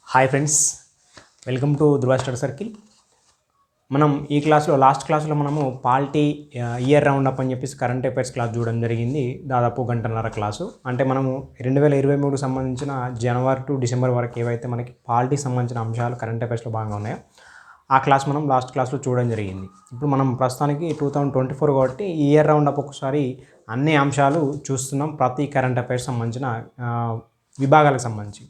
Hi friends, welcome to Dhruva study circle. మనం ఈ క్లాస్లో లాస్ట్ క్లాస్లో మనము పాలిటీ ఇయర్ రౌండ్ అప్ అని చెప్పేసి కరెంట్ అఫైర్స్ క్లాస్ చూడడం జరిగింది. దాదాపు గంటన్నర క్లాసు. అంటే మనము 2023 సంబంధించిన జనవరి టు డిసెంబర్ వరకు ఏవైతే మనకి పాలిటీ సంబంధించిన అంశాలు కరెంట్ అఫైర్స్లో భాగంగా ఉన్నాయో ఆ క్లాస్ మనం లాస్ట్ క్లాస్లో చూడడం జరిగింది. ఇప్పుడు మనం ప్రస్తుతానికి 2024 కాబట్టి ఈ ఇయర్ రౌండ్ అప్ ఒకసారి అన్ని అంశాలు చూస్తున్నాం. ప్రతి కరెంట్ అఫైర్స్ సంబంధించిన విభాగాలకు సంబంధించి,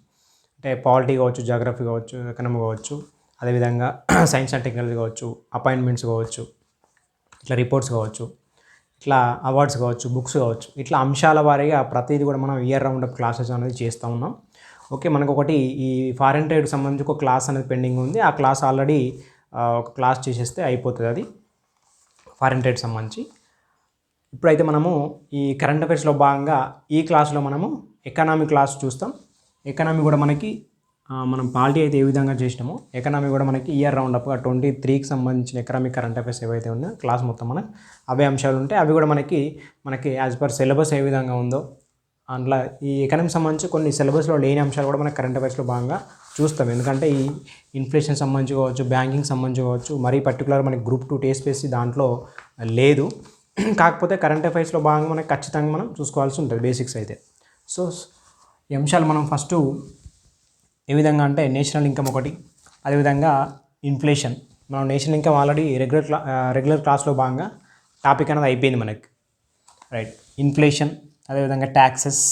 అంటే పాలిటీ కావచ్చు, జాగ్రఫీ కావచ్చు, ఎకనమీ కావచ్చు, అదేవిధంగా సైన్స్ అండ్ టెక్నాలజీ కావచ్చు, అపాయింట్మెంట్స్ కావచ్చు, ఇట్లా రిపోర్ట్స్ కావచ్చు, ఇట్లా అవార్డ్స్ కావచ్చు, బుక్స్ కావచ్చు, ఇట్లా అంశాల వారీగా ప్రతిదీ కూడా మనం ఇయర్ రౌండ్ అప్ క్లాసెస్ అనేది చేస్తూ ఉన్నాం. ఓకే, మనకు ఒకటి ఈ ఫారెన్ ట్రేడ్కి సంబంధించి ఒక క్లాస్ అనేది పెండింగ్ ఉంది. ఆ క్లాస్ ఆల్రెడీ ఒక క్లాస్ చేసేస్తే అయిపోతుంది. అది ఫారెన్ ట్రేడ్ సంబంధించి. ఇప్పుడైతే మనము ఈ కరెంట్ అఫైర్స్లో భాగంగా ఈ క్లాస్లో మనము ఎకనామీ క్లాస్ చూస్తాం. ఎకనామీ కూడా మనకి మనం పాలిటీ అయితే ఏ విధంగా చేసినామో ఎకనామీ కూడా మనకి ఇయర్ రౌండ్ అప్గా 23కి సంబంధించిన ఎకనామిక్ కరెంట్ అఫైర్స్ ఏవైతే ఉన్నాయో క్లాస్ మొత్తం మనకు అవే అంశాలు ఉంటాయి. అవి కూడా మనకి యాజ్ పర్ సిలబస్ ఏ విధంగా ఉందో అందులో ఈ ఎకనామీ సంబంధించి కొన్ని సిలబస్లో లేని అంశాలు కూడా మనకి కరెంట్ అఫైర్స్లో భాగంగా చూస్తాం. ఎందుకంటే ఈ ఇన్ఫ్లేషన్ సంబంధించి కావచ్చు, బ్యాంకింగ్ సంబంధించి కావచ్చు, మరీ పర్టికులర్ మనకి గ్రూప్ 2 టేస్ట్ దాంట్లో లేదు. కాకపోతే కరెంట్ అఫైర్స్లో భాగంగా మనకి ఖచ్చితంగా మనం చూసుకోవాల్సి ఉంటుంది బేసిక్స్ అయితే. సో ఈ అంశాలు మనం ఫస్ట్ ఏ విధంగా అంటే నేషనల్ ఇన్కమ్ ఒకటి, అదేవిధంగా ఇన్ఫ్లేషన్. మనం నేషనల్ ఇన్కమ్ ఆల్రెడీ రెగ్యులర్ క్లాస్లో భాగంగా టాపిక్ అనేది అయిపోయింది మనకి, రైట్. ఇన్ఫ్లేషన్, అదేవిధంగా ట్యాక్సెస్,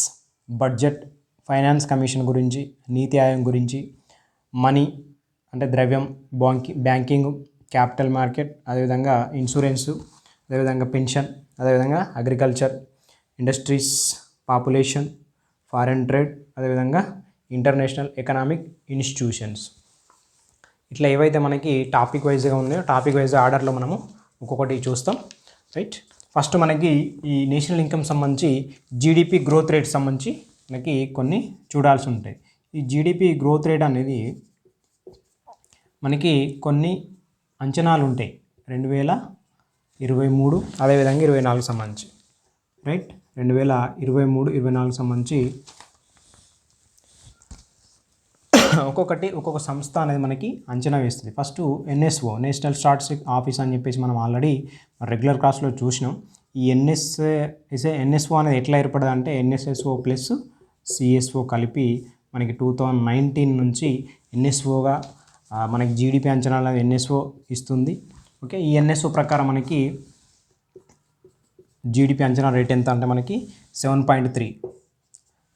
బడ్జెట్, ఫైనాన్స్ కమిషన్ గురించి, నీతి ఆయోగ్ గురించి, మనీ అంటే ద్రవ్యం, బ్యాంకింగ్, క్యాపిటల్ మార్కెట్, అదేవిధంగా ఇన్సూరెన్సు, అదేవిధంగా పెన్షన్, అదేవిధంగా agriculture, industries, population, foreign trade, అదేవిధంగా ఇంటర్నేషనల్ ఎకనామిక్ ఇన్స్టిట్యూషన్స్. ఇట్లా ఏవైతే మనకి టాపిక్ వైజ్గా ఉన్నాయో టాపిక్ వైజ్ ఆర్డర్లో మనము ఒక్కొక్కటి చూస్తాం, రైట్. ఫస్ట్ మనకి ఈ నేషనల్ ఇన్కమ్ సంబంధించి జీడిపి గ్రోత్ రేట్ సంబంధించి మనకి కొన్ని చూడాల్సి ఉంటాయి. ఈ జీడిపి గ్రోత్ రేట్ అనేది మనకి కొన్ని అంచనాలు ఉంటాయి 2023 అదేవిధంగా 24 సంబంధించి, రైట్. 2023-24 సంబంధించి ఒక్కొక్క సంస్థ అనేది మనకి అంచనా వేస్తుంది. First NSO, national statistics office అని చెప్పేసి మనం ఆల్రెడీ రెగ్యులర్ క్లాస్లో చూసినాం. ఈ ఎన్ఎస్ఓ అనేది ఎట్లా ఏర్పడదు అంటే ఎన్ఎస్ఎస్ఓ ప్లస్ సిఎస్ఓ కలిపి మనకి 2019 నుంచి ఎన్ఎస్ఓగా మనకి జీడిపి అంచనాలు ఎన్ఎస్ఓ ఇస్తుంది. ఓకే, ఈ ఎన్ఎస్ఓ ప్రకారం మనకి జీడిపి అంచనా రేట్ ఎంత అంటే మనకి 7.3,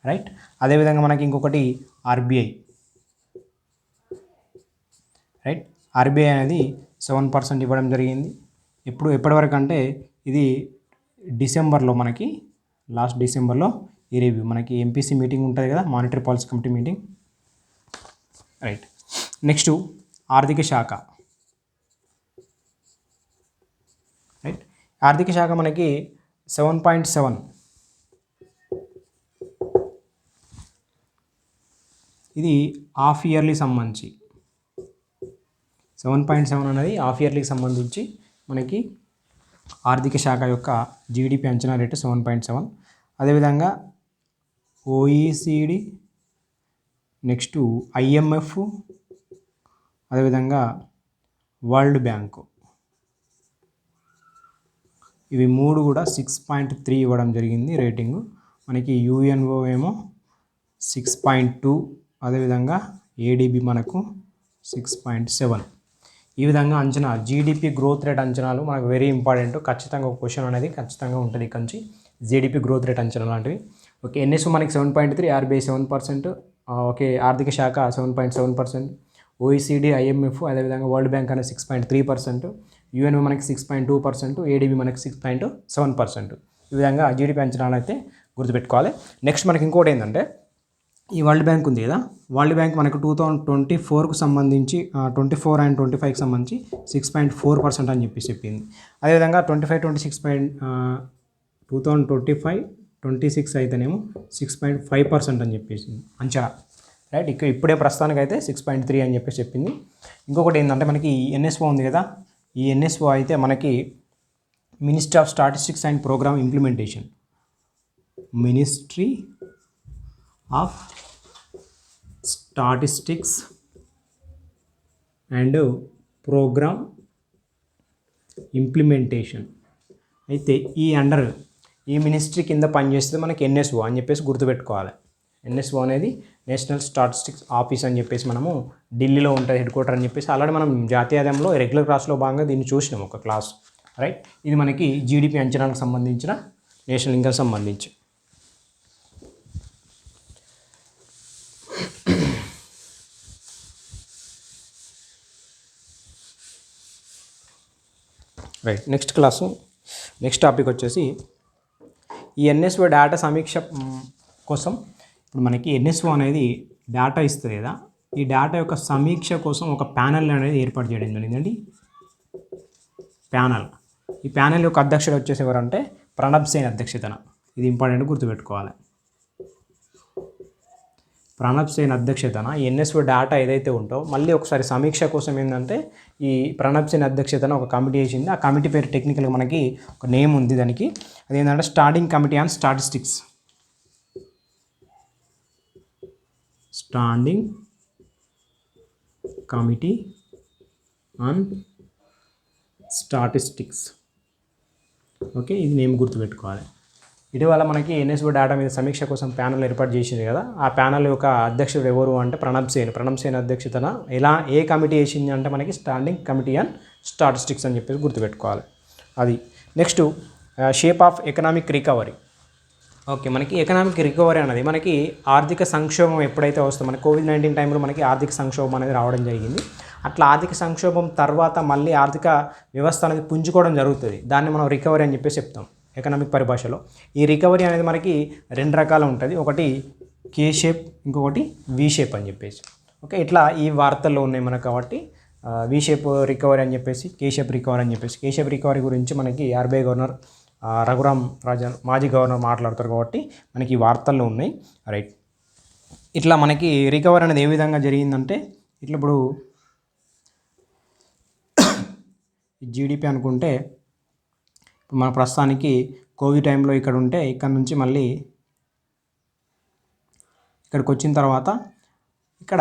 రైట్. అదేవిధంగా మనకి ఇంకొకటి ఆర్బీఐ, రైట్. ఆర్బీఐ అనేది 7% ఇవ్వడం జరిగింది. ఎప్పటివరకు అంటే ఇది డిసెంబర్లో, మనకి లాస్ట్ డిసెంబర్లో ఈ రివ్యూ మనకి ఎంపీసీ మీటింగ్ ఉంటుంది కదా, monetary policy committee meeting, right. Next ఆర్థిక శాఖ, రైట్. ఆర్థిక శాఖ మనకి 7.7, ఇది హాఫ్ ఇయర్లీ సంబంధించి 7.7 అనేది హాఫ్ ఇయర్లీకి సంబంధించి మనకి ఆర్థిక శాఖ యొక్క జీడిపి అంచనా రేటు 7.7. అదేవిధంగా ఓఈసీడీ, నెక్స్ట్ ఐఎంఎఫ్, అదేవిధంగా వరల్డ్ బ్యాంకు, ఇవి మూడు కూడా 6.3 ఇవ్వడం జరిగింది రేటింగు. మనకి యుఎన్ఓ ఏమో 6.2, అదేవిధంగా ఏడిబి మనకు 6.7. ఈ విధంగా అంచనా జీడిపి గ్రోత్ రేట్ అంచనాలు మనకు వెరీ ఇంపార్టెంట్. ఖచ్చితంగా ఒక క్వశ్చన్ అనేది ఖచ్చితంగా ఉంటుంది ఇక్కడ నుంచి, జీడిపి గ్రోత్ రేట్ అంచనా లాంటివి. ఓకే, ఎన్ఎస్ఓ మనకి 7.3, ఆర్బీఐ 7%, ఓకే, ఆర్థిక శాఖ 7.7%, ఓఈసీడీ, ఐఎంఎఫ్, అదేవిధంగా వరల్డ్ బ్యాంక్ అనేది 6.3%, యుఎన్ఓ మనకి 6.2%, ఏడిబి మనకి 6.7%. ఈ విధంగా జీడిపి అంచనాలు అయితే గుర్తుపెట్టుకోవాలి. నెక్స్ట్ మనకి ఇంకోటి ఏంటంటే ఈ వరల్డ్ బ్యాంక్ ఉంది కదా, వరల్డ్ బ్యాంక్ మనకు 2024కు సంబంధించి 24 and 25కి సంబంధించి 6.4% అని చెప్పింది. అదేవిధంగా 2025-26 అయితేనేమో 6.5% అని చెప్పేసింది అంచనా, రైట్. ఇప్పుడే ప్రస్తుతానికి అయితే 6.3 అని చెప్పేసి చెప్పింది. ఇంకొకటి ఏంటంటే మనకి ఎన్ఎస్ఓ ఉంది కదా, ఈ ఎన్ఎస్ఓ అయితే మనకి ministry of statistics and programme implementation, ministry of statistics and programme implementation. అయితే ఈ మినిస్ట్రీ కింద పనిచేస్తే మనకి ఎన్ఎస్ఓ అని చెప్పేసి గుర్తుపెట్టుకోవాలి. ఎన్ఎస్ఓ అనేది నేషనల్ స్టాటిస్టిక్స్ ఆఫీస్ అని చెప్పేసి మనము ఢిల్లీలో ఉంటుంది హెడ్ క్వార్టర్ అని చెప్పేసి ఆల్రెడీ మనం జాతీయాదంలో రెగ్యులర్ క్లాస్లో భాగంగా దీన్ని చూసినాం ఒక క్లాస్, రైట్. ఇది మనకి జీడిపి అంచనాలకు సంబంధించిన నేషనల్ ఇన్కమ్ సంబంధించి. రైట్, నెక్స్ట్ టాపిక్ వచ్చేసి ఈ ఎన్ఎస్ఓ డేటా సమీక్ష కోసం ఇప్పుడు మనకి ఎన్ఎస్ఓ అనేది డేటా ఇస్తుంది కదా, ఈ డేటా యొక్క సమీక్ష కోసం ఒక ప్యానెల్ అనేది ఏర్పాటు చేయడం జరిగిందండి. ఈ ప్యానెల్ యొక్క అధ్యక్షుడు వచ్చేసి ఎవరంటే ప్రణబ్ సేన్ అధ్యక్షతన. ఇది ఇంపార్టెంట్ గుర్తుపెట్టుకోవాలి. ప్రణబ్ సేన్ అధ్యక్షతన ఈ ఎన్ఎస్ఓ డేటా ఏదైతే ఉంటో మళ్ళీ ఒకసారి సమీక్ష కోసం ఏంటంటే ఈ ప్రణబ్ సేన్ అధ్యక్షతన ఒక కమిటీ వేసింది. ఆ కమిటీ పేరు టెక్నికల్గా మనకి ఒక నేమ్ ఉంది దానికి. అదేంటంటే standing committee on statistics. Standing committee on statistics. Okay, ఇది నేమ్ గుర్తుపెట్టుకోవాలి. ఇటీవల మనకి ఎన్ఎస్ఓ డేటా మీద సమీక్ష కోసం ప్యానెల్ ఏర్పాటు చేసింది కదా, ఆ ప్యానెల్ యొక్క అధ్యక్షుడు ఎవరు అంటే ప్రణబ్ సేన్ అధ్యక్షతన ఏ కమిటీ వేసింది అంటే మనకి స్టాండింగ్ కమిటీ ఆన్ స్టాటిస్టిక్స్ అని చెప్పేసి గుర్తుపెట్టుకోవాలి. అది next shape of economic recovery. Okay, మనకి ఎకనామిక్ రికవరీ అనేది మనకి ఆర్థిక సంక్షోభం ఎప్పుడైతే వస్తుందో, మనకి కోవిడ్-19 టైంలో మనకి ఆర్థిక సంక్షోభం అనేది రావడం జరిగింది. అట్లా ఆర్థిక సంక్షోభం తర్వాత మళ్ళీ ఆర్థిక వ్యవస్థ అనేది పుంజుకోవడం జరుగుతుంది. దాన్ని మనం రికవరీ అని చెప్పేసి చెప్తాం ఎకనామిక్ పరిభాషలో. ఈ రికవరీ అనేది మనకి 2 రకాలు ఉంటుంది. ఒకటి కే షేప్, ఇంకొకటి వి షేప్ అని చెప్పేసి. ఓకే, ఇట్లా ఈ వార్తల్లో ఉన్నాయి మనకు. కాబట్టి వి షేప్ రికవరీ అని చెప్పేసి, కే షేప్ రికవరీ అని చెప్పేసి. కే షేప్ రికవరీ గురించి మనకి ఆర్బీఐ గవర్నర్ రఘురామ్ రాజన్ మాజీ గవర్నర్ మాట్లాడతారు కాబట్టి మనకి ఈ వార్తల్లో ఉన్నాయి, రైట్. ఇట్లా మనకి రికవరీ అనేది ఏ విధంగా జరిగిందంటే ఇట్లా ఇప్పుడు జీడిపి అనుకుంటే మన ప్రస్తుతానికి కోవిడ్ టైంలో ఇక్కడ ఉంటే ఇక్కడ నుంచి మళ్ళీ ఇక్కడికి వచ్చిన తర్వాత ఇక్కడ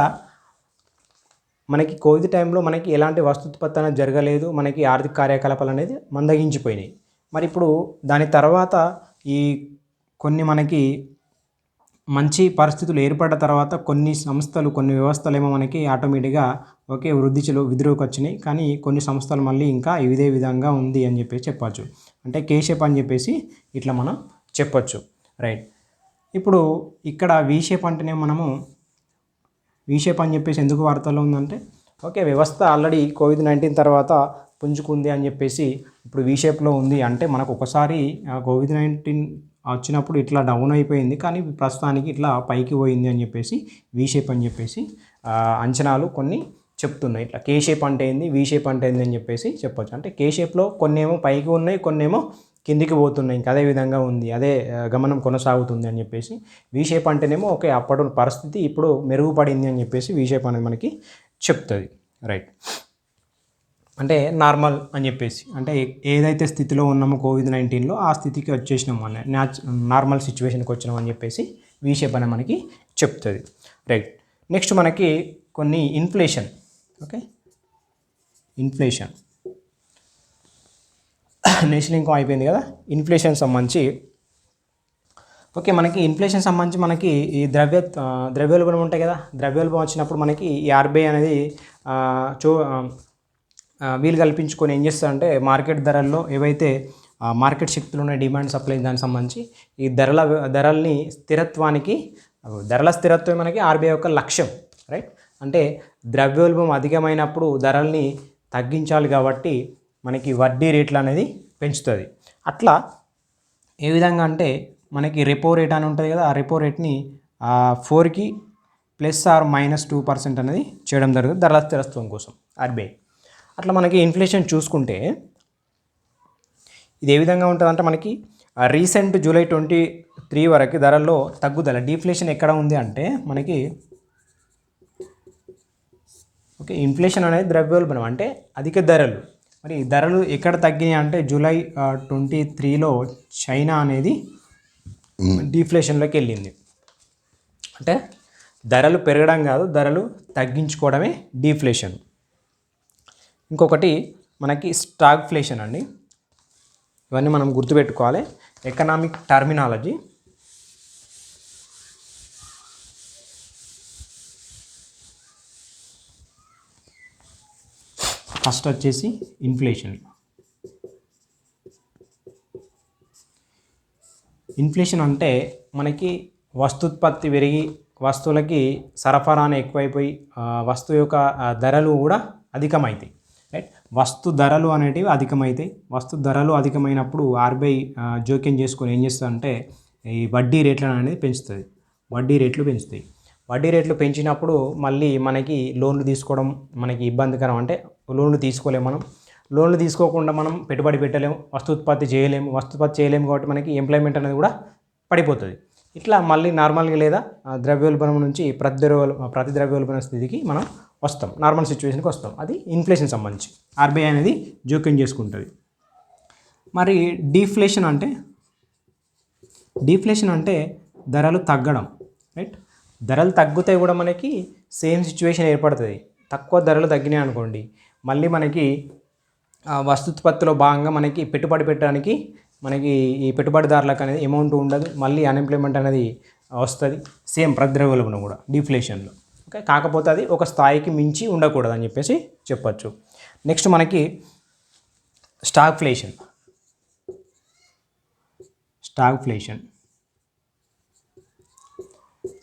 మనకి కోవిడ్ టైంలో మనకి ఎలాంటి వస్తుత్పత్తి అనేది జరగలేదు, మనకి ఆర్థిక కార్యకలాపాలు అనేది మందగించిపోయినాయి. మరి ఇప్పుడు దాని తర్వాత ఈ కొన్ని మనకి మంచి పరిస్థితులు ఏర్పడ్డ తర్వాత కొన్ని సంస్థలు, కొన్ని వ్యవస్థలు ఏమో మనకి ఆటోమేటిక్గా ఓకే వృద్ధిలోకి వచ్చినాయి. కానీ కొన్ని సంస్థలు మళ్ళీ ఇంకా ఇదే విధంగా ఉంది అని చెప్పేసి చెప్పచ్చు. అంటే కే షేప్ అని చెప్పేసి ఇట్లా మనం చెప్పొచ్చు, రైట్. ఇప్పుడు ఇక్కడ వి షేప్ అంటేనే మనము వి షేప్ అని చెప్పేసి ఎందుకు వార్తల్లో ఉందంటే ఓకే వ్యవస్థ ఆల్రెడీ కోవిడ్-19 తర్వాత పుంజుకుంది అని చెప్పేసి ఇప్పుడు వి షేప్లో ఉంది. అంటే మనకు ఒకసారి కోవిడ్-19 వచ్చినప్పుడు ఇట్లా డౌన్ అయిపోయింది, కానీ ప్రస్తుతానికి ఇట్లా పైకి పోయింది అని చెప్పేసి వి షేప్ అని చెప్పేసి అంచనాలు కొన్ని చెప్తున్నాయి. ఇట్లా కే షేప్ అంటే ఏంది, వి షేప్ అంటే ఏంది అని చెప్పేసి చెప్పొచ్చు. అంటే కే షేప్లో కొన్ని ఏమో పైకి ఉన్నాయి, కొన్ని ఏమో కిందికి పోతున్నాయి, ఇంకా అదే విధంగా ఉంది, అదే గమనం కొనసాగుతుంది అని చెప్పేసి. వి షేప్ అంటేనేమో ఓకే అప్పుడు పరిస్థితి ఇప్పుడు మెరుగుపడింది అని చెప్పేసి వి షేప్ అనేది మనకి చెప్తుంది, రైట్. అంటే నార్మల్ అని చెప్పేసి, అంటే ఏదైతే స్థితిలో ఉన్నామో కోవిడ్-19లో ఆ స్థితికి వచ్చేసినాము అని నార్మల్ సిచ్యువేషన్కి వచ్చినాం అని చెప్పేసి వి షేప్ అనేది మనకి చెప్తుంది, రైట్. నెక్స్ట్ మనకి కొన్ని inflation. Okay, inflation national income అయిపోయింది కదా. ఇన్ఫ్లేషన్ సంబంధించి ఓకే మనకి ఇన్ఫ్లేషన్ సంబంధించి మనకి ఈ ద్రవ్యోల్బణం ఉంటాయి కదా, ద్రవ్యోల్బణం వచ్చినప్పుడు మనకి ఈ ఆర్బీఐ అనేది వీలు కల్పించుకొని ఏం చేస్తారంటే మార్కెట్ ధరల్లో ఏవైతే మార్కెట్ శక్తులు ఉన్నాయి, డిమాండ్ సప్లై, దానికి సంబంధించి ఈ ధరల స్థిరత్వం మనకి ఆర్బీఐ యొక్క లక్ష్యం, రైట్. అంటే ద్రవ్యోల్బణం అధికమైనప్పుడు ధరల్ని తగ్గించాలి కాబట్టి మనకి వడ్డీ రేట్లు అనేది పెంచుతుంది. అట్లా ఏ విధంగా అంటే మనకి రెపో రేట్ అని ఉంటుంది కదా, ఆ రెపో రేట్ని 4కి +or-2% అనేది చేయడం జరుగుతుంది ధరల స్థిరత్వం కోసం ఆర్బీఐ. అట్లా మనకి ఇన్ఫ్లేషన్ చూసుకుంటే ఇది ఏ విధంగా ఉంటుందంటే మనకి రీసెంట్ జూలై 23 వరకు ధరల్లో తగ్గుదల, డిఫ్లేషన్ ఎక్కడ ఉంది అంటే మనకి ఓకే ఇన్ఫ్లేషన్ అనేది ద్రవ్యోల్బణం అంటే అధిక ధరలు. మరి ధరలు ఎక్కడ తగ్గినాయి అంటే జూలై 23లో చైనా అనేది డిఫ్లేషన్లోకి వెళ్ళింది. అంటే ధరలు పెరగడం కాదు, ధరలు తగ్గించుకోవడమే డిఫ్లేషన్. ఇంకొకటి మనకి స్టాగ్ఫ్లేషన్ అండి. ఇవన్నీ మనం గుర్తుపెట్టుకోవాలి. Economic terminology. ఫస్ట్ వచ్చేసి ఇన్ఫ్లేషన్. ఇన్ఫ్లేషన్ అంటే మనకి వస్తుత్పత్తి పెరిగి వస్తువులకి సరఫరాను ఎక్కువైపోయి వస్తువు యొక్క ధరలు కూడా అధికమవుతాయి. రైట్, వస్తు ధరలు అనేటివి అధికమవుతాయి. వస్తు ధరలు అధికమైనప్పుడు ఆర్బీఐ జోక్యం చేసుకొని ఏం చేస్తుందంటే ఈ వడ్డీ రేట్లను అనేది పెంచుతుంది. వడ్డీ రేట్లు పెంచుతాయి. వడ్డీ రేట్లు పెంచినప్పుడు మళ్ళీ మనకి లోన్లు తీసుకోవడం మనకి ఇబ్బందికరం. అంటే లోన్లు తీసుకోలేము. మనం లోన్లు తీసుకోకుండా మనం పెట్టుబడి పెట్టలేము, వస్తుత్పత్తి చేయలేము. వస్తుత్పత్తి చేయలేము కాబట్టి మనకి ఎంప్లాయ్మెంట్ అనేది కూడా పడిపోతుంది. ఇట్లా మళ్ళీ నార్మల్గా లేదా ద్రవ్యోల్బణం నుంచి ప్రతి ద్రవ్యోల్బణ స్థితికి మనం వస్తాం, నార్మల్ సిచ్యువేషన్కి వస్తాం. అది ఇన్ఫ్లేషన్ సంబంధించి ఆర్బీఐ అనేది జోక్యం చేసుకుంటుంది. మరి డీఫ్లేషన్ అంటే ధరలు తగ్గడం. రైట్, ధరలు తగ్గితే కూడా మనకి సేమ్ సిచ్యువేషన్ ఏర్పడుతుంది. తక్కువ ధరలు తగ్గినాయి అనుకోండి, మళ్ళీ మనకి వస్తుత్పత్తిలో భాగంగా మనకి పెట్టుబడి పెట్టడానికి మనకి ఈ పెట్టుబడిదారులకు అనేది అమౌంట్ ఉండదు. మళ్ళీ అన్ఎంప్లాయ్మెంట్ అనేది వస్తుంది. సేమ్ ప్రద్రవ్యోల్బణం కూడా డీఫ్లేషన్లో. ఓకే, కాకపోతే అది ఒక స్థాయికి మించి ఉండకూడదు అని చెప్పేసి చెప్పచ్చు. నెక్స్ట్ మనకి స్టాగ్ఫ్లేషన్.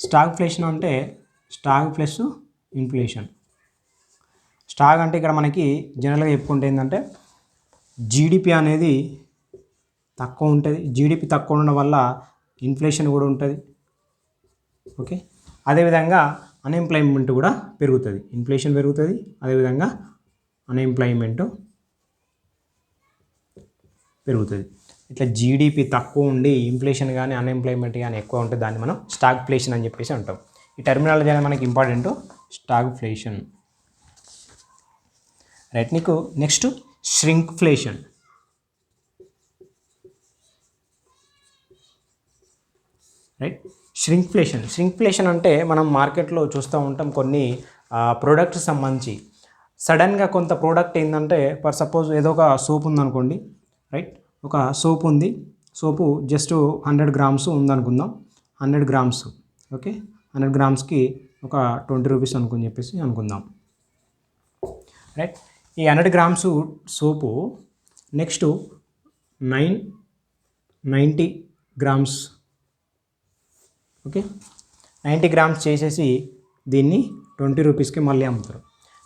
స్టాగ్ఫ్లేషన్ అంటే స్టాగ్ ప్లస్ ఇన్ఫ్లేషన్. స్టాగ్ అంటే ఇక్కడ మనకి జనరల్గా చెప్పుకుంటే ఏంటంటే జీడిపి అనేది తక్కువ ఉంటుంది. జీడిపి తక్కువ ఉండడం వల్ల ఇన్ఫ్లేషన్ కూడా ఉంటుంది. ఓకే, అదేవిధంగా అన్ఎంప్లాయ్మెంట్ కూడా పెరుగుతుంది. ఇన్ఫ్లేషన్ పెరుగుతుంది, అదేవిధంగా అన్ఎంప్లాయ్మెంట్ పెరుగుతుంది. ఇట్లా జీడిపి తక్కువ ఉండి ఇన్ఫ్లేషన్ కానీ అన్ఎంప్లాయ్మెంట్ కానీ ఎక్కువ ఉంటే దాన్ని మనం స్టాగ్ఫ్లేషన్ అని చెప్పేసి అంటాం. ఈ టర్మినాలజీ అనేది మనకి ఇంపార్టెంట్. స్టాగ్ఫ్లేషన్. రైట్, నీకు నెక్స్ట్ ష్రింక్ఫ్లేషన్. రైట్, ష్రింక్ఫ్లేషన్ అంటే మనం మార్కెట్లో చూస్తూ ఉంటాం. కొన్ని ప్రోడక్ట్స్ సంబంధించి సడన్గా కొంత ప్రోడక్ట్ ఏంటంటే ఫర్ సపోజ్ ఏదో ఒక సోప్ ఉందనుకోండి. రైట్, ఒక సోప్ ఉంది. సోపు జస్ట్ 100 గ్రామ్స్ ఉందనుకుందాం. 100 గ్రామ్స్. ఓకే, 100 గ్రామ్స్కి ఒక 20 రూపీస్ అనుకుందాం. రైట్, ఈ 100 గ్రామ్స్ సోపు నెక్స్ట్ 90 గ్రామ్స్. ఓకే, 90 గ్రామ్స్ చేసేసి దీన్ని 20 రూపీస్కి మళ్ళీ అమ్ముతారు.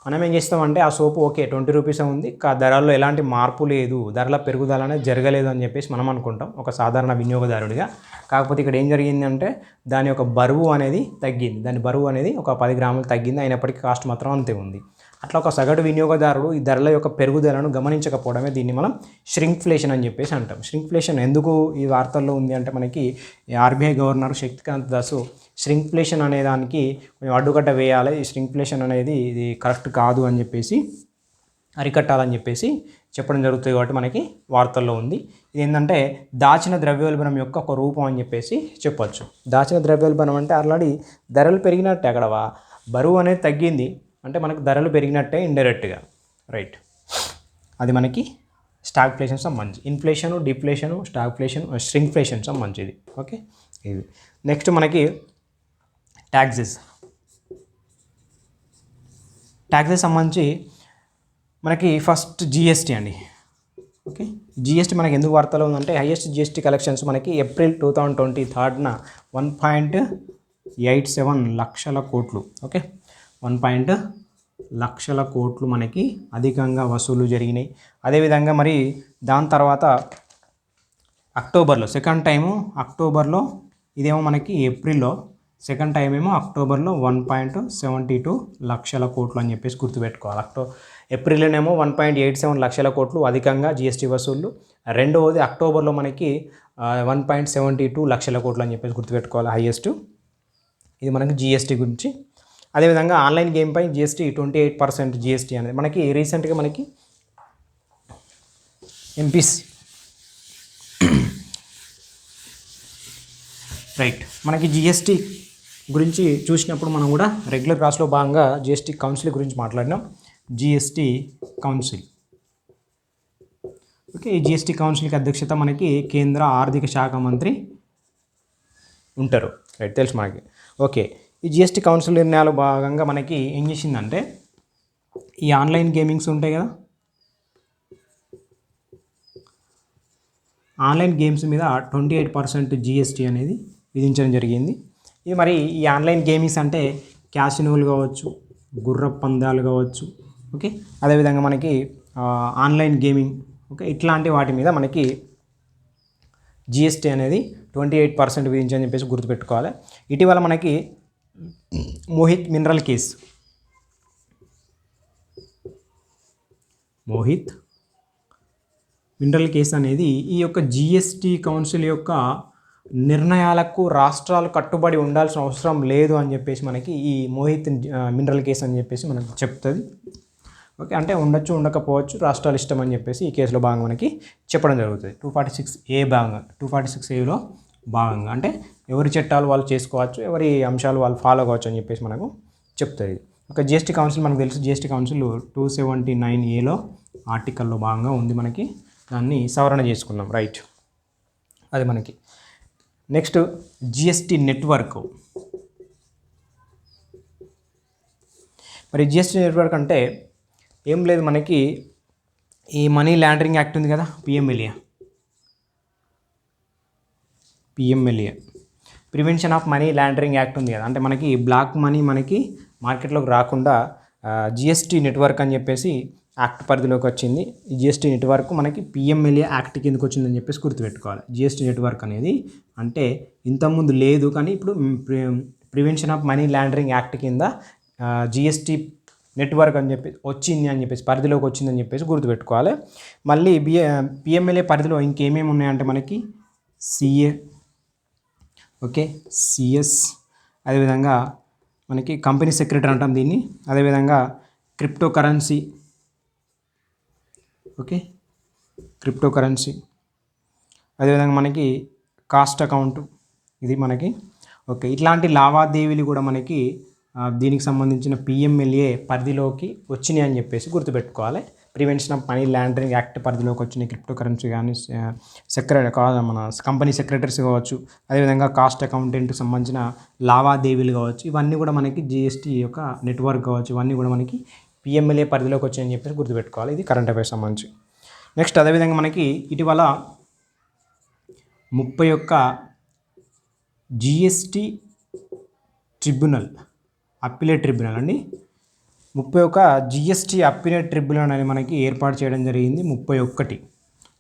మనం ఏం చేస్తామంటే ఆ సోపు ఓకే 20 రూపీసే ఉంది, ధరల్లో ఎలాంటి మార్పు లేదు, ధరల పెరుగుదల అనేది జరగలేదు అని చెప్పేసి మనం అనుకుంటాం ఒక సాధారణ వినియోగదారుడిగా. కాకపోతే ఇక్కడ ఏం జరిగిందంటే దాని యొక్క బరువు అనేది తగ్గింది. దాని బరువు అనేది ఒక 10 గ్రాములు తగ్గింది. అయినప్పటికీ కాస్ట్ మాత్రం అంతే ఉంది. అట్లా ఒక సగటు వినియోగదారుడు ఈ ధరల యొక్క పెరుగుదలను గమనించకపోవడమే దీన్ని మనం ష్రింక్ఫ్లేషన్ అని చెప్పేసి అంటాం. ష్రింక్ఫ్లేషన్ ఎందుకు ఈ వార్తల్లో ఉంది అంటే మనకి ఆర్బీఐ గవర్నర్ శక్తికాంత దాస్ ష్రింక్ఫ్లేషన్ అనే దానికి కొంచెం అడ్డుకట్ట వేయాలి, ఈ ష్రింక్ఫ్లేషన్ అనేది ఇది కరెక్ట్ కాదు అని చెప్పేసి అరికట్టాలని చెప్పేసి చెప్పడం జరుగుతుంది. కాబట్టి మనకి వార్తల్లో ఉంది. ఇది ఏంటంటే దాచిన ద్రవ్యోల్బణం యొక్క ఒక రూపం అని చెప్పేసి చెప్పొచ్చు. దాచిన ద్రవ్యోల్బణం అంటే ఆల్రెడీ ధరలు పెరిగినట్టే, అక్కడ బరువు అనేది తగ్గింది అంటే మనకు ధరలు పెరిగినట్టే ఇండైరెక్ట్గా. రైట్, అది మనకి స్టాగ్ఫ్లేషన్ సంబంధించి. ఇన్ఫ్లేషను, డిఫ్లేషను, స్టాగ్ఫ్లేషన్, ష్రింక్ఫ్లేషన్ సంబంధించి. ఓకే, ఇది నెక్స్ట్ మనకి ట్యాక్సెస్ సంబంధించి మనకి ఫస్ట్ జిఎస్టీ అండి. ఓకే, జిఎస్టీ మనకి ఎందుకు వార్తలో ఉందంటే హైయెస్ట్ జిఎస్టీ కలెక్షన్స్ మనకి ఏప్రిల్ 2023న 1.87 లక్షల కోట్లు. ఓకే, 1 లక్షల కోట్లు మనకి అధికంగా వసూలు జరిగినాయి. అదేవిధంగా మరి దాని తర్వాత అక్టోబర్లో సెకండ్ టైము అక్టోబర్లో, ఇదేమో మనకి ఏప్రిల్లో, సెకండ్ టైం ఏమో అక్టోబర్లో 1.72 లక్షల కోట్లు అని చెప్పేసి గుర్తుపెట్టుకోవాలి. ఏప్రిల్లోనేమో 1.87 లక్షల కోట్లు అధికంగా జిఎస్టీ వసూళ్ళు. రెండవది అక్టోబర్లో మనకి 1.72 లక్షల కోట్లు అని చెప్పేసి గుర్తుపెట్టుకోవాలి, హైయెస్ట్. ఇది మనకి జిఎస్టీ గురించి. అదేవిధంగా ఆన్లైన్ గేమ్పై జిఎస్టీ 28% జిఎస్టీ అనేది మనకి రీసెంట్గా మనకి ఎంపీసీ. రైట్, మనకి జిఎస్టీ గురించి చూసినప్పుడు మనం కూడా రెగ్యులర్ క్లాస్లో భాగంగా జిఎస్టీ కౌన్సిల్ గురించి మాట్లాడినాం. GST council. ఓకే, ఈ జిఎస్టీ కౌన్సిల్కి అధ్యక్షత మనకి కేంద్ర ఆర్థిక శాఖ మంత్రి ఉంటారు. రైట్, తెలుసు మనకి. ఓకే, ఈ జిఎస్టీ కౌన్సిల్ నిర్ణయాలు భాగంగా మనకి ఏం చేసిందంటే ఈ ఆన్లైన్ గేమింగ్స్ ఉంటాయి కదా, ఆన్లైన్ గేమ్స్ మీద 28% జిఎస్టీ అనేది విధించడం జరిగింది. ఇది మరి ఈ ఆన్లైన్ గేమింగ్స్ అంటే క్యాసినోలు కావచ్చు, గుర్రపు పందాలు కావచ్చు, ఓకే, అదేవిధంగా మనకి ఆన్లైన్ గేమింగ్, ఓకే, ఇట్లాంటి వాటి మీద మనకి జిఎస్టీ అనేది 28% విధించని చెప్పేసి గుర్తుపెట్టుకోవాలి. ఇటీవల మనకి మోహిత్ మినరల్ కేసు అనేది ఈ యొక్క జిఎస్టీ కౌన్సిల్ యొక్క నిర్ణయాలకు రాష్ట్రాలు కట్టుబడి ఉండాల్సిన అవసరం లేదు అని చెప్పేసి మనకి ఈ మోహిత్ మినరల్ కేసు అని చెప్పేసి మనకు చెప్తుంది. ఓకే, అంటే ఉండొచ్చు ఉండకపోవచ్చు, రాష్ట్రాలు ఇష్టం అని చెప్పేసి ఈ కేసులో భాగంగా మనకి చెప్పడం జరుగుతుంది. 246A భాగంగా 246Aలో భాగంగా అంటే ఎవరి చట్టాలు వాళ్ళు చేసుకోవచ్చు, ఎవరి అంశాలు వాళ్ళు ఫాలో కావచ్చు అని చెప్పేసి మనకు చెప్తుంది. ఒక జిఎస్టీ కౌన్సిల్ మనకు తెలుసు, జిఎస్టీ కౌన్సిల్ 279Aలో ఆర్టికల్లో భాగంగా ఉంది. మనకి దాన్ని సవరణ చేసుకున్నాం. రైట్, అది మనకి నెక్స్ట్ జిఎస్టీ నెట్వర్క్. మరి జిఎస్టీ నెట్వర్క్ అంటే ఏం లేదు, మనకి ఈ మనీ లాండరింగ్ యాక్ట్ ఉంది కదా, PMLA, prevention of money laundering act ఉంది కదా, అంటే మనకి బ్లాక్ మనీ మనకి మార్కెట్లోకి రాకుండా జిఎస్టీ నెట్వర్క్ అని చెప్పేసి యాక్ట్ పరిధిలోకి వచ్చింది. ఈ జిఎస్టీ నెట్వర్క్ మనకి పిఎంఎల్ఏ యాక్ట్ కిందకి వచ్చిందని చెప్పేసి గుర్తుపెట్టుకోవాలి. జిఎస్టీ నెట్వర్క్ అనేది అంటే ఇంతకుముందు లేదు, కానీ ఇప్పుడు prevention of money laundering act కింద జిఎస్టీ నెట్వర్క్ అని చెప్పి వచ్చింది అని చెప్పేసి పరిధిలోకి వచ్చిందని చెప్పేసి గుర్తుపెట్టుకోవాలి. మళ్ళీ పిఎంఎల్ఏ పరిధిలో ఇంకేమేమి ఉన్నాయంటే మనకి సిఏ, ఓకే, సిఎస్, అదేవిధంగా మనకి కంపెనీ సెక్రటరీ అంటాం దీన్ని, అదేవిధంగా క్రిప్టో కరెన్సీ, ఓకే, అదేవిధంగా మనకి కాస్ట్ అకౌంట్, ఇది మనకి ఓకే, ఇట్లాంటి లావాదేవీలు కూడా మనకి దీనికి సంబంధించిన పిఎంఎల్ఏ పరిధిలోకి వచ్చినాయి అని చెప్పేసి గుర్తుపెట్టుకోవాలి. Prevention of money laundering act పరిధిలోకి వచ్చిన క్రిప్టో కరెన్సీ కానీ మన కంపెనీ సెక్రటరీస్ కావచ్చు, అదేవిధంగా కాస్ట్ అకౌంటెంట్కి సంబంధించిన లావాదేవీలు కావచ్చు, ఇవన్నీ కూడా మనకి జిఎస్టీ యొక్క నెట్వర్క్ కావచ్చు, ఇవన్నీ కూడా మనకి పిఎంఎల్ఏ పరిధిలోకి వచ్చాయని చెప్పేసి గుర్తుపెట్టుకోవాలి. ఇది కరెంట్ అఫైర్స్ సంబంధించి. నెక్స్ట్ అదేవిధంగా మనకి ఇటీవల 31 జిఎస్టీ ట్రిబ్యునల్, అప్పీలేట్ ట్రిబ్యునల్ అండి, 31 జిఎస్టీ అప్పీలేట్ ట్రిబ్యునల్ అనేది మనకి ఏర్పాటు చేయడం జరిగింది. 31,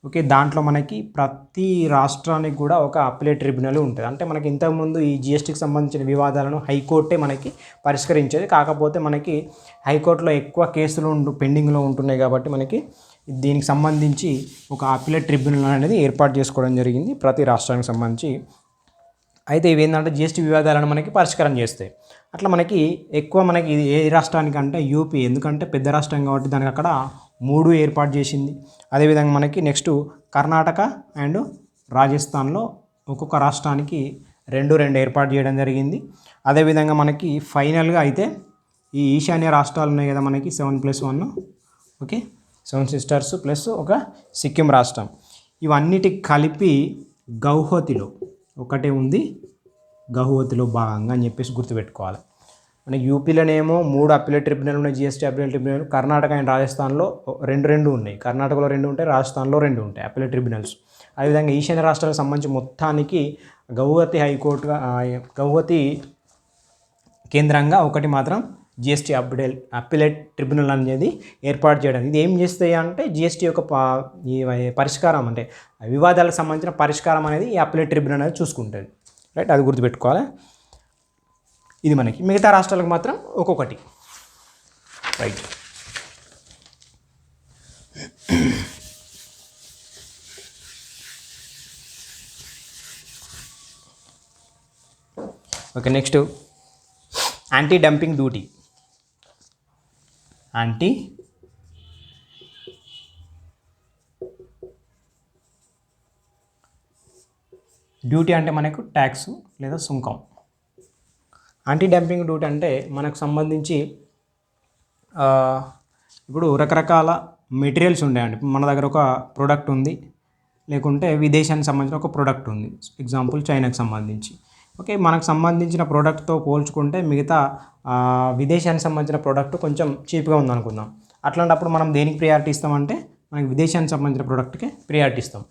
ఓకే, దాంట్లో మనకి ప్రతి రాష్ట్రానికి కూడా ఒక అప్పీలేట్ ట్రిబ్యునల్ ఉంటుంది. అంటే మనకి ఇంతకుముందు ఈ జిఎస్టీకి సంబంధించిన వివాదాలను హైకోర్టే మనకి పరిష్కరించేది. కాకపోతే మనకి హైకోర్టులో ఎక్కువ కేసులు పెండింగ్లో ఉంటున్నాయి కాబట్టి మనకి దీనికి సంబంధించి ఒక అప్పీలేట్ ట్రిబ్యునల్ అనేది ఏర్పాటు చేసుకోవడం జరిగింది ప్రతి రాష్ట్రానికి సంబంధించి. అయితే ఇవి ఏంటంటే జిఎస్టీ వివాదాలను మనకి పరిష్కారం చేస్తాయి. అట్లా మనకి ఎక్కువ మనకి ఇది ఏ రాష్ట్రానికి అంటే యూపీ, ఎందుకంటే పెద్ద రాష్ట్రం కాబట్టి దానికి అక్కడ 3 ఏర్పాటు చేసింది. అదేవిధంగా మనకి నెక్స్ట్ కర్ణాటక అండ్ రాజస్థాన్లో ఒక్కొక్క రాష్ట్రానికి 2 ఏర్పాటు చేయడం జరిగింది. అదేవిధంగా మనకి ఫైనల్గా అయితే ఈ ఈశాన్య రాష్ట్రాలు ఉన్నాయి కదా మనకి 7+1, ఓకే, 7 సిస్టర్స్ ప్లస్ ఒక సిక్కిం రాష్ట్రం, ఇవన్నిటికి కలిపి గౌహతిలో ఒకటే ఉంది, గౌహతిలో భాగంగా అని చెప్పేసి గుర్తుపెట్టుకోవాలి. మనకి యూపీలోనేమో 3 అప్పీలేట్ ట్రిబ్యునల్ ఉన్నాయి, GST appellate tribunal. Karnataka and రాజస్థాన్లో 2 ఉన్నాయి, కర్ణాటకలో 2 ఉంటాయి, రాజస్థాన్లో 2 ఉంటాయి అప్పీలేట్ ట్రిబ్యునల్స్. అదేవిధంగా ఈశాన్య రాష్ట్రాలకు సంబంధించి మొత్తానికి గౌహతి కేంద్రంగా ఒకటి మాత్రం జిఎస్టీ అప్పీలేట్ ట్రిబ్యునల్ అనేది ఏర్పాటు చేయడం. ఇది ఏం చేస్తాయి అంటే జిఎస్టీ యొక్క ఈ పరిష్కారం అంటే వివాదాలకు సంబంధించిన పరిష్కారం అనేది ఈ అప్పీలేట్ ట్రిబ్యునల్ అనేది చూసుకుంటుంది. రైట్, అది గుర్తుపెట్టుకోవాలి. ఇది మనకి మిగతా రాష్ట్రాలకు మాత్రం ఒక్కొక్కటి. Right, okay, next anti dumping duty. Duty అంటే మనకు ట్యాక్స్ లేదా సుంకం. యాంటీ డంపింగ్ డ్యూటీ అంటే మనకు సంబంధించి ఇప్పుడు రకరకాల మెటీరియల్స్ ఉంటాయండి. మన దగ్గర ఒక ప్రోడక్ట్ ఉంది, లేకుంటే విదేశానికి సంబంధించిన ఒక ప్రోడక్ట్ ఉంది, ఎగ్జాంపుల్ చైనాకి సంబంధించి. ఓకే, మనకు సంబంధించిన ప్రోడక్ట్తో పోల్చుకుంటే మిగతా విదేశానికి సంబంధించిన ప్రోడక్ట్ కొంచెం చీప్గా ఉందనుకుందాం. అట్లాంటప్పుడు మనం దేనికి ప్రియారిటీ ఇస్తామంటే మనకి విదేశానికి సంబంధించిన ప్రోడక్ట్కే ప్రియారిటీ ఇస్తాం.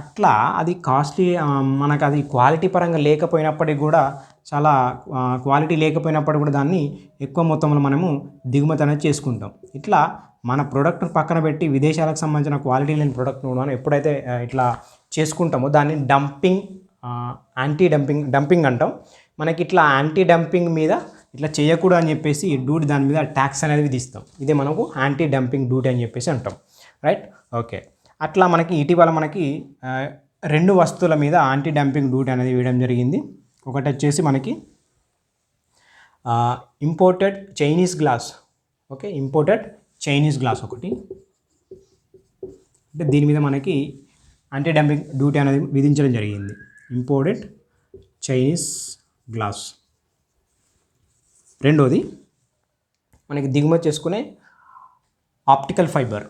అట్లా అది కాస్ట్లీ, మనకు అది క్వాలిటీ పరంగా లేకపోయినప్పటికీ కూడా, చాలా క్వాలిటీ లేకపోయినప్పటికీ కూడా దాన్ని ఎక్కువ మొత్తంలో మనము దిగుమతి అనేది చేసుకుంటాం. ఇట్లా మన ప్రోడక్ట్ పక్కన పెట్టి విదేశాలకు సంబంధించిన క్వాలిటీ లేని ప్రోడక్ట్ను మనం ఎప్పుడైతే ఇట్లా చేసుకుంటామో దాన్ని డంపింగ్, యాంటీ డంపింగ్ అంటాం. మనకి ఇట్లా యాంటీ డంపింగ్ మీద ఇట్లా చేయకూడదు అని చెప్పేసి డ్యూటీ, దాని మీద ట్యాక్స్ అనేది విధిస్తాం. ఇదే మనకు యాంటీ డంపింగ్ డ్యూటీ అని చెప్పేసి అంటాం. Right, okay. అట్లా మనకి ఇటీవల మనకి 2 వస్తువుల మీద యాంటీ డంపింగ్ డ్యూటీ అనేది వేయడం జరిగింది. ఒకటి వచ్చేసి మనకి imported Chinese glass. Okay, imported Chinese glass ఒకటి, అంటే దీని మీద మనకి యాంటీ డంపింగ్ డ్యూటీ అనేది విధించడం జరిగింది. Imported Chinese glass. రెండోది మనకి దిగుమతి చేసుకునే ఆప్టికల్ ఫైబర్.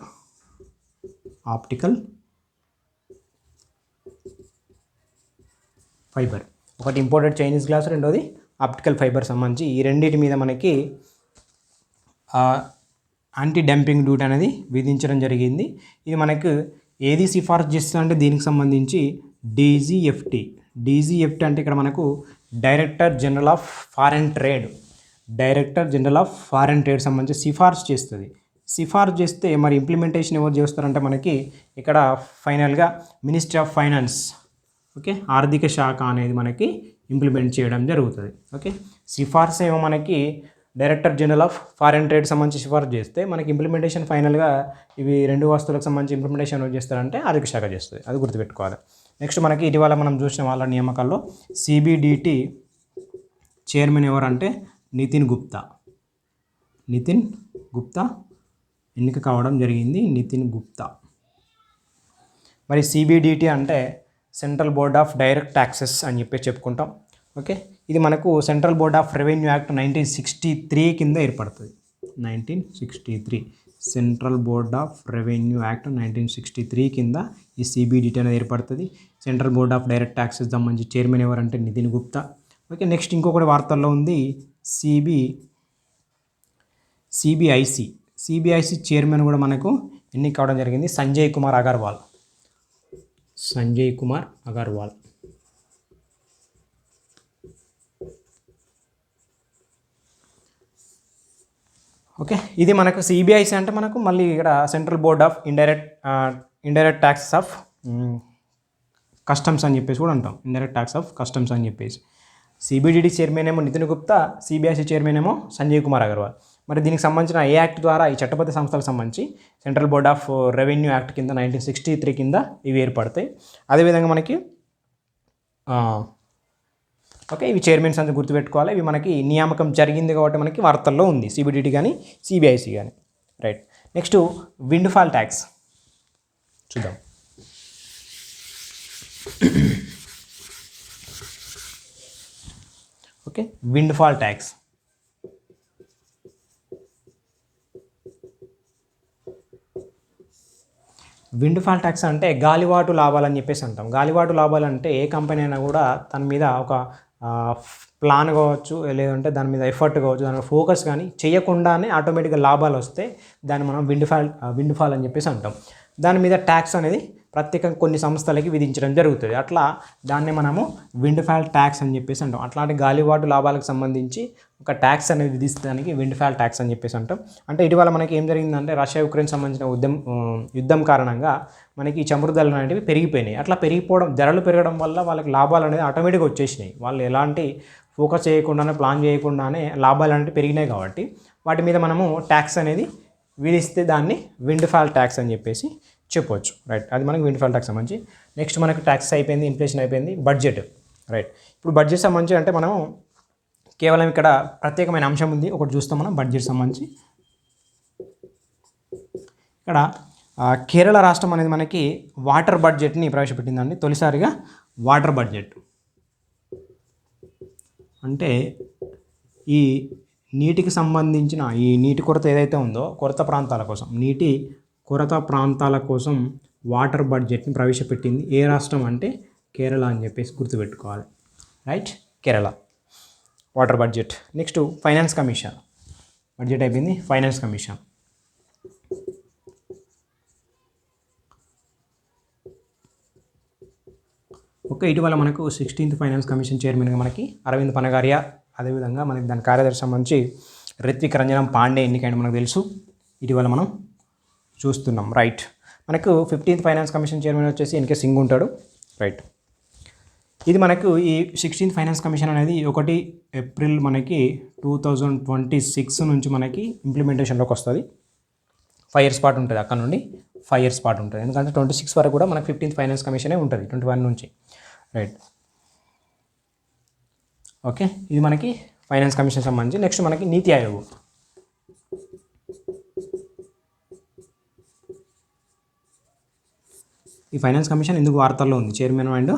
ఒకటి ఇంపోర్టెడ్ చైనీస్ గ్లాస్, రెండోది ఆప్టికల్ ఫైబర్ సంబంధించి ఈ రెండింటి మీద మనకి యాంటీ డంపింగ్ డ్యూటీ అనేది విధించడం జరిగింది. ఇది మనకు ఏది సిఫార్సు చేస్తుంది అంటే దీనికి సంబంధించి డీజీఎఫ్టీ అంటే ఇక్కడ మనకు director general of foreign trade సంబంధించి సిఫార్సు చేస్తుంది. సిఫార్సు చేస్తే మరి ఇంప్లిమెంటేషన్ ఎవరు చేస్తారంటే మనకి ఇక్కడ ఫైనల్గా మినిస్ట్రీ ఆఫ్ ఫైనాన్స్, ఓకే, ఆర్థిక శాఖ అనేది మనకి ఇంప్లిమెంట్ చేయడం జరుగుతుంది. ఓకే, సిఫార్సు ఏమో మనకి director general of foreign trade సంబంధించి సిఫార్సు చేస్తే మనకి ఇంప్లిమెంటేషన్ ఫైనల్గా ఇవి 2 వస్తువులకు సంబంధించి ఇంప్లిమెంటేషన్ ఎవరు చేస్తారంటే ఆర్థిక శాఖ చేస్తుంది. అది గుర్తుపెట్టుకోవాలి. నెక్స్ట్ మనకి ఇటీవల మనం చూసిన వాళ్ళ నియామకాల్లో CBDT చైర్మన్ ఎవరంటే నితిన్ గుప్తా ఎన్నిక కావడం జరిగింది. నితిన్ గుప్తా. మరి CBDT అంటే central board of direct taxes అని చెప్పి చెప్పుకుంటాం. ఓకే, ఇది మనకు central board of revenue act 1963 కింద ఏర్పడుతుంది. 1963 central board of revenue act 1963 కింద ఈ CBDT అనేది ఏర్పడుతుంది. Central board of direct taxes సంబంధించి చైర్మన్ ఎవరంటే నితిన్ గుప్తా. ఓకే, నెక్స్ట్ ఇంకొకటి వార్తల్లో ఉంది CBIC చైర్మన్ కూడా మనకు ఎన్నిక కావడం జరిగింది. సంజయ్ కుమార్ అగర్వాల్. ఓకే, ఇది మనకు CBIC అంటే మనకు మళ్ళీ ఇక్కడ central board of indirect taxes of customs అని చెప్పేసి కూడా అంటాం. ఇండైరెక్ట్ ట్యాక్స్ ఆఫ్ కస్టమ్స్ అని చెప్పేసి. CBDT చైర్మన్ ఏమో నితిన్ గుప్తా, CBIC చైర్మన్ ఏమో సంజయ్ కుమార్ అగర్వాల్. మరి దీనికి సంబంధించిన ఏ యాక్ట్ ద్వారా, ఈ చట్టబద్ధ సంస్థలకు సంబంధించి central board of revenue act కింద 1963 కింద ఇవి ఏర్పడతాయి. అదేవిధంగా మనకి ఓకే, ఇవి చైర్మన్స్ అంతా గుర్తుపెట్టుకోవాలి. ఇవి మనకి నియామకం జరిగింది కాబట్టి మనకి వార్తల్లో ఉంది, CBDT కానీ CBIC కానీ. Right, next windfall tax చూద్దాం. Okay, windfall tax. Windfall tax అంటే గాలివాటు లాభాలు అని చెప్పేసి అంటాం. గాలివాటు లాభాలు అంటే ఏ కంపెనీ అయినా కూడా తన మీద ఒక ప్లాన్ కావచ్చు, లేదంటే దాని మీద ఎఫర్ట్ కావచ్చు, దాని మీద ఫోకస్ కానీ చేయకుండానే ఆటోమేటిక్గా లాభాలు వస్తే దాన్ని మనం విండ్ ఫాల్ అని చెప్పేసి అంటాం. దాని మీద ట్యాక్స్ అనేది ప్రత్యేకంగా కొన్ని సంస్థలకి విధించడం జరుగుతుంది. అట్లా దాన్ని మనము విండ్ ఫాల్ ట్యాక్స్ అని చెప్పేసి అంటాం. అట్లాంటి గాలివాటు లాభాలకు సంబంధించి ఒక ట్యాక్స్ అనేది విధిస్తానికి విండ్ ఫాల్ ట్యాక్స్ అని చెప్పేసి అంటాం. అంటే ఇటీవల మనకి ఏం జరిగిందంటే రష్యా యుక్రెయిన్ సంబంధించిన యుద్ధం కారణంగా మనకి ఈ చమురు ధరలు అనేవి పెరిగిపోయినాయి. అట్లా ధరలు పెరగడం వల్ల వాళ్ళకి లాభాలు అనేది ఆటోమేటిక్గా వచ్చేసినాయి. వాళ్ళు ఎలాంటి ఫోకస్ చేయకుండానే, ప్లాన్ చేయకుండానే లాభాలు అనేవి పెరిగినాయి కాబట్టి వాటి మీద మనము ట్యాక్స్ అనేది విధిస్తే దాన్ని విండ్ ఫాల్ ట్యాక్స్ అని చెప్పేసి చెప్పవచ్చు. రైట్, అది మనకి విండ్ ఫాల్ ట్యాక్స్ సంబంధించి. నెక్స్ట్ మనకి ట్యాక్స్ అయిపోయింది, ఇన్ఫ్లేషన్ అయిపోయింది, బడ్జెట్. రైట్, ఇప్పుడు బడ్జెట్ సంబంధించి అంటే మనం కేవలం ఇక్కడ ప్రత్యేకమైన అంశం ఉంది, ఒకటి చూస్తాం మనం బడ్జెట్ సంబంధించి. ఇక్కడ కేరళ రాష్ట్రం అనేది మనకి వాటర్ బడ్జెట్ని ప్రవేశపెట్టిందండి. తొలిసారిగా వాటర్ బడ్జెట్ అంటే ఈ నీటికి సంబంధించిన ఈ నీటి కొరత ఏదైతే ఉందో నీటి కొరత ప్రాంతాల కోసం వాటర్ బడ్జెట్ని ప్రవేశపెట్టింది ఏ రాష్ట్రం అంటే కేరళ అని చెప్పేసి గుర్తుపెట్టుకోవాలి. Right, Kerala water budget. Next finance commission. Budget అయిపోయింది. Finance commission. ఓకే, ఇటీవల మనకు 16th ఫైనాన్స్ కమిషన్ చైర్మన్గా మనకి అరవింద్ పనగారియా, అదేవిధంగా మనకి దాని కార్యదర్శి సంబంధించి రిత్విక్ రంజనం పాండే ఎన్నికైనా మనకు తెలుసు, ఇటీవల మనం చూస్తున్నాం. రైట్, మనకు 15th ఫైనాన్స్ కమిషన్ చైర్మన్ వచ్చేసి ఎన్కే సింగ్ ఉంటాడు. రైట్, ఇది మనకు ఈ 16th ఫైనాన్స్ కమిషన్ అనేది 1 ఏప్రిల్ మనకి 2026 నుంచి మనకి ఇంప్లిమెంటేషన్లోకి వస్తుంది. 5 years పాటు ఉంటుంది, అక్కడ నుండి 5 years పాటు ఉంటుంది. ఎందుకంటే 26 వరకు కూడా మనకు 15th ఫైనాన్స్ కమిషనే ఉంటుంది, 21 నుంచి. రైట్, ఓకే, ఇది మనకి ఫైనాన్స్ కమిషన్ సంబంధించి. నెక్స్ట్ మనకి నీతి ఆయోగ్. ఈ ఫైనాన్స్ కమిషన్ ఎందుకు వార్తల్లో ఉంది, చైర్మన్ అండ్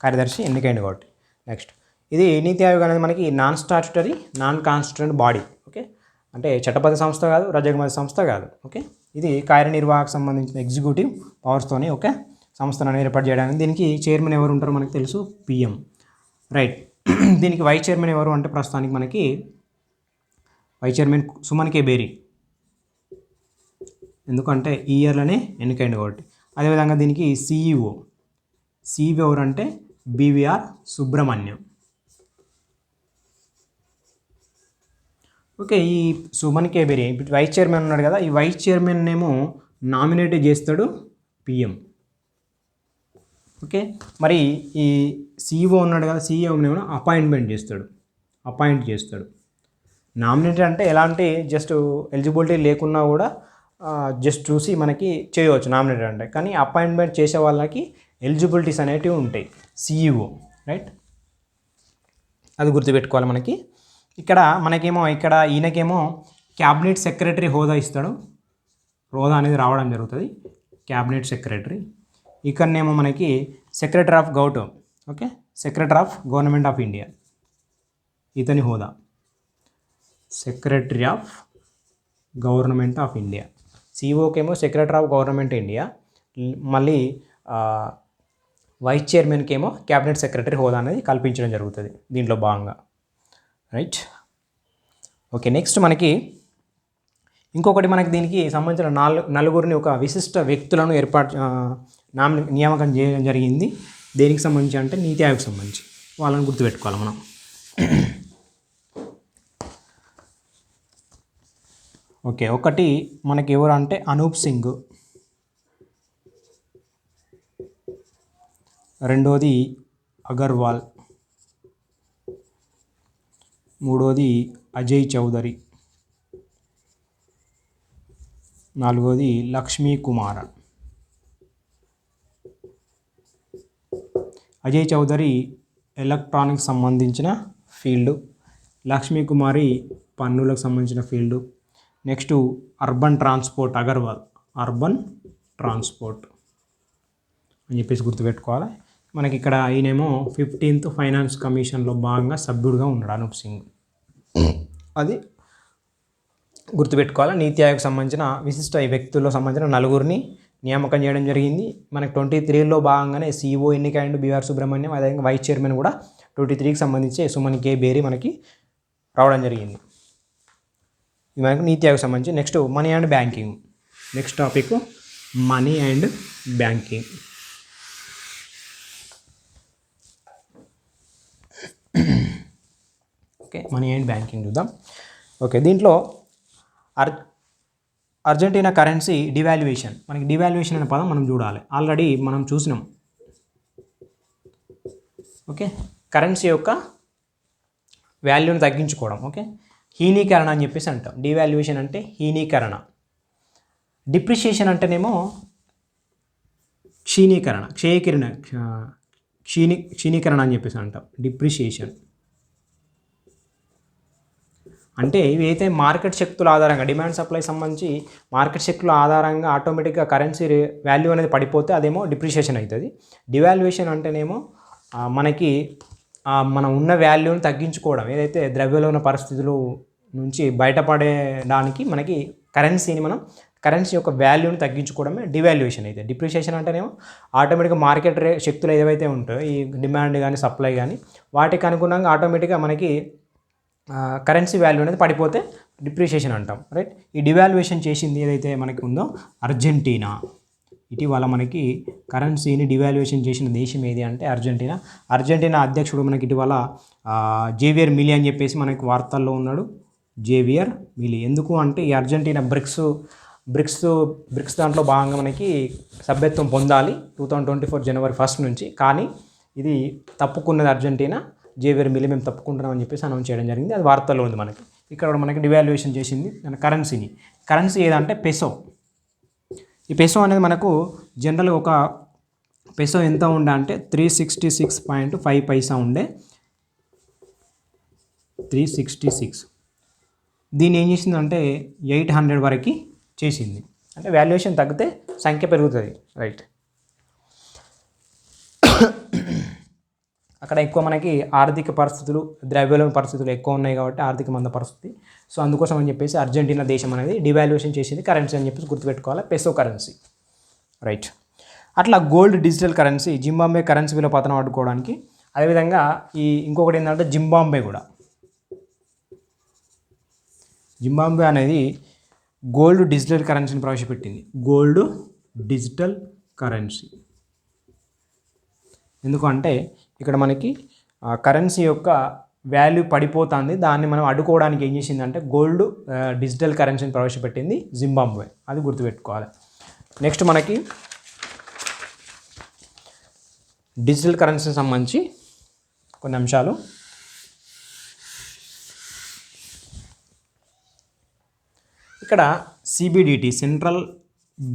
కార్యదర్శి ఎన్నికైంది కాబట్టి. నెక్స్ట్ ఇది నీతి ఆయోగ్ అనేది మనకి non statutory non constituent body. Okay, అంటే చట్టబద్ధ సంస్థ కాదు, రాజ్యాంగబద్ధ సంస్థ కాదు. ఓకే, ఇది కార్యనిర్వాహకు సంబంధించిన ఎగ్జిక్యూటివ్ పవర్స్తోని ఒక సంస్థను అనేది ఏర్పాటు చేయడానికి. దీనికి చైర్మన్ ఎవరు ఉంటారో మనకు తెలుసు, పిఎం. రైట్, దీనికి వైస్ చైర్మన్ ఎవరు అంటే ప్రస్తుతానికి మనకి వైస్ చైర్మన్ సుమన్ కే బేరి, ఎందుకంటే ఈ ఇయర్లోనే ఎన్నికైంది కాబట్టి. అదేవిధంగా దీనికి సిఇఓ ఎవరు అంటే బివిఆర్ సుబ్రహ్మణ్యం. ఓకే, ఈ సుమన్ కే బేరి ఇప్పుడు వైస్ చైర్మన్ ఉన్నాడు కదా, ఈ వైస్ చైర్మన్ ఏమో నామినేట్ చేస్తాడు పిఎం. ఓకే, మరి ఈ సిఇఓ ఉన్నాడు కదా, సిఇఓనేమో అపాయింట్ చేస్తాడు. నామినేట్ అంటే ఎలాంటి జస్ట్ ఎలిజిబిలిటీ లేకున్నా కూడా జస్ట్ చూసి మనకి చేయవచ్చు నామినేట్ అంటే. కానీ అపాయింట్మెంట్ చేసే వాళ్ళకి ఎలిజిబిలిటీస్ అనేటివి ఉంటాయి, సిఇఓ. రైట్, అది గుర్తుపెట్టుకోవాలి మనకి. ఇక్కడ ఈయనకేమో క్యాబినెట్ సెక్రటరీ హోదా ఇస్తాడు. హోదా అనేది రావడం జరుగుతుంది, క్యాబినెట్ సెక్రటరీ. ఇక్కడనేమో మనకి secretary of okay, secretary of government of India, ఇతని హోదా secretary of government of India. సిఇఓకేమో సెక్రటరీ ఆఫ్ గవర్నమెంట్ ఇండియా, మళ్ళీ వైస్ చైర్మన్కి ఏమో క్యాబినెట్ సెక్రటరీ హోదా అనేది కల్పించడం జరుగుతుంది దీంట్లో భాగంగా. రైట్, ఓకే, నెక్స్ట్ మనకి ఇంకొకటి మనకి దీనికి సంబంధించిన నలుగురిని ఒక విశిష్ట వ్యక్తులను నియామకం చేయడం జరిగింది. దేనికి సంబంధించి అంటే నీతి ఆయోగ్ సంబంధించి. వాళ్ళని గుర్తుపెట్టుకోవాలి మనం. ఓకే, ఒకటి మనకి ఎవరు అంటే అనూప్ సింగ్, రెండోది అగర్వాల్, మూడోది అజయ్ చౌదరి, నాలుగోది లక్ష్మీ కుమార్. అజయ్ చౌదరి ఎలక్ట్రానిక్స్ సంబంధించిన ఫీల్డు, లక్ష్మీ కుమారి పన్నులకు సంబంధించిన field. Next urban transport Agarwal, urban transport అని చెప్పేసి గుర్తుపెట్టుకోవాలి. మనకి ఇక్కడ ఈయనేమో 15th ఫైనాన్స్ కమిషన్లో భాగంగా సభ్యుడిగా ఉన్నాడు అనూప్ సింగ్, అది గుర్తుపెట్టుకోవాలి. నీతి ఆయోగ్ సంబంధించిన విశిష్ట వ్యక్తుల్లో సంబంధించిన నలుగురిని నియామకం చేయడం జరిగింది. మనకి 23లో భాగంగానే సిఇఓ ఎన్నికైండు బిఆర్ సుబ్రహ్మణ్యం, అదేవిధంగా వైస్ చైర్మన్ కూడా 23కి సంబంధించి సుమన్ కే బేరి మనకి రావడం జరిగింది. ఇది మనకు నీతి ఆయోగ్ సంబంధించి. Next money and banking. Next topic money and banking. Okay, money and banking చూద్దాం. ఓకే, దీంట్లో అర్జెంటీనా కరెన్సీ డివాల్యుయేషన్. మనకి డివాల్యుయేషన్ అనే పదం మనం చూడాలి, ఆల్రెడీ మనం చూసినాం. ఓకే, కరెన్సీ యొక్క వాల్యూని తగ్గించుకోవడం. ఓకే, హీనీకరణ అని చెప్పేసి అంటాం. డివాల్యుయేషన్ అంటే హీనీకరణ. డిప్రిషియేషన్ అంటేనేమో క్షీణీకరణ అని చెప్పేసి అంటాం. డిప్రిషియేషన్ అంటే ఇవైతే మార్కెట్ శక్తుల ఆధారంగా, డిమాండ్ సప్లై సంబంధించి మార్కెట్ శక్తుల ఆధారంగా ఆటోమేటిక్గా కరెన్సీ వాల్యూ అనేది పడిపోతే అదేమో డిప్రిషియేషన్ అవుతుంది. డివాల్యుయేషన్ అంటేనేమో మనకి మనం ఉన్న వాల్యూని తగ్గించుకోవడం, ఏదైతే ద్రవ్యలోన పరిస్థితులు నుంచి బయటపడడానికి మనకి కరెన్సీ యొక్క వాల్యూని తగ్గించుకోవడమే డివాల్యుయేషన్ అయితే. డిప్రిషియేషన్ అంటేనేమో ఆటోమేటిక్గా మార్కెట్ శక్తులు ఏవైతే ఉంటాయో ఈ డిమాండ్ కానీ సప్లై కానీ వాటికి అనుగుణంగా ఆటోమేటిక్గా మనకి కరెన్సీ వాల్యూ అనేది పడిపోతే డిప్రిషియేషన్ అంటాం, రైట్. ఈ డివాల్యుయేషన్ చేసింది ఏదైతే మనకి ఉందో అర్జెంటీనా. ఇటీవల మనకి కరెన్సీని డివాల్యుయేషన్ చేసిన దేశం ఏది అంటే అర్జెంటీనా అధ్యక్షుడు మనకి ఇటీవల జేవియర్ మిలీ అని చెప్పేసి మనకి వార్తల్లో ఉన్నాడు. జేవియర్ మిలీ ఎందుకు అంటే ఈ అర్జెంటీనా బ్రిక్స్ దాంట్లో భాగంగా మనకి సభ్యత్వం పొందాలి 2024 జనవరి 1 నుంచి. కానీ ఇది తప్పుకున్నది అర్జెంటీనా. జేవియర్ మిలీ మేము తప్పుకుంటున్నామని చెప్పేసి అనౌన్స్ చేయడం జరిగింది. అది వార్తల్లో ఉంది. ఇక్కడ మనకి డివాల్యుయేషన్ చేసింది కరెన్సీ ఏదంటే పెసో. ఈ పెసో అనేది మనకు జనరల్గా ఒక పెసో ఎంత ఉండే అంటే 366.5 పైసా ఉండే. 366 దీన్ని ఏం చేసిందంటే 800 వరకు చేసింది. అంటే వాల్యుయేషన్ తగ్గితే సంఖ్య పెరుగుతుంది, రైట్. అక్కడ ఎక్కువ మనకి ఆర్థిక పరిస్థితులు, ద్రవ్యోల్బణ పరిస్థితులు ఎక్కువ ఉన్నాయి కాబట్టి ఆర్థిక మంద పరిస్థితి. సో అందుకోసం అని చెప్పేసి అర్జెంటీనా దేశం అనేది డివాల్యుయేషన్ చేసింది కరెన్సీ అని చెప్పేసి గుర్తుపెట్టుకోవాలి, పెసో కరెన్సీ, రైట్. అట్లా gold digital currency Zimbabwe currency విలువ పతనం అడ్డుకోవడానికి. అదేవిధంగా ఇంకొకటి ఏంటంటే జింబాబ్వే అనేది గోల్డ్ డిజిటల్ కరెన్సీని ప్రవేశపెట్టింది. గోల్డ్ డిజిటల్ కరెన్సీ ఎందుకంటే ఇక్కడ మనకి కరెన్సీ యొక్క వాల్యూ పడిపోతుంది. దాన్ని మనం అడ్డుకోవడానికి ఏం చేసిందంటే గోల్డ్ డిజిటల్ కరెన్సీని ప్రవేశపెట్టింది జింబాబ్వే. అది గుర్తుపెట్టుకోవాలి. నెక్స్ట్ మనకి డిజిటల్ కరెన్సీకి సంబంధించి కొన్ని అంశాలు. ఇక్కడ CBDT central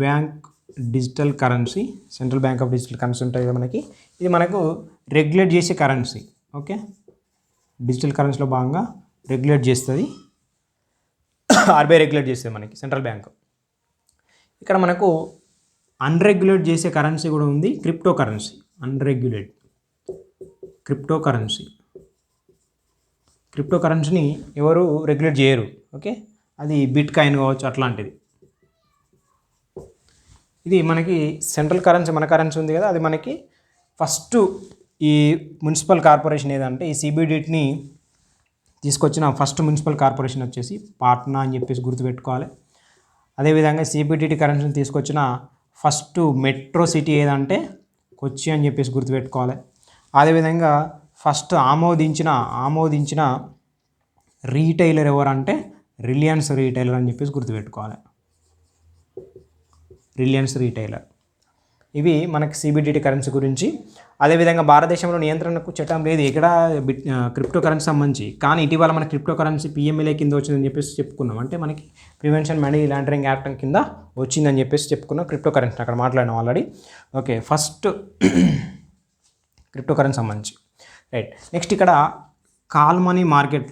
bank digital currency, central bank of digital currency ఉంటుంది కదా మనకి. ఇది మనకు రెగ్యులేట్ చేసే కరెన్సీ, ఓకే. డిజిటల్ కరెన్సీలో భాగంగా రెగ్యులేట్ చేస్తుంది, RBI రెగ్యులేట్ చేస్తుంది మనకి సెంట్రల్ బ్యాంక్. ఇక్కడ మనకు అన్రెగ్యులేట్ చేసే కరెన్సీ కూడా ఉంది, క్రిప్టో కరెన్సీ. క్రిప్టో కరెన్సీని ఎవరు రెగ్యులేట్ చేయరు, ఓకే. అది బిట్ కాయిన్ కావచ్చు, అట్లాంటిది. ఇది మనకి సెంట్రల్ కరెన్సీ, మన కరెన్సీ ఉంది కదా, అది మనకి ఫస్ట్ ఈ మున్సిపల్ కార్పొరేషన్ ఏదంటే ఈ CBDTని తీసుకొచ్చిన ఫస్ట్ మున్సిపల్ కార్పొరేషన్ వచ్చేసి పాట్నా అని చెప్పేసి గుర్తుపెట్టుకోవాలి. అదేవిధంగా CBDT కరెన్సీని తీసుకొచ్చిన ఫస్ట్ మెట్రో సిటీ ఏదంటే కొచ్చి అని చెప్పేసి గుర్తుపెట్టుకోవాలి. అదేవిధంగా ఫస్ట్ ఆమోదించిన రీటైలర్ ఎవరంటే రిలయన్స్ రీటైలర్ అని చెప్పేసి గుర్తుపెట్టుకోవాలి. Reliance retailer. ఇవి మనకి CBDT కరెన్సీ గురించి. అదేవిధంగా భారతదేశంలో నియంత్రణకు చట్టం లేదు ఇక్కడ క్రిప్టో కరెన్సీ సంబంధించి. కానీ ఇటీవల మన క్రిప్టో కరెన్సీ PMLA కింద వచ్చిందని చెప్పేసి చెప్పుకున్నాం. అంటే మనకి ప్రివెన్షన్ మనీ లాండరింగ్ యాక్ట్ కింద వచ్చిందని చెప్పేసి చెప్పుకున్నాం క్రిప్టో కరెన్సీ. అక్కడ మాట్లాడినాం already, okay. First crypto currency సంబంధించి, రైట్. నెక్స్ట్ ఇక్కడ కాల్ మనీ మార్కెట్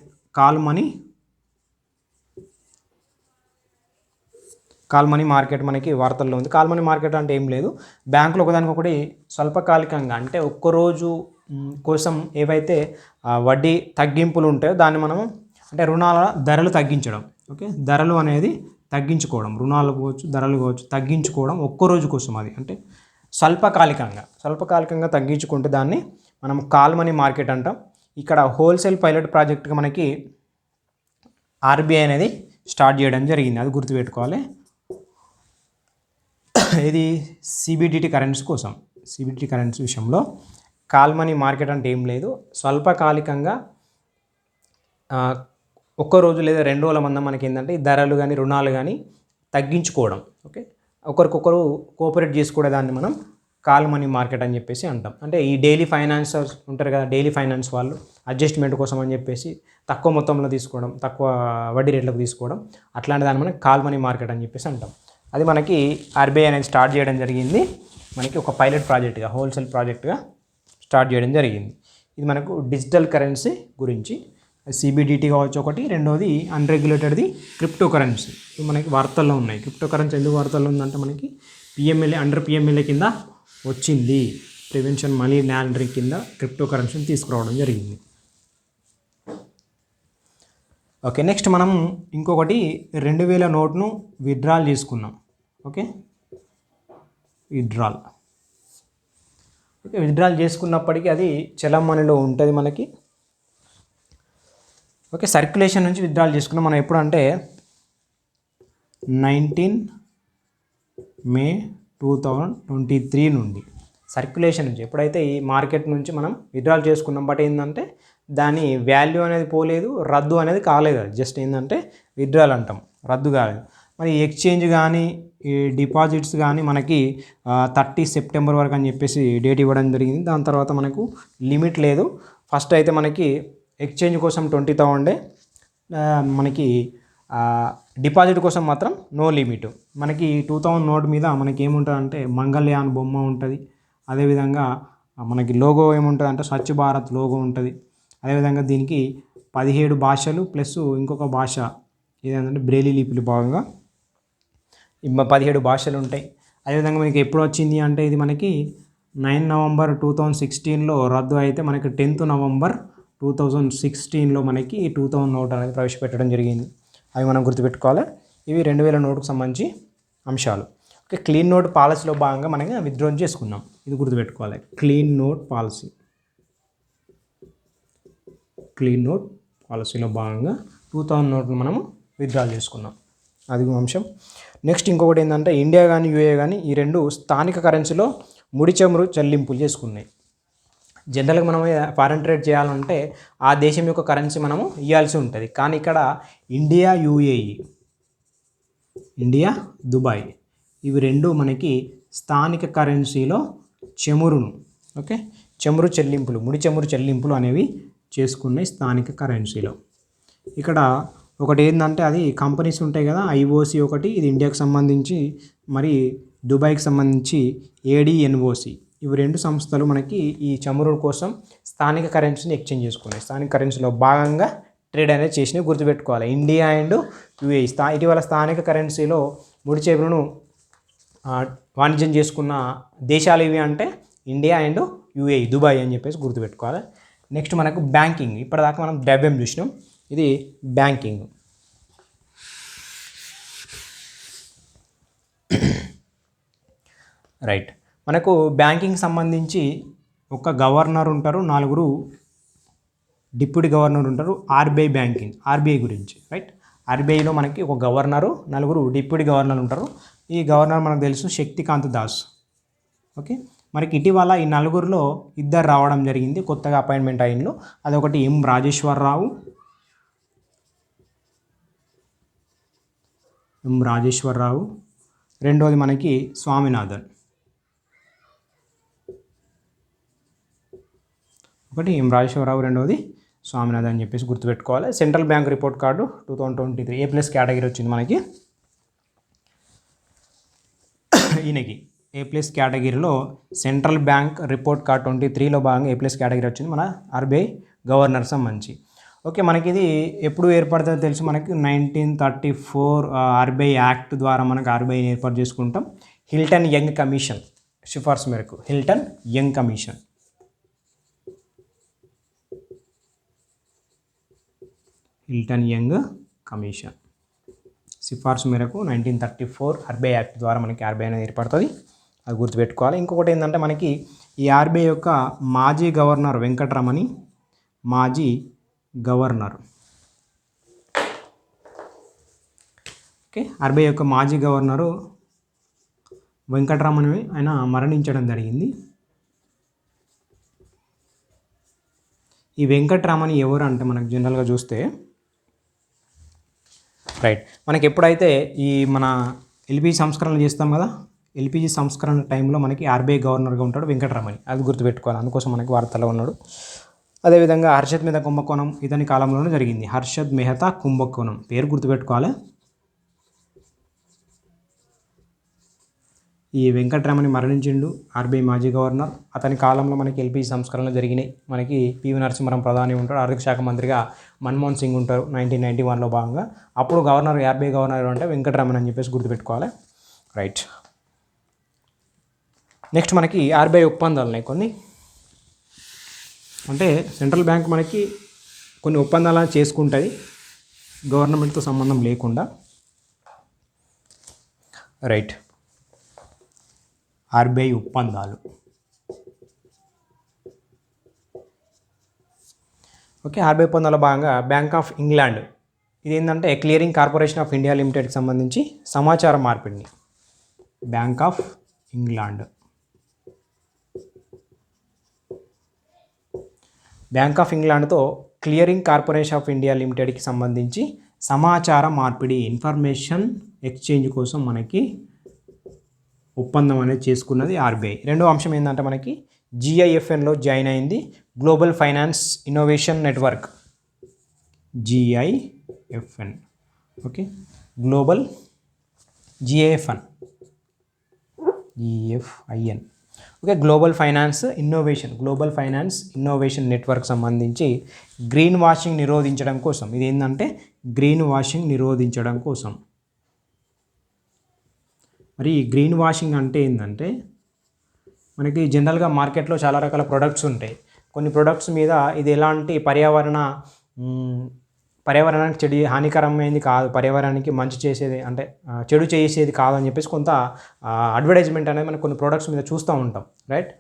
మనకి వార్తల్లో ఉంది. కాల్ మనీ మార్కెట్ అంటే ఏం లేదు, బ్యాంకులో ఒకదానికొకటి స్వల్పకాలికంగా అంటే ఒక్కరోజు కోసం ఏవైతే వడ్డీ తగ్గింపులు ఉంటాయో దాన్ని మనము అంటే రుణాల ధరలు తగ్గించడం, ఓకే. ధరలు అనేది తగ్గించుకోవడం, రుణాలు కావచ్చు ధరలు కావచ్చు తగ్గించుకోవడం ఒక్కరోజు కోసం. అది అంటే స్వల్పకాలికంగా తగ్గించుకుంటే దాన్ని మనం కాల్ మనీ మార్కెట్ అంటాం. ఇక్కడ హోల్సేల్ పైలట్ ప్రాజెక్ట్గా మనకి RBI అనేది స్టార్ట్ చేయడం జరిగింది, అది గుర్తుపెట్టుకోవాలి. ఇది CBDT కరెన్సీ కోసం. CBDT కరెన్సీ విషయంలో కాల్ మనీ మార్కెట్ అంటే ఏం లేదు, స్వల్పకాలికంగా ఒక్క రోజు లేదా 2 రోజుల మందం మనకి ఏంటంటే ధరలు కానీ రుణాలు కానీ తగ్గించుకోవడం, ఓకే. ఒకరికొకరు కోఆపరేట్ చేసుకునే దాన్ని మనం కాల్ మనీ మార్కెట్ అని చెప్పేసి అంటాం. అంటే ఈ డైలీ ఫైనాన్సర్స్ ఉంటారు కదా, డైలీ ఫైనాన్స్ వాళ్ళు అడ్జస్ట్మెంట్ కోసం అని చెప్పేసి తక్కువ మొత్తంలో తీసుకోవడం, తక్కువ వడ్డీ రేట్లకు తీసుకోవడం, అట్లాంటి దాన్ని మనం కాల్ మనీ మార్కెట్ అని చెప్పేసి అంటాం. అది మనకి RBI అనేది స్టార్ట్ చేయడం జరిగింది. మనకి ఒక పైలట్ ప్రాజెక్ట్గా, హోల్సేల్ ప్రాజెక్ట్గా స్టార్ట్ చేయడం జరిగింది. ఇది మనకు డిజిటల్ కరెన్సీ గురించి. CBDT కావచ్చు ఒకటి, రెండోది అన్రెగ్యులేటెడ్ది క్రిప్టో కరెన్సీ. ఇవి మనకి వార్తల్లో ఉన్నాయి. క్రిప్టో కరెన్సీ ఎందుకు వార్తల్లో ఉందంటే మనకి అండర్ PMLA కింద వచ్చింది. ప్రివెన్షన్ మనీ లాండరింగ్ కింద క్రిప్టో కరెన్సీని తీసుకురావడం జరిగింది. ఓకే, నెక్స్ట్ మనం ఇంకొకటి 2000 నోట్ను విత్డ్రాల్ చేసుకున్నాం. ఓకే, విత్డ్రాల్ చేసుకున్నప్పటికీ అది చలామణిలో ఉంటుంది మనకి. ఓకే, సర్క్యులేషన్ నుంచి విత్డ్రాల్ చేసుకున్నాం మనం ఎప్పుడు అంటే 19 మే 2023 నుండి సర్క్యులేషన్ నుంచి. ఎప్పుడైతే ఈ మార్కెట్ నుంచి మనం విత్డ్రాల్ చేసుకున్నాం, బట్ ఏంటంటే దాని వాల్యూ అనేది పోలేదు, రద్దు అనేది కాలేదు. అది జస్ట్ ఏంటంటే విత్డ్రాల్ అంటాం, రద్దు కాలేదు. మరి ఎక్స్చేంజ్ కానీ ఈ డిపాజిట్స్ కానీ మనకి 30 సెప్టెంబర్ వరకు అని చెప్పేసి డేట్ ఇవ్వడం జరిగింది. దాని తర్వాత మనకు లిమిట్ లేదు. ఫస్ట్ అయితే మనకి ఎక్స్చేంజ్ కోసం 20,000, మనకి డిపాజిట్ కోసం మాత్రం నో లిమిట్. మనకి 2000 నోట్ మీద మనకి ఏముంటుంది అంటే మంగళయాన్ బొమ్మ ఉంటుంది. అదేవిధంగా మనకి లోగో ఏముంటుంది అంటే స్వచ్ఛ భారత్ లోగో ఉంటుంది. అదేవిధంగా దీనికి 17 భాషలు ప్లస్ ఇంకొక భాష ఏదంటే బ్రెయిలీ లిపిలో భాగంగా 17 భాషలు ఉంటాయి. అదేవిధంగా మనకి ఎప్పుడు వచ్చింది అంటే ఇది మనకి 9 నవంబర్ 2016లో రద్దు అయితే మనకి 10th నవంబర్ 2016లో మనకి 2000 నోట్ అనేది ప్రవేశపెట్టడం జరిగింది. అవి మనం గుర్తుపెట్టుకోవాలి. ఇవి 2000 నోటుకు సంబంధించి అంశాలు. ఓకే, క్లీన్ నోట్ పాలసీలో భాగంగా మనం విత్డ్రా చేసుకున్నాం. ఇది గుర్తుపెట్టుకోవాలి. క్లీన్ నోట్ పాలసీలో భాగంగా 2000 నోట్ను మనము విత్డ్రా చేసుకున్నాం. అది అంశం. నెక్స్ట్ ఇంకొకటి ఏంటంటే ఇండియా కానీ యూఏ కానీ ఈ రెండు స్థానిక కరెన్సీలో ముడి చమురు చెల్లింపులు చేసుకున్నాయి. జనరల్గా మనం ఫారెన్ ట్రేడ్ చేయాలంటే ఆ దేశం యొక్క కరెన్సీ మనము ఇవ్వాల్సి ఉంటుంది. కానీ ఇక్కడ ఇండియా యూఏఈ, ఇండియా దుబాయ్, ఇవి రెండు మనకి స్థానిక కరెన్సీలో చమురును, ఓకే, చమురు చెల్లింపులు, ముడి చమురు చెల్లింపులు అనేవి చేసుకున్నాయి స్థానిక కరెన్సీలో. ఇక్కడ ఒకటి ఏంటంటే అది కంపెనీస్ ఉంటాయి కదా, ఐఓసి ఒకటి, ఇది ఇండియాకి సంబంధించి, మరి దుబాయ్కి సంబంధించి ఏడిఎన్ఓసి, ఇవి రెండు సంస్థలు మనకి ఈ చమురు కోసం స్థానిక కరెన్సీని ఎక్స్చేంజ్ చేసుకున్నాయి. స్థానిక కరెన్సీలో భాగంగా ట్రేడ్ అనేది చేసినవి గుర్తుపెట్టుకోవాలి. ఇండియా అండ్ యూఏఈ ఇటీవల స్థానిక కరెన్సీలో ముడి చమురును వాణిజ్యం చేసుకున్న దేశాలు ఇవి అంటే ఇండియా అండ్ యూఏఈ, దుబాయ్ అని చెప్పేసి గుర్తుపెట్టుకోవాలి. నెక్స్ట్ మనకు బ్యాంకింగ్. ఇప్పటిదాకా మనం ద్రవ్యం చూసినాం, ఇది బ్యాంకింగ్. రైట్, మనకు బ్యాంకింగ్ సంబంధించి ఒక గవర్నర్ ఉంటారు, 4 డిప్యూటీ గవర్నర్ ఉంటారు. ఆర్బీఐ బ్యాంకింగ్, ఆర్బీఐ గురించి, రైట్. ఆర్బీఐలో మనకి ఒక గవర్నరు, 4 డిప్యూటీ గవర్నర్లు ఉంటారు. ఈ గవర్నర్ మనకు తెలుసు శక్తికాంత్ దాస్. ఓకే, మనకి ఇటీవల ఈ 4లో 2 రావడం జరిగింది, కొత్తగా అపాయింట్మెంట్ అయినలో. అదొకటి ఎం రాజేశ్వరరావు, రెండోది మనకి స్వామినాథన్. ఒకటి ఎం రాజేశ్వరరావు, రెండవది స్వామినాథన్ అని చెప్పేసి గుర్తుపెట్టుకోవాలి. Central bank report card 2023 A+ category వచ్చింది మనకి. ఈయనకి A+ కేటగిరీలో సెంట్రల్ బ్యాంక్ రిపోర్ట్ కార్డ్ 23లో భాగంగా A+ కేటగిరీ వచ్చింది మన ఆర్బీఐ గవర్నర్ సంబంధించి. ఓకే, మనకి ఇది ఎప్పుడు ఏర్పడుతుందో తెలుసు, మనకి 1934 ఆర్బీఐ యాక్ట్ ద్వారా మనకు ఆర్బీఐని ఏర్పాటు చేసుకుంటాం. హిల్టన్ యంగ్ కమిషన్ సిఫార్సు మేరకు, హిల్టన్ యంగ్ కమిషన్ సిఫార్సు మేరకు 1934 ఆర్బీఐ యాక్ట్ ద్వారా మనకి ఆర్బీఐ అనేది ఏర్పడుతుంది. అది గుర్తుపెట్టుకోవాలి. ఇంకొకటి ఏంటంటే మనకి ఈ ఆర్బీఐ యొక్క మాజీ గవర్నర్ వెంకటరమణి, మాజీ గవర్నర్. ఓకే, ఆర్బీఐ యొక్క మాజీ గవర్నరు వెంకటరమణి ఆయన మరణించడం జరిగింది. ఈ వెంకటరమణి ఎవరు అంటే మనకు జనరల్గా చూస్తే, రైట్, మనకి ఎప్పుడైతే ఈ మన ఎల్పిజి సంస్కరణ చేస్తాం కదా, ఎల్పిజి సంస్కరణ టైంలో మనకి ఆర్బీఐ గవర్నర్గా ఉంటాడు వెంకటరమణి. అది గుర్తుపెట్టుకోవాలి, అందుకోసం మనకి వార్తలో ఉన్నాడు. అదేవిధంగా హర్షద్ మెహతా కుంభకోణం ఇతని కాలంలోనే జరిగింది. హర్షద్ మెహతా కుంభకోణం పేరు గుర్తుపెట్టుకోవాలి. ఈ వెంకటరమణి మరణించిండు, ఆర్బీఐ మాజీ గవర్నర్. అతని కాలంలో మనకి ఎల్పిజి సంస్కరణలు జరిగినాయి. మనకి పివి నరసింహరావు ప్రధాని ఉంటారు, ఆర్థిక శాఖ మంత్రిగా మన్మోహన్ సింగ్ ఉంటారు 1991లో భాగంగా. అప్పుడు గవర్నర్, ఆర్బీఐ గవర్నర్ అంటే వెంకటరమణి అని చెప్పేసి గుర్తుపెట్టుకోవాలి. రైట్, నెక్స్ట్ మనకి ఆర్బీఐ ఒప్పందాలు ఉన్నాయి కొన్ని. అంటే సెంట్రల్ బ్యాంక్ మనకి కొన్ని ఒప్పందాలను చేసుకుంటుంది. గవర్నమెంట్తో సంబంధం లేకుండా. రైట్. ఆర్బీఐ ఒప్పందాలు. ఓకే, ఆర్బీఐ ఒప్పందాల భాగంగా బ్యాంక్ ఆఫ్ ఇంగ్లాండ్ ఇది ఏంటంటే క్లియరింగ్ కార్పొరేషన్ ఆఫ్ ఇండియా లిమిటెడ్కి సంబంధించి సమాచార మార్పిడిని. Bank of England, bank of ఇంగ్లాండ్తో క్లియరింగ్ కార్పొరేషన్ ఆఫ్ ఇండియా లిమిటెడ్కి సంబంధించి సమాచార మార్పిడి, ఇన్ఫర్మేషన్ ఎక్స్చేంజ్ కోసం మనకి ఒప్పందం అనేది చేసుకున్నది ఆర్బీఐ. రెండో అంశం ఏంటంటే మనకి జిఐఎఫ్ఎన్లో జాయిన్ అయింది global finance innovation network. GIFN. Okay, global GIFN, GFIN. Okay, global finance innovation network సంబంధించి గ్రీన్ వాషింగ్ నిరోధించడం కోసం. ఇది ఏంటంటే గ్రీన్ వాషింగ్ నిరోధించడం కోసం. మరి గ్రీన్ వాషింగ్ అంటే ఏంటంటే మనకి జనరల్గా మార్కెట్లో చాలా రకాల ప్రొడక్ట్స్ ఉంటాయి. కొన్ని ప్రొడక్ట్స్ మీద ఇది ఎలాంటి పర్యావరణానికి హానికరమైనది కాదు, పర్యావరణానికి మంచి చేసేది అంటే చెడు చేసేది కాదని చెప్పేసి కొంత అడ్వర్టైజ్మెంట్ అనేది మనం కొన్ని ప్రొడక్ట్స్ మీద చూస్తూ ఉంటాం. రైట్.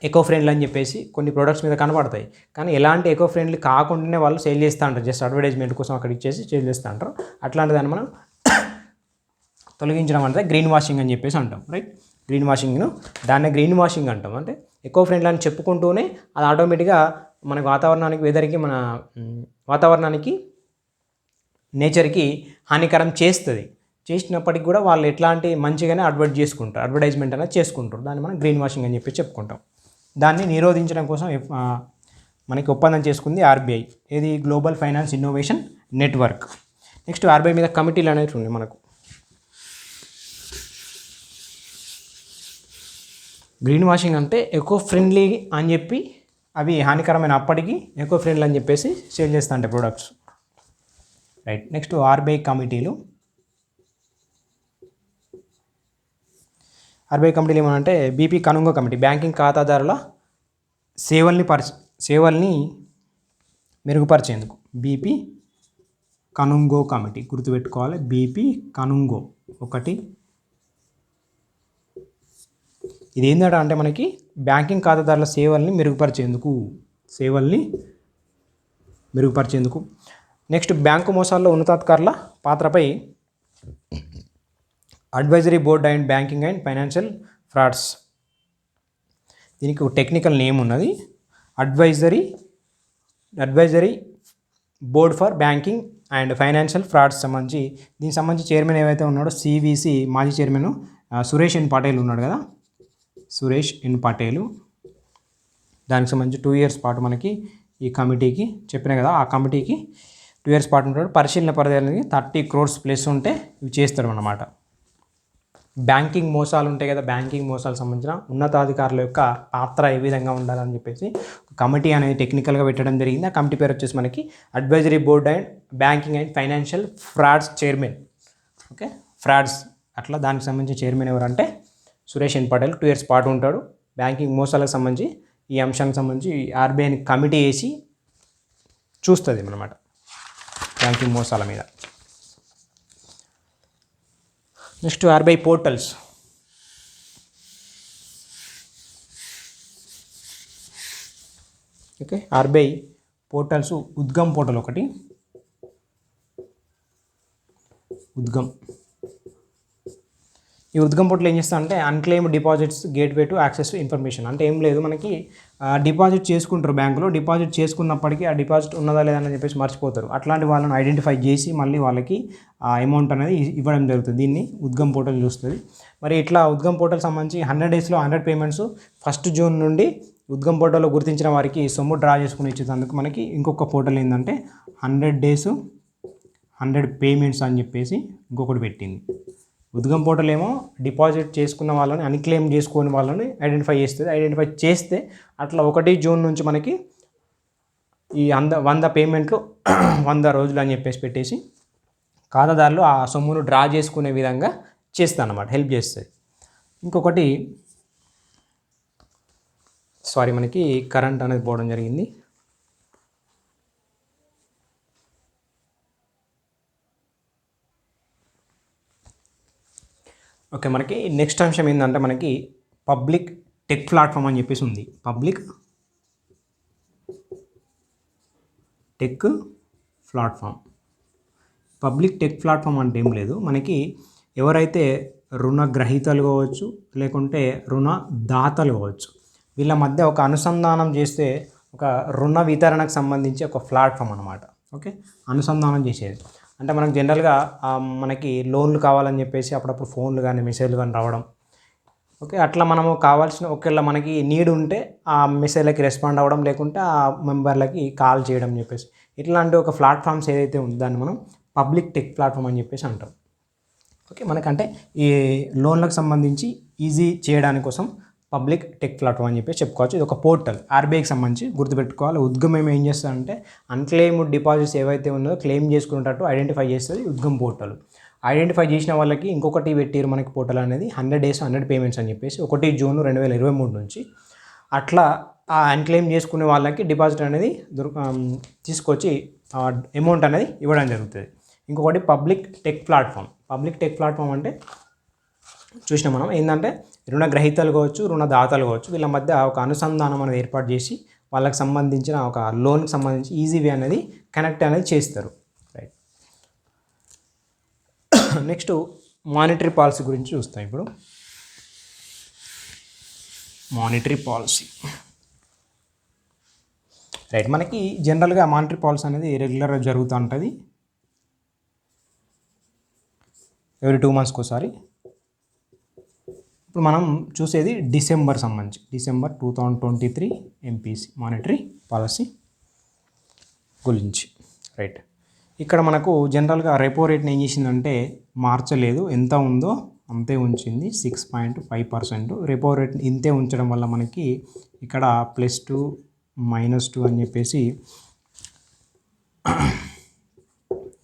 ఎకో ఫ్రెండ్లీ అని చెప్పేసి కొన్ని ప్రొడక్ట్స్ మీద కనబడతాయి, కానీ ఎలాంటి ఎకో ఫ్రెండ్లీ కాకుండానే వాళ్ళు సేల్ చేస్తూ ఉంటారు. జస్ట్ అడ్వర్టైజ్మెంట్ కోసం అక్కడ ఇచ్చేసి సేల్ చేస్తూ ఉంటారు. అట్లాంటిదాన్ని మనం తొలగించడం అంటే గ్రీన్ వాషింగ్ అని చెప్పేసి అంటాం. రైట్. గ్రీన్ వాషింగ్ను దాన్నే గ్రీన్ వాషింగ్ అంటాం. అంటే ఎకో ఫ్రెండ్లీ అని చెప్పుకుంటూనే అది ఆటోమేటిక్గా మనకు వాతావరణానికి, వెదర్కి, మన వాతావరణానికి, నేచర్కి హానికరం చేసినప్పటికి కూడా వాళ్ళు ఎట్లాంటి మంచిగానే అడ్వర్టైజ్మెంట్ అనేది చేసుకుంటారు. దాన్ని మనం గ్రీన్ వాషింగ్ అని చెప్పి చెప్పుకుంటాం. దాన్ని నిరోధించడం కోసం మనకి ఒప్పందం చేసుకుంది ఆర్బీఐ. ఇది global finance innovation network. Next RBI మీద కమిటీలు అనేవి ఉన్నాయి మనకు. గ్రీన్ వాషింగ్ అంటే ఎకో ఫ్రెండ్లీ అని చెప్పి అవి హానికరమైన అప్పటికి ఎకో ఫ్రెండ్లీ అని చెప్పేసి సేల్ చేస్తూ ఉంటాయి ప్రొడక్ట్స్. రైట్. నెక్స్ట్ ఆర్బీఐ కమిటీలు. ఆర్బీఐ కమిటీలు ఏమనంటే బీపీ కనుంగో కమిటీ, బ్యాంకింగ్ ఖాతాదారుల సేవల్ని మెరుగుపరిచేందుకు. బీపీ కనుంగో కమిటీ గుర్తుపెట్టుకోవాలి. బీపీ కనుంగో ఒకటి. ఇది ఏంటంటే అంటే మనకి బ్యాంకింగ్ ఖాతాదారుల సేవల్ని మెరుగుపరిచేందుకు. నెక్స్ట్ బ్యాంకు మోసాల్లో ఉన్నతాధికారుల పాత్రపై advisory board and banking and financial frauds. దీనికి ఒక టెక్నికల్ నేమ్ ఉన్నది, advisory board for banking and financial frauds సంబంధించి. దీనికి సంబంధించి చైర్మన్ ఏవైతే ఉన్నాడో సివిసి మాజీ చైర్మన్ సురేష్ ఎన్ పటేల్ ఉన్నాడు కదా, సురేష్ ఎన్ పటేలు. దానికి సంబంధించి 2 years పాటు మనకి ఈ కమిటీకి చెప్పిన కదా, ఆ కమిటీకి 2 years పాటు ఉంటాడు. పరిశీలన పరిధి అనేది 30 crores ప్లస్ ఉంటే ఇవి చేస్తాడు అన్నమాట. బ్యాంకింగ్ మోసాలు ఉంటాయి కదా, బ్యాంకింగ్ మోసాలకు సంబంధించిన ఉన్నతాధికారుల యొక్క పాత్ర ఏ విధంగా ఉండాలని చెప్పేసి కమిటీ అనేది టెక్నికల్గా పెట్టడం జరిగింది. ఆ కమిటీ పేరు వచ్చేసి మనకి advisory board and banking and financial frauds chairman. Okay, frauds అట్లా దానికి సంబంధించి చైర్మన్ ఎవరంటే సురేష్ ఎన్ పటేల్. 2 years పాటు ఉంటాడు. బ్యాంకింగ్ మోసాలకు సంబంధించి ఈ అంశానికి సంబంధించి ఆర్బీఐని కమిటీ వేసి చూస్తుంది అన్నమాట బ్యాంకింగ్ మోసాల మీద. Next RBI portals. Okay, RBI portals. Udgam portal ఒకటి. ఈ ఉద్గమ్ పోర్టల్ ఏం చేస్తా అంటే unclaimed deposits gateway to access information. అంటే ఏం లేదు, మనకి డిపాజిట్ చేసుకుంటారు బ్యాంకులో, డిపాజిట్ చేసుకున్నప్పటికీ ఆ డిపాజిట్ ఉన్నదా లేదా అని చెప్పేసి మర్చిపోతారు. అట్లాంటి వాళ్ళని ఐడెంటిఫై చేసి మళ్ళీ వాళ్ళకి ఆ అమౌంట్ అనేది ఇవ్వడం జరుగుతుంది. దీన్ని ఉద్గమ్ పోర్టల్ చూస్తుంది. మరి ఇట్లా ఉద్గమ్ పోర్టల్ సంబంధించి 100 daysలో 100 payments 1st June నుండి ఉద్గమ్ పోర్టల్లో గుర్తించిన వారికి సొమ్ము డ్రా చేసుకుని ఇచ్చేందుకు మనకి ఇంకొక పోర్టల్ ఏంటంటే 100 days 100 payments అని చెప్పేసి ఇంకొకటి పెట్టింది. ఉద్గమ్ పోర్టల్ ఏమో డిపాజిట్ చేసుకున్న వాళ్ళని, అన్క్లెయిమ్ చేసుకునే వాళ్ళని ఐడెంటిఫై చేస్తుంది. ఐడెంటిఫై చేస్తే అట్లా 1 June నుంచి మనకి ఈ 100 పేమెంట్లు 100 రోజులు అని చెప్పేసి పెట్టేసి ఖాతాదారులు ఆ సొమ్మును డ్రా చేసుకునే విధంగా చేస్తుంది అన్నమాట, హెల్ప్ చేస్తుంది. ఇంకొకటి మనకి కరెంట్ అనేది పోవడం జరిగింది. ఓకే, మనకి నెక్స్ట్ అంశం ఏంటంటే మనకి పబ్లిక్ టెక్ ప్లాట్ఫామ్ అని చెప్పేసి ఉంది. Public tech platform. Public tech platform అంటే ఏం లేదు, మనకి ఎవరైతే రుణగ్రహీతలు కావచ్చు లేకుంటే రుణదాతలు కావచ్చు, వీళ్ళ మధ్య ఒక అనుసంధానం చేస్తే ఒక రుణ వితరణకు సంబంధించి ఒక ప్లాట్ఫామ్ అనమాట. ఓకే, అనుసంధానం చేసేది అంటే మనకు జనరల్గా మనకి లోన్లు కావాలని చెప్పేసి అప్పుడప్పుడు ఫోన్లు కానీ మెసేజ్లు కానీ రావడం. ఓకే, అట్లా మనము కావాల్సిన ఒకవేళ మనకి నీడ్ ఉంటే ఆ మెసేజ్లకి రెస్పాండ్ అవ్వడం, లేకుంటే ఆ మెంబర్లకి కాల్ చేయడం చెప్పేసి ఇట్లాంటి ఒక ప్లాట్ఫామ్స్ ఏదైతే ఉందో దాన్ని మనం పబ్లిక్ టెక్ ప్లాట్ఫామ్ అని చెప్పేసి అంటాం. ఓకే, మనకంటే ఈ లోన్లకు సంబంధించి ఈజీ చేయడానికి కోసం పబ్లిక్ టెక్ ప్లాట్ఫామ్ అని చెప్పేసి చెప్పుకోవచ్చు. ఇది ఒక పోర్టల్, ఆర్బీఐకి సంబంధించి గుర్తుపెట్టుకోవాలి. ఉద్గమం ఏం చేస్తుందంటే అన్క్లెయిమ్డ్ డిపాజిట్స్ ఏవైతే ఉన్నాయో క్లెయిమ్ చేసుకునేటట్టు ఐడెంటిఫై చేస్తుంది ఉద్గమ్ పోర్టల్. ఐడెంటిఫై చేసిన వాళ్ళకి ఇంకొకటి పెట్టారు మనకి పోర్టల్ అనేది 100 days 100 payments అని చెప్పేసి 1 June 2023 నుంచి అట్లా ఆ అన్క్లెయిమ్ చేసుకునే వాళ్ళకి డిపాజిట్ అనేది తీసుకొచ్చి అమౌంట్ అనేది ఇవ్వడం జరుగుతుంది. ఇంకొకటి public tech platform. Public tech platform అంటే చూసినాం మనం ఏంటంటే రుణగ్రహీతలు కావచ్చు రుణదాతలు కావచ్చు వీళ్ళ మధ్య ఒక అనుసంధానం అనేది ఏర్పాటు చేసి వాళ్ళకి సంబంధించిన ఒక లోన్కి సంబంధించి ఈజీ వే అనేది కనెక్ట్ అనేది చేస్తారు. రైట్, నెక్స్ట్ మానిటరీ పాలసీ గురించి చూస్తాం. ఇప్పుడు మానిటరీ పాలసీ. రైట్, మనకి జనరల్గా మానిటరీ పాలసీ అనేది రెగ్యులర్గా జరుగుతూ ఉంటుంది, ఎవ్రీ 2 months ఒకసారి. ఇప్పుడు మనం చూసేది డిసెంబర్ సంబంధించి డిసెంబర్ 2023 MPC మానిటరీ పాలసీ గురించి. రైట్, ఇక్కడ మనకు జనరల్గా రెపో రేట్ని ఏం చేసిందంటే మార్చలేదు, ఎంత ఉందో అంతే ఉంచింది 6.5%. రెపో రేట్ ఇంతే ఉంచడం వల్ల మనకి ఇక్కడ +2 -2 అని చెప్పేసి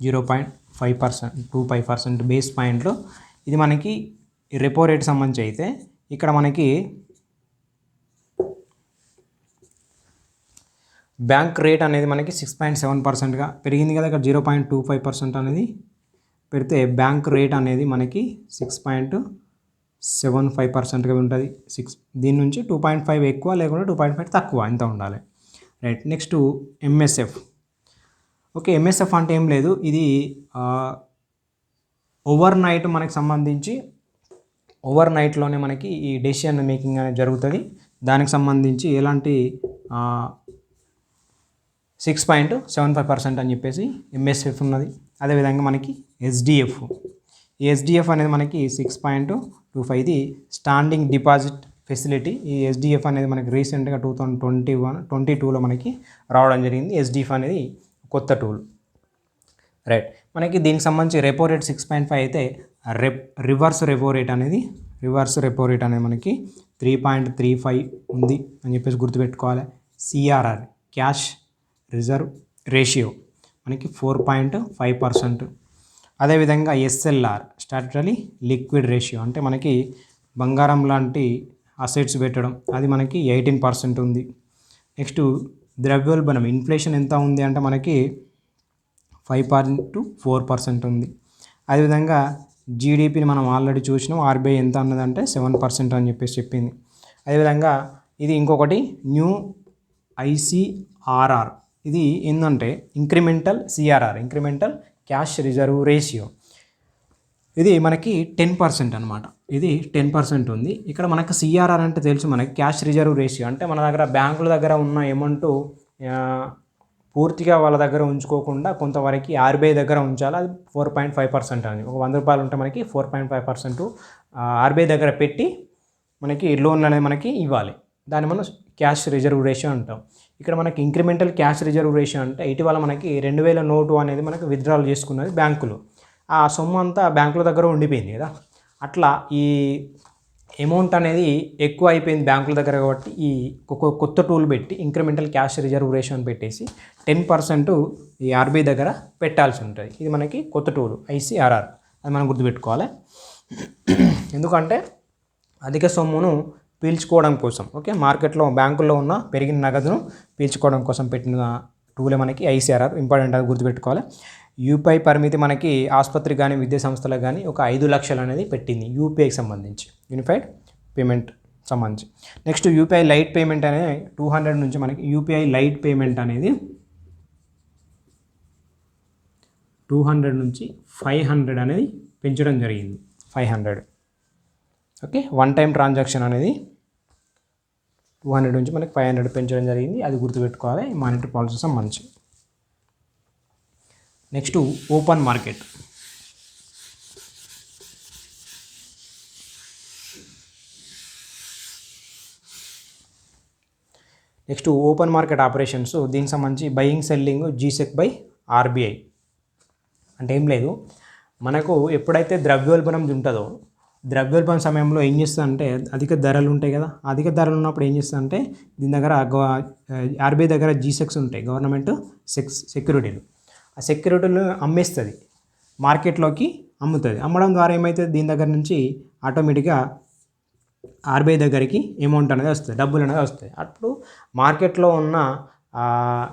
0.25% బేస్ పాయింట్లో ఇది మనకి రెపో రేట్ సంబంధించి అయితే ఇక్కడ మనకి బ్యాంక్ రేట్ అనేది మనకి 6.7%గా పెరిగింది కదా. ఇక్కడ 0.25% అనేది పెడితే బ్యాంక్ రేట్ అనేది మనకి 6.75%గా ఉంటుంది. దీని నుంచి 2.5 ఎక్కువ లేకుంటే 2.5 తక్కువ ఎంత ఉండాలి. Right, next MSF. Okay, MSF అంటే ఏం లేదు, ఇది ఓవర్ నైట్ మనకి సంబంధించి ఓవర్ నైట్లోనే మనకి ఈ డెసిషన్ మేకింగ్ అనేది జరుగుతుంది. దానికి సంబంధించి ఎలాంటి 6.75% అని చెప్పేసి ఎంఎస్ఎఫ్ ఉన్నది. అదేవిధంగా మనకి ఎస్డిఎఫ్. ఈ ఎస్డిఎఫ్ అనేది మనకి 6.25, ఇది స్టాండింగ్ డిపాజిట్ ఫెసిలిటీ. ఈ ఎస్డిఎఫ్ అనేది మనకి రీసెంట్గా 2022లో మనకి రావడం జరిగింది. ఎస్డిఎఫ్ అనేది కొత్త టూల్. రైట్, మనకి దీనికి సంబంధించి రెపో రేట్ 6.5 అయితే రివర్స్ రెపో రేట్ అనేది మనకి 3.35 ఉంది అని చెప్పేసి గుర్తుపెట్టుకోవాలి. సిఆర్ఆర్ క్యాష్ రిజర్వ్ రేషియో మనకి 4.5%. అదేవిధంగా ఎస్ఎల్ఆర్ స్టాట్యుటరీ లిక్విడ్ రేషియో అంటే మనకి బంగారం లాంటి అసెట్స్ పెట్టడం అది మనకి 18% ఉంది. నెక్స్ట్ ద్రవ్యోల్బణం ఇన్ఫ్లేషన్ ఎంత ఉంది అంటే మనకి 5.4% ఉంది. అదేవిధంగా జీడిపిని మనం ఆల్రెడీ చూసినాం, ఆర్బీఐ ఎంత అన్నదంటే 7% అని చెప్పేసి చెప్పింది. అదేవిధంగా ఇది ఇంకొకటి న్యూ ఐసిఆర్ఆర్, ఇది ఏంటంటే incremental CRR incremental cash reserve ratio. ఇది మనకి 10% అనమాట. ఇది 10% ఉంది. ఇక్కడ మనకి సిఆర్ఆర్ అంటే తెలుసు మనకి క్యాష్ రిజర్వ్ రేషియో అంటే మన దగ్గర బ్యాంకుల దగ్గర ఉన్న అమౌంట్ పూర్తిగా వాళ్ళ దగ్గర ఉంచుకోకుండా కొంతవరకు ఆర్బీఐ దగ్గర ఉంచాలి. అది 4.5% అని. ఒక 100 రూపాయలు ఉంటే మనకి 4.5% ఆర్బీఐ దగ్గర పెట్టి మనకి లోన్ అనేది మనకి ఇవ్వాలి. దాన్ని మనం క్యాష్ రిజర్వ్ రేషియో అంటాం. ఇక్కడ మనకి ఇంక్రిమెంటల్ క్యాష్ రిజర్వ్ రేషియో అంటే ఇటీవల మనకి 2000 నోటు అనేది మనకి విత్డ్రాల్ చేసుకున్నది బ్యాంకులు. ఆ సొమ్ము అంతా బ్యాంకుల దగ్గర ఉండిపోయింది కదా. అట్లా ఈ అమౌంట్ అనేది ఎక్కువ అయిపోయింది బ్యాంకుల దగ్గర కాబట్టి ఈ కొత్త టూల్ పెట్టి ఇంక్రిమెంటల్ క్యాష్ రిజర్వ్ రేషియో అని పెట్టేసి 10% ఈ ఆర్బీఐ దగ్గర పెట్టాల్సి ఉంటుంది. ఇది మనకి కొత్త టూల్ ఐసిఆర్ఆర్, అది మనం గుర్తుపెట్టుకోవాలి. ఎందుకంటే అధిక సొమ్మును పీల్చుకోవడం కోసం, ఓకే, మార్కెట్లో బ్యాంకుల్లో ఉన్న పెరిగిన నగదును పీల్చుకోవడం కోసం పెట్టిన టూలే మనకి ఐసిఆర్ఆర్. ఇంపార్టెంట్, అది గుర్తుపెట్టుకోవాలి. యూపీఐ పరిమితి మనకి ఆసుపత్రికి కానీ విద్యా సంస్థలకు కానీ ఒక 5 లక్షలు అనేది పెట్టింది యూపీఐకి సంబంధించి, యూనిఫైడ్ పేమెంట్ సంబంధించి. నెక్స్ట్ యూపీఐ లైట్ పేమెంట్ అనేది 200 నుంచి మనకి యూపీఐ లైట్ పేమెంట్ అనేది 200 నుంచి 500 అనేది పెంచడం జరిగింది. 500 ఓకే. వన్ టైం ట్రాన్సాక్షన్ అనేది 200 నుంచి మనకి 500 పెంచడం జరిగింది. అది గుర్తుపెట్టుకోవాలి మానిటరీ పాలసీ సంబంధించి. Next open market. Next open market operations, దీనికి సంబంధించి buying selling G-sec by RBI. అంటే ఏం లేదు, మనకు ఎప్పుడైతే ద్రవ్యోల్బణం ఉంటుందో ద్రవ్యోల్బణం సమయంలో ఏం చేస్తుందంటే అధిక ధరలు ఉంటాయి కదా, అధిక ధరలు ఉన్నప్పుడు ఏం చేస్తుందంటే దీని దగ్గర ఆర్బీఐ దగ్గర జీసెక్స్ ఉంటాయి, గవర్నమెంట్ సెక్యూరిటీలు. ఆ సెక్యూరిటీలు అమ్మేస్తుంది, మార్కెట్లోకి అమ్ముతుంది. అమ్మడం ద్వారా ఏమవుతుంది, దీని దగ్గర నుంచి ఆటోమేటిక్గా ఆర్బీఐ దగ్గరికి అమౌంట్ అనేది వస్తుంది, డబ్బులు అనేది వస్తాయి. అప్పుడు మార్కెట్లో ఉన్న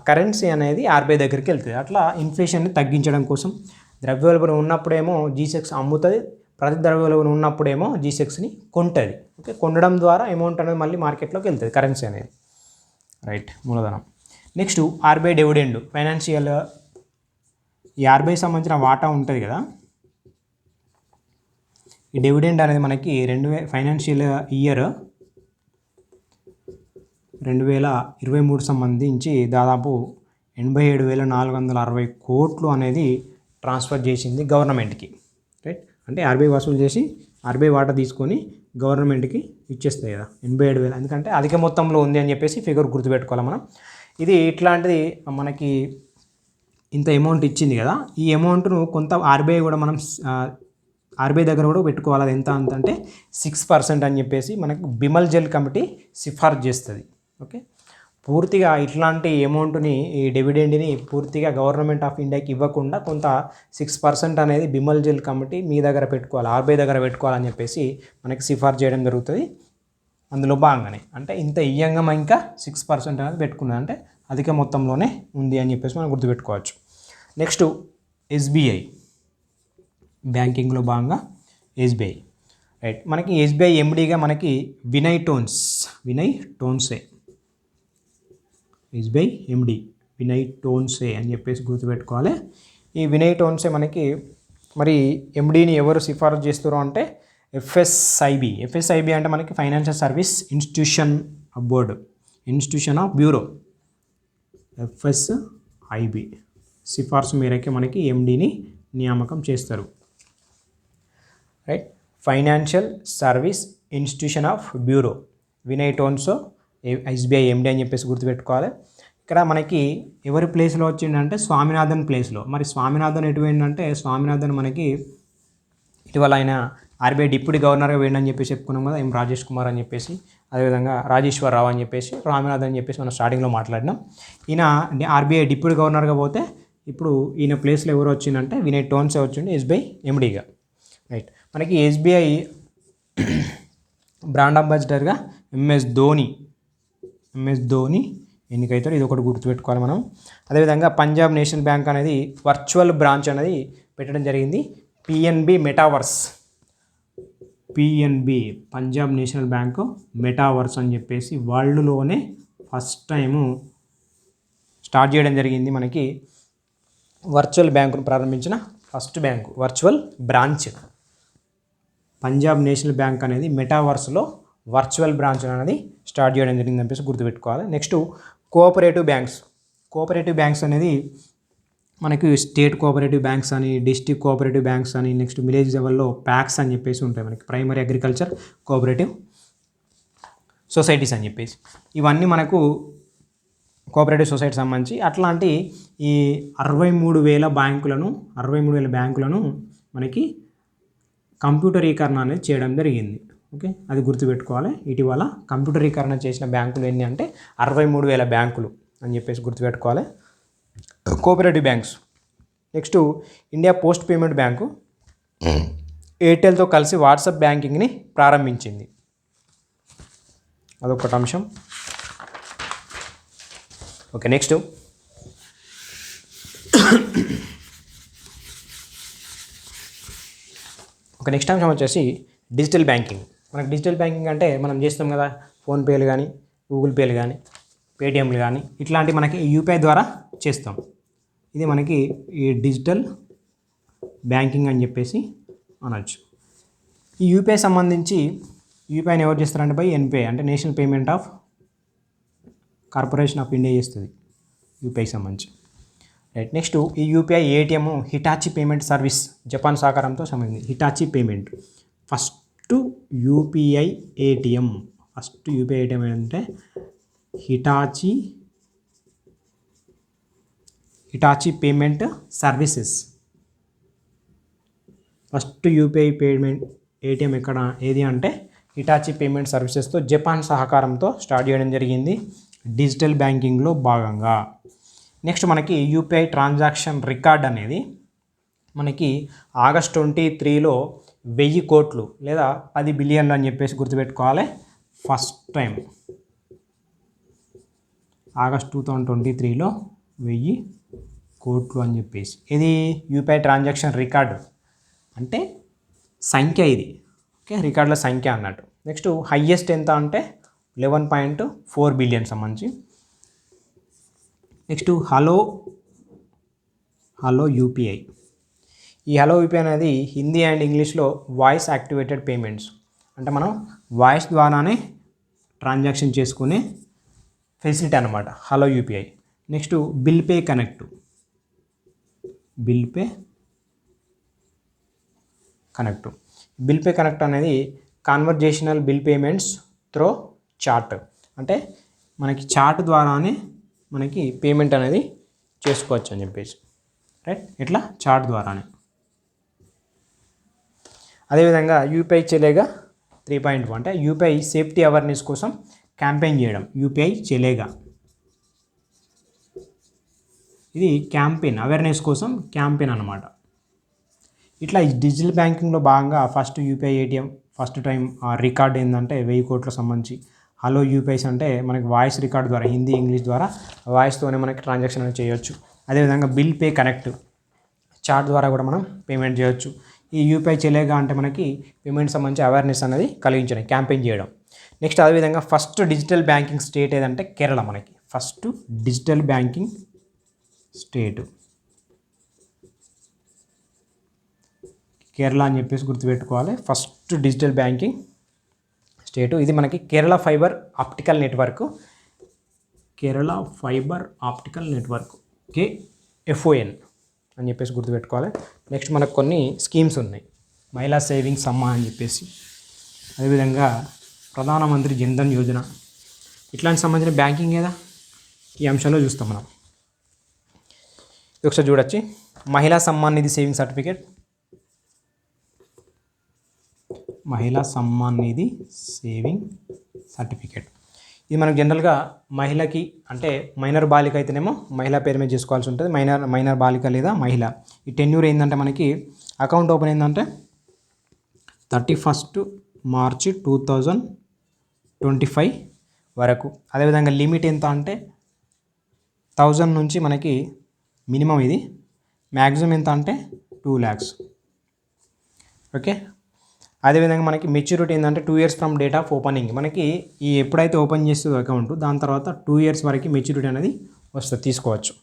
కరెన్సీ అనేది ఆర్బీఐ దగ్గరికి వెళ్తుంది. అట్లా ఇన్ఫ్లేషన్ని తగ్గించడం కోసం ద్రవ్యోల్బణం ఉన్నప్పుడేమో జీసెక్స్ అమ్ముతుంది, ప్రతి ద్రవ్యోల్బణం ఉన్నప్పుడేమో జీసెక్స్ని కొంటుంది. ఓకే, కొనడం ద్వారా అమౌంట్ అనేది మళ్ళీ మార్కెట్లోకి వెళ్తుంది, కరెన్సీ అనేది. రైట్, మూలధనం. నెక్స్ట్ ఆర్బీఐ డివిడెండ్, ఫైనాన్షియల్ ఈ ఆర్బీఐ సంబంధించిన వాటా ఉంటుంది కదా, ఈ డివిడెండ్ అనేది మనకి ఫైనాన్షియల్ ఇయర్ 2023 సంబంధించి దాదాపు 87,460 కోట్లు అనేది ట్రాన్స్ఫర్ చేసింది గవర్నమెంట్కి. రైట్, అంటే ఆర్బీఐ వసూలు చేసి ఆర్బీఐ వాటా తీసుకొని గవర్నమెంట్కి ఇచ్చేస్తాయి కదా 87,000. ఎందుకంటే అధిక మొత్తంలో ఉంది అని చెప్పేసి ఫిగర్ గుర్తుపెట్టుకోవాలి మనం. ఇది ఇట్లాంటిది మనకి ఇంత అమౌంట్ ఇచ్చింది కదా, ఈ అమౌంట్ను కొంత ఆర్బీఐ కూడా మనం ఆర్బీఐ దగ్గర కూడా పెట్టుకోవాలి. అది ఎంత అంటే 6% అని చెప్పేసి మనకు బిమల్ జల్ కమిటీ సిఫార్సు చేస్తుంది. ఓకే, పూర్తిగా ఇట్లాంటి అమౌంట్ని, ఈ డివిడెండ్ని పూర్తిగా గవర్నమెంట్ ఆఫ్ ఇండియాకి ఇవ్వకుండా కొంత 6% అనేది బిమల్ జల్ కమిటీ మీ దగ్గర పెట్టుకోవాలి, ఆర్బీఐ దగ్గర పెట్టుకోవాలని చెప్పేసి మనకి సిఫార్సు చేయడం జరుగుతుంది. అందులో భాగంగానే అంటే ఇంత ఇయ్యంగా ఇంకా 6% అనేది పెట్టుకున్నది, అంటే అధిక మొత్తంలోనే ఉంది అని చెప్పేసి మనం గుర్తుపెట్టుకోవచ్చు. నెక్స్ట్ ఎస్బీఐ, బ్యాంకింగ్లో భాగంగా ఎస్బీఐ. రైట్, మనకి ఎస్బీఐ ఎండీగా మనకి వినయ్ టోన్సే, ఎస్బీఐ ఎండి వినయ్ టోన్సే అని చెప్పేసి గుర్తుపెట్టుకోవాలి. ఈ వినయ్ టోన్సే మనకి మరి ఎండీని ఎవరు సిఫారసు చేస్తారో అంటే ఎఫ్ఎస్ఐబి అంటే మనకి financial service institution of bureau, FSIB సిఫార్సు మేరకే మనకి ఎండీని నియామకం చేస్తారు. Right, financial service institution of bureau Vinay Tonse SBI MD అని చెప్పేసి గుర్తుపెట్టుకోవాలి. ఇక్కడ మనకి ఎవరి ప్లేస్లో వచ్చిందంటే స్వామినాథన్ ప్లేస్లో. మరి స్వామినాథన్ ఎటు పోయిందంటే స్వామినాథన్ మనకి ఇటీవల ఆయన ఆర్బీఐ డిప్యూటీ గవర్నర్గా వేయండి చెప్పేసి చెప్పుకున్నాం కదా, రాజేష్ కుమార్ అని చెప్పేసి, అదేవిధంగా రాజేశ్వరరావు అని చెప్పేసి, స్వామినాథన్ అని చెప్పేసి మనం స్టార్టింగ్లో మాట్లాడినాం. ఈయన ఆర్బీఐ డిప్యూటీ గవర్నర్గా పోతే ఇప్పుడు ఈయన ప్లేస్లో ఎవరు వచ్చిందంటే వినయ్ టోన్సే వచ్చిండు ఎస్బీఐ ఎండీగా. రైట్, మనకి ఎస్బీఐ బ్రాండ్ అంబాసిడర్గా ఎంఎస్ ధోని ఎన్నికైతారు, ఇది ఒకటి గుర్తుపెట్టుకోవాలి మనం. అదేవిధంగా పంజాబ్ నేషనల్ బ్యాంక్ అనేది వర్చువల్ బ్రాంచ్ అనేది పెట్టడం జరిగింది. PNB metaverse, Punjab national bank metaverse అని చెప్పేసి వరల్డ్లోనే ఫస్ట్ టైము స్టార్ట్ చేయడం జరిగింది. మనకి వర్చువల్ బ్యాంకును ప్రారంభించిన first bank, virtual branch Punjab national bank అనేది మెటావర్స్లో వర్చువల్ బ్రాంచ్ అనేది స్టార్ట్ చేయడం జరిగింది అని చెప్పేసి గుర్తుపెట్టుకోవాలి. నెక్స్ట్ కోఆపరేటివ్ బ్యాంక్స్ అనేది మనకి స్టేట్ కోఆపరేటివ్ బ్యాంక్స్ అని, డిస్ట్రిక్ట్ కోఆపరేటివ్ బ్యాంక్స్ అని, నెక్స్ట్ విలేజ్ లెవెల్లో ప్యాక్స్ అని చెప్పేసి ఉంటాయి మనకి, ప్రైమరీ అగ్రికల్చర్ కోఆపరేటివ్ సొసైటీస్ అని చెప్పేసి. ఇవన్నీ మనకు కోఆపరేటివ్ సొసైటీ సంబంధించి. అట్లాంటి ఈ 63,000 బ్యాంకులను మనకి కంప్యూటరీకరణ అనేది చేయడం జరిగింది. ఓకే, అది గుర్తుపెట్టుకోవాలి. ఇటీవల కంప్యూటరీకరణ చేసిన బ్యాంకులు ఎన్ని అంటే 63,000 బ్యాంకులు అని చెప్పేసి గుర్తుపెట్టుకోవాలి, cooperative banks. Next India post payment bank ఎయిర్టెల్తో కలిసి వాట్సాప్ బ్యాంకింగ్ని ప్రారంభించింది, అదొకటి అంశం. ఓకే, నెక్స్ట్ ఒక నెక్స్ట్ అంశం వచ్చేసి డిజిటల్ బ్యాంకింగ్. మనకు డిజిటల్ బ్యాంకింగ్ అంటే మనం చేస్తాం కదా, ఫోన్పేలు కానీ, గూగుల్ పేలు కానీ, పేటిఎంలు కానీ, ఇట్లాంటి మనకి యూపీఐ ద్వారా చేస్తాం. ఇది మనకి ఈ డిజిటల్ బ్యాంకింగ్ అని చెప్పేసి అనొచ్చు. ఈ యూపీఐ సంబంధించి యూపీఐని ఎవరు చేస్తారంటే బై ఎన్పిఐ అంటే national payment of corporation of India చేస్తుంది యూపీఐకి సంబంధించి. రైట్. నెక్స్ట్ ఈ UPI ATM Hitachi payment service Japan సహకారంతో సంబంధించి. Hitachi payment first UPI ATM ఏంటంటే Hitachi payment services. First UPI payment ATM ఎక్కడ ఏది అంటే హిటాచి పేమెంట్ సర్వీసెస్తో జపాన్ సహకారంతో స్టార్ట్ చేయడం జరిగింది డిజిటల్ బ్యాంకింగ్లో భాగంగా. నెక్స్ట్ మనకి యూపీఐ ట్రాన్సాక్షన్ రికార్డ్ అనేది మనకి ఆగస్ట్ 23లో 1000 కోట్లు లేదా 10 బిలియన్లు అని చెప్పేసి గుర్తుపెట్టుకోవాలి. ఫస్ట్ టైం ఆగస్ట్ 2023లో 1000 కోట్లు అని చెప్పేసి. ఇది యూపీఐ ట్రాన్సాక్షన్ రికార్డు అంటే సంఖ్య ఇది. ఓకే, రికార్డుల సంఖ్య అన్నట్టు. నెక్స్ట్ హయ్యెస్ట్ ఎంత అంటే 11.4 బిలియన్ సంబంధించి. Next hello UPI. ఈ హలో యూపీఐ అనేది హిందీ అండ్ ఇంగ్లీష్లో వాయిస్ యాక్టివేటెడ్ పేమెంట్స్ అంటే మనం వాయిస్ ద్వారానే ట్రాన్సాక్షన్ చేసుకునే ఫెసిలిటీ అనమాట hello UPI. Next bill pay connect. Bill pay connect అనేది conversational bill payments through chat అంటే మనకి చాట్ ద్వారానే మనకి పేమెంట్ అనేది చేసుకోవచ్చు అని చెప్పేసి. రైట్, ఇట్లా చాట్ ద్వారానే. అదేవిధంగా యూపీఐ చెలేగా 3.1 అంటే యూపీఐ సేఫ్టీ అవేర్నెస్ కోసం క్యాంపెయిన్ చేయడం. యూపీఐ చెలేగా ఇది క్యాంపెయిన్, అవేర్నెస్ కోసం క్యాంపెయిన్ అనమాట. ఇట్లా ఈ డిజిటల్ బ్యాంకింగ్లో భాగంగా first UPI ATM first time record ఏంటంటే 1000 కోట్లకు సంబంధించి. హలో యూపీఐస్ అంటే మనకి వాయిస్ రికార్డ్ ద్వారా హిందీ ఇంగ్లీష్ ద్వారా వాయిస్తోనే మనకి ట్రాన్సాక్షన్ అనేది చేయొచ్చు. అదేవిధంగా బిల్ పే కనెక్ట్ చాట్ ద్వారా కూడా మనం పేమెంట్ చేయొచ్చు. ఈ యూపీఐ చెలేగా అంటే మనకి పేమెంట్ సంబంధించి అవేర్నెస్ అనేది కలిగించడం, క్యాంపెయిన్ చేయడం. నెక్స్ట్ అదేవిధంగా ఫస్ట్ డిజిటల్ బ్యాంకింగ్ స్టేట్ ఏదంటే కేరళ. మనకి first digital banking state Kerala అని చెప్పేసి గుర్తుపెట్టుకోవాలి. ఫస్ట్ డిజిటల్ బ్యాంకింగ్ స్టేటు ఇది మనకి Kerala fibre optical network. KFON అని చెప్పేసి గుర్తుపెట్టుకోవాలి. నెక్స్ట్ మనకు కొన్ని స్కీమ్స్ ఉన్నాయి. మహిళా సేవింగ్స్ అమ్మ అని చెప్పేసి, అదేవిధంగా ప్రధానమంత్రి జన్ధన్ యోజన, ఇట్లాంటి సంబంధించిన బ్యాంకింగ్ ఏదా ఈ అంశంలో చూస్తాం మనం. ఇది ఒకసారి చూడొచ్చు. మహిళా సమ్మాన్ నిధి సేవింగ్ సర్టిఫికేట్, మహిళా సమ్మాన్ నిధి సేవింగ్ సర్టిఫికేట్. ఇది మనకు జనరల్గా మహిళకి అంటే మైనర్ బాలిక అయితేనేమో మహిళ పేరు మీద చేసుకోవాల్సి ఉంటుంది. మైనర్ బాలిక లేదా మహిళ. ఈ టెన్యూర్ ఏంటంటే మనకి అకౌంట్ ఓపెన్ ఏంటంటే 31 మార్చి 2025 వరకు. అదేవిధంగా లిమిట్ ఎంత అంటే 1000 నుంచి మనకి మినిమం, ఇది మ్యాక్సిమం ఎంత అంటే 2 lakhs. ఓకే. అదేవిధంగా మనకి మెచ్యూరిటీ ఏంటంటే 2 years from date of opening. మనకి ఈ ఎప్పుడైతే ఓపెన్ చేస్తుందో అకౌంట్ దాని తర్వాత 2 years వరకు మెచ్యూరిటీ అనేది వస్తుంది, తీసుకోవచ్చు.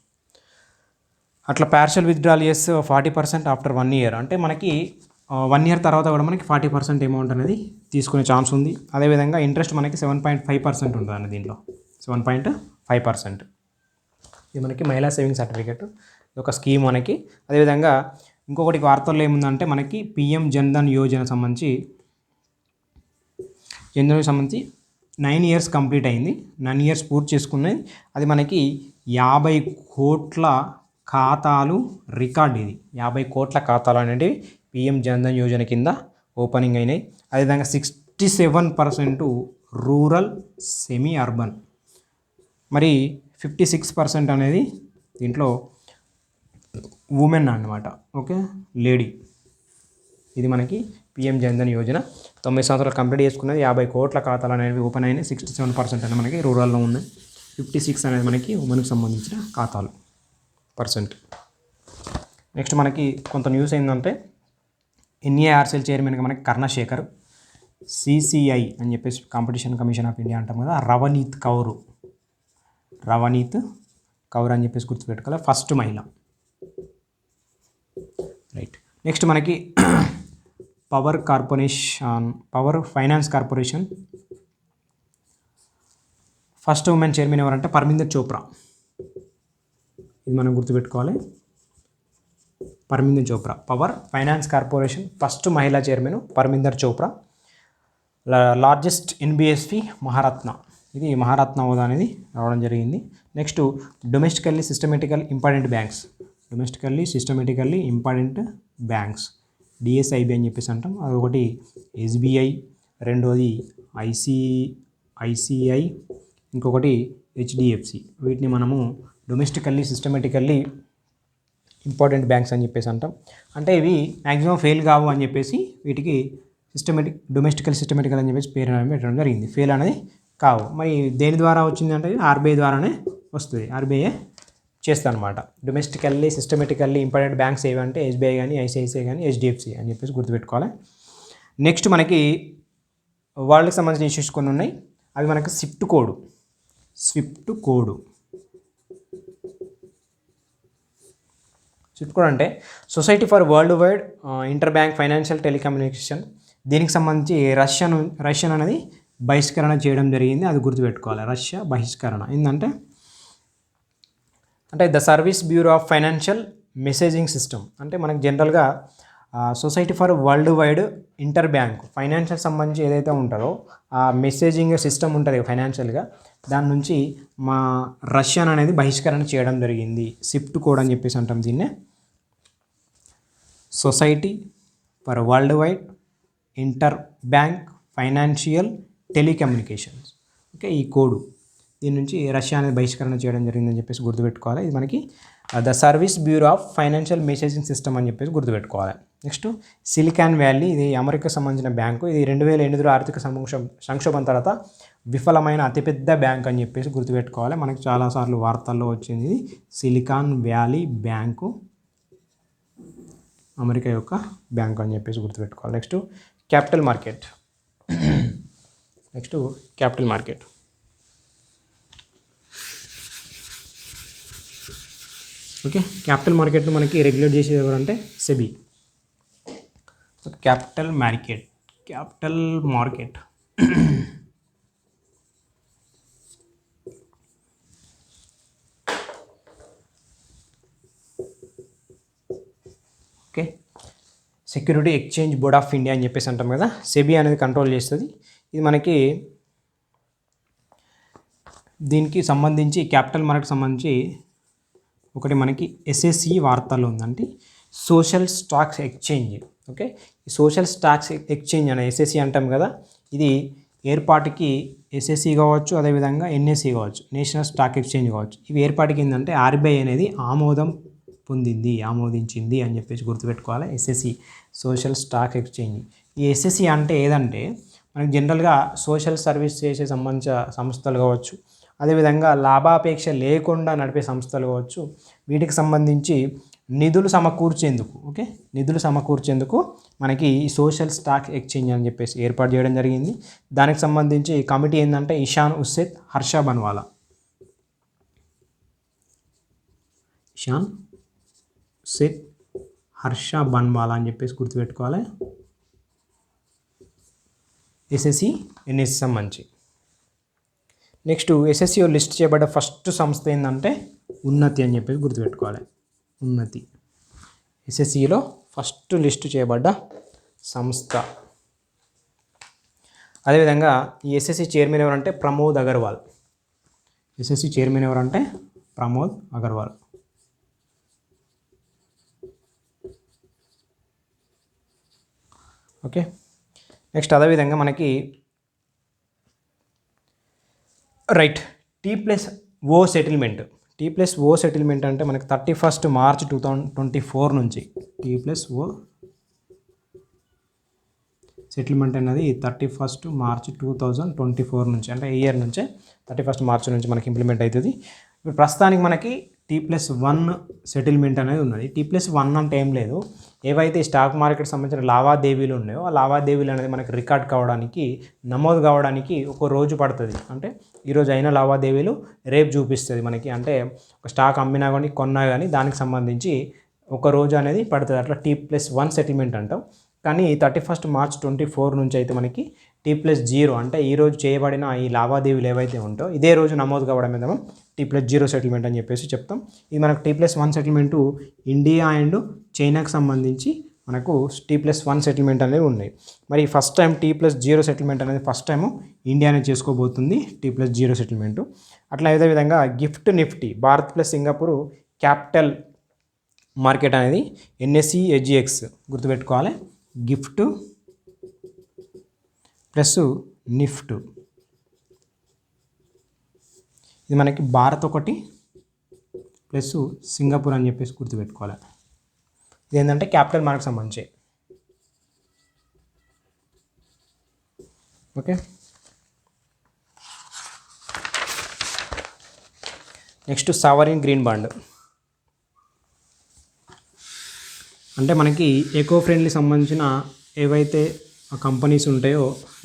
అట్లా పార్షియల్ విత్డ్రాల్ చేసి 40% ఆఫ్టర్ 1 year అంటే మనకి 1 year తర్వాత కూడా మనకి 40% అమౌంట్ అనేది తీసుకునే ఛాన్స్ ఉంది. అదేవిధంగా ఇంట్రెస్ట్ మనకి 7.5% ఉంటుంది దీంట్లో, 7.5%. ఇది మనకి మహిళా సేవింగ్ సర్టిఫికేట్, ఇది ఒక స్కీమ్ మనకి. అదేవిధంగా ఇంకొకటి వార్తల్లో ఏముందంటే మనకి PM జన్ధన్ యోజన సంబంధించి 9 years కంప్లీట్ అయింది, 9 years పూర్తి చేసుకున్నది. అది మనకి 50 కోట్ల ఖాతాలు రికార్డ్. ఇది 50 కోట్ల ఖాతాలు అనేటివి PM జన్ధన్ యోజన కింద ఓపెనింగ్ అయినాయి. అదేవిధంగా 67% రూరల్ సెమీ అర్బన్, మరి 56% అనేది దీంట్లో ఉమెన్ అన్నమాట. Okay, lady. ఇది మనకి PM జన్ధన్ యోజన 9 సంవత్సరాలు కంప్లీట్ చేసుకున్నది. 50 కోట్ల ఖాతాలు అనేవి ఓపెన్ అయినాయి. 67% అనేది మనకి రూరల్లో ఉంది, 56 అనేది మనకి ఉమెన్కి సంబంధించిన ఖాతాలు %. నెక్స్ట్ మనకి కొంత న్యూస్ ఏంటంటే ఎన్ఏఆర్సీఎల్ చైర్మన్గా మనకి కర్ణశేఖర్, సిసిఐ అని చెప్పేసి కాంపిటీషన్ కమిషన్ ఆఫ్ ఇండియా అంటాం కదా, రవనీత్ కౌర్ అని చెప్పేసి గుర్తుపెట్టుకోవాలి, ఫస్ట్ మహిళ. రైట్. నెక్స్ట్ మనకి power finance corporation first women chairman ఎవరంటే పర్మిందర్ చోప్రా. ఇది మనం గుర్తుపెట్టుకోవాలి, Parminder Chopra. Power finance corporation first మహిళా chairman Parminder Chopra. Largest NBSP Maharatna, ఇది మహారత్న హోదా అనేది రావడం జరిగింది. Next domestically systematically important banks DSIB అని చెప్పేసి అంటాం. అదొకటి ఎస్బీఐ, రెండోది ఐసిఐ, ఇంకొకటి హెచ్డిఎఫ్సి. వీటిని మనము డొమెస్టికల్లీ సిస్టమేటికల్లీ ఇంపార్టెంట్ బ్యాంక్స్ అని చెప్పేసి అంటాం. అంటే ఇవి మ్యాక్సిమం ఫెయిల్ కావు అని చెప్పేసి వీటికి సిస్టమేటికల్ అని చెప్పేసి పేరు అనేది పెట్టడం జరిగింది. ఫెయిల్ అనేది కావు. మరి దేని ద్వారా వచ్చిందంటే ఆర్బీఐ ద్వారానే వస్తుంది, ఆర్బీఐ చేస్తాను అనమాట. డొమెస్టికల్లీ సిస్టమేటికల్లీ ఇంపార్టెంట్ బ్యాంక్స్ ఏవంటే ఎస్బీఐ కానీ, ఐసిఐసిఐ కానీ, హెచ్డిఎఫ్సి అని చెప్పేసి గుర్తుపెట్టుకోవాలి. నెక్స్ట్ మనకి వరల్డ్కి సంబంధించిన ఇష్యూస్ కొన్ని ఉన్నాయి. అవి మనకి స్విఫ్ట్ కోడ్. స్విఫ్ట్ కోడ్ అంటే society for world wide inter bank financial telecommunication. దీనికి సంబంధించి రష్యన్ అనేది బహిష్కరణ చేయడం జరిగింది, అది గుర్తుపెట్టుకోవాలి. రష్యా బహిష్కరణ ఏంటంటే the service bureau of financial messaging system. అంటే మనకు జనరల్గా society for world wide inter bank financial సంబంధించి ఏదైతే ఉంటుందో ఆ మెసేజింగ్ సిస్టమ్ ఉంటుంది ఫైనాన్షియల్గా, దాని నుంచి మా రష్యన్ అనేది బహిష్కరణ చేయడం జరిగింది. స్విఫ్ట్ కోడ్ అని చెప్పేసి అంటాం దీన్నే. Society for world wide inter bank financial telecommunications. Okay, ఈ కోడ్ దీని నుంచి రష్యా అనేది బహిష్కరణ చేయడం జరిగిందని చెప్పేసి గుర్తుపెట్టుకోవాలి. ఇది మనకి the service bureau of financial messaging system అని చెప్పేసి గుర్తుపెట్టుకోవాలి. నెక్స్ట్ సిలికాన్ వ్యాలీ, ఇది అమెరికాకు సంబంధించిన బ్యాంకు. ఇది 2008 ఆర్థిక సంక్షోభం తర్వాత విఫలమైన అతిపెద్ద బ్యాంక్ అని చెప్పేసి గుర్తుపెట్టుకోవాలి. మనకి చాలాసార్లు వార్తల్లో వచ్చింది ఇది. సిలికాన్ వ్యాలీ బ్యాంకు అమెరికా యొక్క బ్యాంకు అని చెప్పేసి గుర్తుపెట్టుకోవాలి. Next capital market. Okay, capital మార్కెట్ను మనకి రెగ్యులేట్ చేసేది ఎవరంటే SEBI. Capital market okay, security exchange board of India అని చెప్పేసి అంటాం కదా, సెబీ అనేది కంట్రోల్ చేస్తుంది. ఇది మనకి దీనికి సంబంధించి క్యాపిటల్ మార్కెట్ సంబంధించి ఒకటి మనకి ఎస్ఎస్సి వార్తల్లో ఉందంటే సోషల్ స్టాక్స్ ఎక్స్చేంజ్. ఓకే, ఈ సోషల్ స్టాక్స్ ఎక్స్చేంజ్ అనే ఎస్ఎస్సి అంటాం కదా, ఇది ఏర్పాటుకి ఎస్ఎస్సి కావచ్చు, అదేవిధంగా ఎన్ఎస్సి కావచ్చు, నేషనల్ స్టాక్ ఎక్స్చేంజ్ కావచ్చు. ఇవి ఏర్పాటుకి ఏంటంటే ఆర్బీఐ అనేది ఆమోదించింది అని చెప్పేసి గుర్తుపెట్టుకోవాలి. SSC social stock exchange. ఈ ఎస్ఎస్సి అంటే ఏదంటే మనకి జనరల్గా సోషల్ సర్వీస్ చేసే సంబంధించిన సంస్థలు కావచ్చు, అదేవిధంగా లాభాపేక్ష లేకుండా నడిపే సంస్థలు కావచ్చు, వీటికి సంబంధించి నిధులు సమకూర్చేందుకు మనకి ఈ సోషల్ స్టాక్ ఎక్స్చేంజ్ అని చెప్పేసి ఏర్పాటు చేయడం జరిగింది. దానికి సంబంధించి కమిటీ ఏంటంటే ఇషాన్ ఉస్సేత్, హర్ష బన్వాలా అని చెప్పేసి గుర్తుపెట్టుకోవాలి. ఎస్ఎస్సి ఎన్ఎస్సి సంబంధించి. నెక్స్ట్ ఎస్ఎస్సిలో లిస్ట్ చేయబడ్డ ఫస్ట్ సంస్థ ఏంటంటే ఉన్నతి అని చెప్పేసి గుర్తుపెట్టుకోవాలి. ఉన్నతి ఎస్ఎస్సిలో ఫస్ట్ లిస్ట్ చేయబడ్డ సంస్థ. అదేవిధంగా ఈ ఎస్ఎస్సి చైర్మన్ ఎవరంటే ప్రమోద్ అగర్వాల్. ఓకే, నెక్స్ట్ అదేవిధంగా మనకి T+O సెటిల్మెంట్ అంటే మనకి 31 మార్చ్ 2024 నుంచి T+O సెటిల్మెంట్ అనేది 31 మార్చ్ 2024 నుంచి, అంటే ఈ ఇయర్ నుంచే 31 మార్చ్ నుంచి మనకి ఇంప్లిమెంట్ అవుతుంది. ఇప్పుడు ప్రస్తుతానికి మనకి T+1 సెటిల్మెంట్ అనేది ఉన్నది. T+1 అంటే ఏం లేదు, ఏవైతే స్టాక్ మార్కెట్ సంబంధించిన లావాదేవీలు ఉన్నాయో ఆ లావాదేవీలు అనేది మనకి రికార్డ్ కావడానికి, నమోదు కావడానికి ఒక రోజు పడుతుంది. అంటే ఈరోజు అయిన లావాదేవీలు రేపు చూపిస్తుంది మనకి. అంటే ఒక స్టాక్ అమ్మినా కానీ కొన్నా కానీ దానికి సంబంధించి ఒక రోజు అనేది పడుతుంది. అట్లా T+1 సెటిల్మెంట్ అంటాం. కానీ 31 మార్చ్ 2024 నుంచి అయితే మనకి T+0 అంటే ఈరోజు చేయబడిన ఈ లావాదేవీలు ఏవైతే ఉంటాయో ఇదే రోజు నమోదు కావడం మీద మనం T+0 సెటిల్మెంట్ అని చెప్పేసి చెప్తాం. ఇది మనకు T+1 సెటిల్మెంటు ఇండియా అండ్ చైనాకు సంబంధించి మనకు T+1 సెటిల్మెంట్ అనేవి ఉన్నాయి. మరి ఫస్ట్ టైం T+0 సెటిల్మెంట్ అనేది ఫస్ట్ టైము ఇండియానే చేసుకోబోతుంది T+0 సెటిల్మెంటు. అట్లా అదేవిధంగా gift Nifty Bharat plus Singapore capital market అనేది NSE SGX గుర్తుపెట్టుకోవాలి. గిఫ్ట్ ప్లస్ నిఫ్ట్ ఇది మనకి భారత్ ఒకటి ప్లస్ సింగపూర్ అని చెప్పేసి గుర్తుపెట్టుకోవాలి. ఇది ఏంటంటే క్యాపిటల్ మార్కెట్ సంబంధించి. Okay, next sovereign green bond అంటే మనకి ఎకో ఫ్రెండ్లీ సంబంధించిన ఏవైతే కంపెనీస్ ఉంటాయో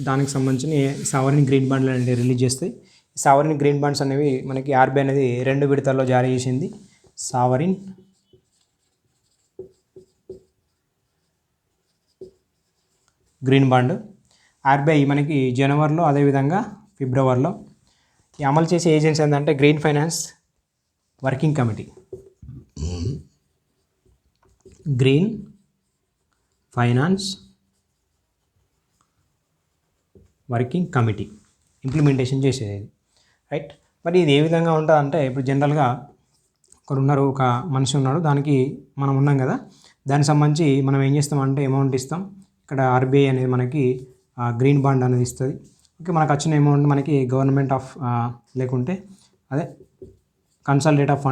దానికి సంబంధించిన సావరిన్ గ్రీన్ బాండ్లు అనేవి రిలీజ్ చేస్తాయి. సావరిన్ గ్రీన్ బాండ్స్ అనేవి మనకి RBI అనేది 2 విడతల్లో జారీ చేసింది. సావరిన్ గ్రీన్ బాండ్ RBI మనకి జనవరిలో అదేవిధంగా ఫిబ్రవరిలో. ఈ అమలు చేసే ఏజెన్సీ ఏంటంటే green finance working committee. Green finance working committee implementation చేసేది, రైట్. మరి ఇది ఏ విధంగా ఉంటుంది అంటే ఇప్పుడు జనరల్గా ఒక మనిషి ఉన్నాడు, దానికి మనం ఉన్నాం కదా, దానికి సంబంధించి మనం ఏం చేస్తామంటే అమౌంట్ ఇస్తాం. ఇక్కడ RBI అనేది మనకి గ్రీన్ బాండ్ అనేది ఇస్తుంది. ఓకే, మనకు వచ్చిన అమౌంట్ మనకి గవర్నమెంట్ ఆఫ్ లేకుంటే అదే కన్సాలిడేట్ ఆఫ్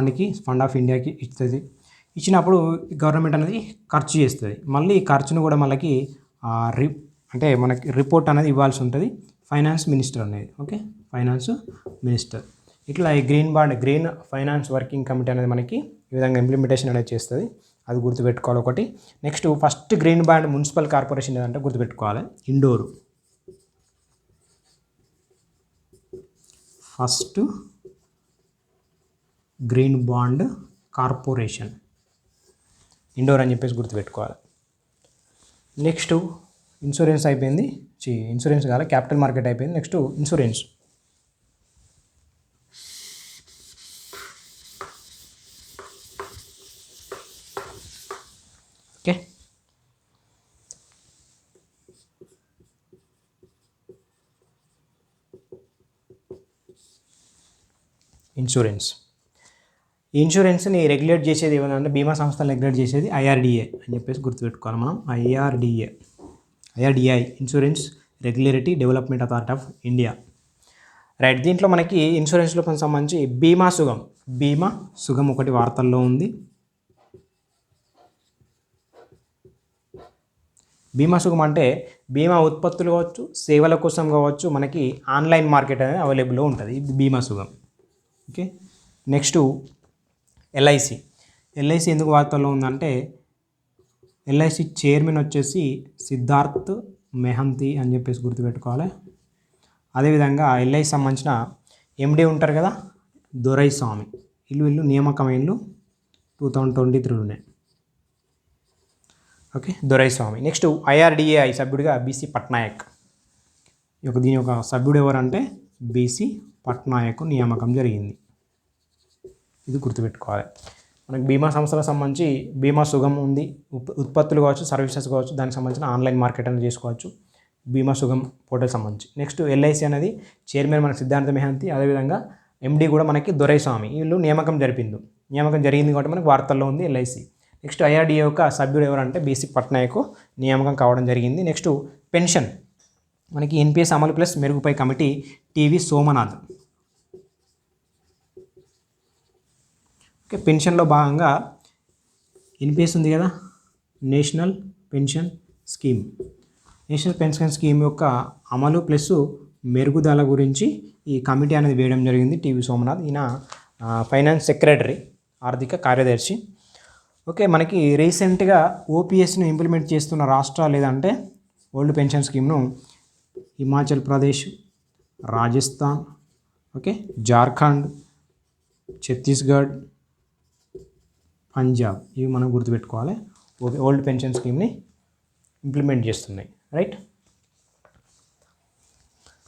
ఫండ్ ఆఫ్ ఇండియాకి ఇస్తుంది. ఇచ్చినప్పుడు గవర్నమెంట్ అనేది ఖర్చు చేస్తుంది. మళ్ళీ ఖర్చును కూడా మనకి అంటే మనకి రిపోర్ట్ అనేది ఇవ్వాల్సి ఉంటుంది ఫైనాన్స్ మినిస్టర్ అనేది. Okay, finance minister. ఇట్లా ఈ గ్రీన్ ఫైనాన్స్ వర్కింగ్ కమిటీ అనేది మనకి ఈ విధంగా ఇంప్లిమెంటేషన్ అనేది చేస్తుంది. అది గుర్తుపెట్టుకోవాలి ఒకటి. Next first green bond municipal corporation ఏదంటే గుర్తుపెట్టుకోవాలి, Indore. First green bond corporation Indore అని చెప్పేసి గుర్తుపెట్టుకోవాలి. నెక్స్ట్ ఇన్సూరెన్స్ అయిపోయింది, ఇన్సూరెన్స్ కాదు క్యాపిటల్ మార్కెట్ అయిపోయింది. Next insurance. Okay, insurance. ఈ ఇన్సూరెన్స్ని రెగ్యులేట్ చేసేది ఏమన్నా బీమా సంస్థలు రెగ్యులేట్ చేసేది IRDA అని చెప్పేసి గుర్తుపెట్టుకోవాలి మనం. IRDI insurance regulatory development authority of India, right. దీంట్లో మనకి ఇన్సూరెన్స్లో సంబంధించి బీమా సుగం ఒకటి వార్తల్లో ఉంది. బీమా సుగం అంటే బీమా ఉత్పత్తులు కావచ్చు, సేవల కోసం కావచ్చు, మనకి ఆన్లైన్ మార్కెట్ అనేది అవైలబుల్లో ఉంటుంది. ఇది బీమా సుగం. ఓకే, నెక్స్ట్ LIC ఎందుకు వార్తల్లో ఉందంటే LIC చైర్మన్ వచ్చేసి సిద్ధార్థ్ మెహంతి అని చెప్పేసి గుర్తుపెట్టుకోవాలి. అదేవిధంగా LIC సంబంధించిన MD ఉంటారు కదా, దొరైస్వామి. వీళ్ళు నియామకమైన 2023లోనే. ఓకే, దొరైస్వామి. నెక్స్ట్ IRDAI సభ్యుడిగా BC పట్నాయక్. దీని యొక్క సభ్యుడు ఎవరంటే BC పట్నాయక్ నియామకం జరిగింది. ఇది గుర్తుపెట్టుకోవాలి. మనకి బీమా సంస్థలకు సంబంధించి బీమా సుగం ఉంది. ఉత్పత్తులు కావచ్చు, సర్వీసెస్ కావచ్చు, దానికి సంబంధించిన ఆన్లైన్ మార్కెట్ అనేది చేసుకోవచ్చు బీమా సుగం పోర్టల్ సంబంధించి. నెక్స్ట్ LIC అనేది చైర్మన్ మనకి సిద్ధార్థ మెహంతి, అదేవిధంగా MD కూడా మనకి దొరైస్వామి. వీళ్ళు నియామకం జరిగింది కాబట్టి మనకి వార్తల్లో ఉంది LIC. నెక్స్ట్ IRDA యొక్క సభ్యుడు ఎవరంటే BC పట్నాయక్ నియామకం కావడం జరిగింది. నెక్స్ట్ పెన్షన్ మనకి NPS అమలు ప్లస్ మెరుగుపై కమిటీ TV సోమనాథ్. ఓకే, పెన్షన్లో భాగంగా NPS ఉంది కదా, నేషనల్ పెన్షన్ స్కీమ్ యొక్క అమలు ప్లస్ మెరుగుదల గురించి ఈ కమిటీ అనేది వేయడం జరిగింది TV సోమనాథ్. ఈయన ఫైనాన్స్ సెక్రటరీ, ఆర్థిక కార్యదర్శి. ఓకే, మనకి రీసెంట్గా ఓపీఎస్ను ఇంప్లిమెంట్ చేస్తున్న రాష్ట్రాలు ఏదంటే ఓల్డ్ పెన్షన్ స్కీమ్ను హిమాచల్ ప్రదేశ్, రాజస్థాన్, ఓకే, జార్ఖండ్, ఛత్తీస్గఢ్, పంజాబ్, ఇవి మనం గుర్తుపెట్టుకోవాలి. ఓకే, ఓల్డ్ పెన్షన్ స్కీమ్ని ఇంప్లిమెంట్ చేస్తున్నాయి, రైట్.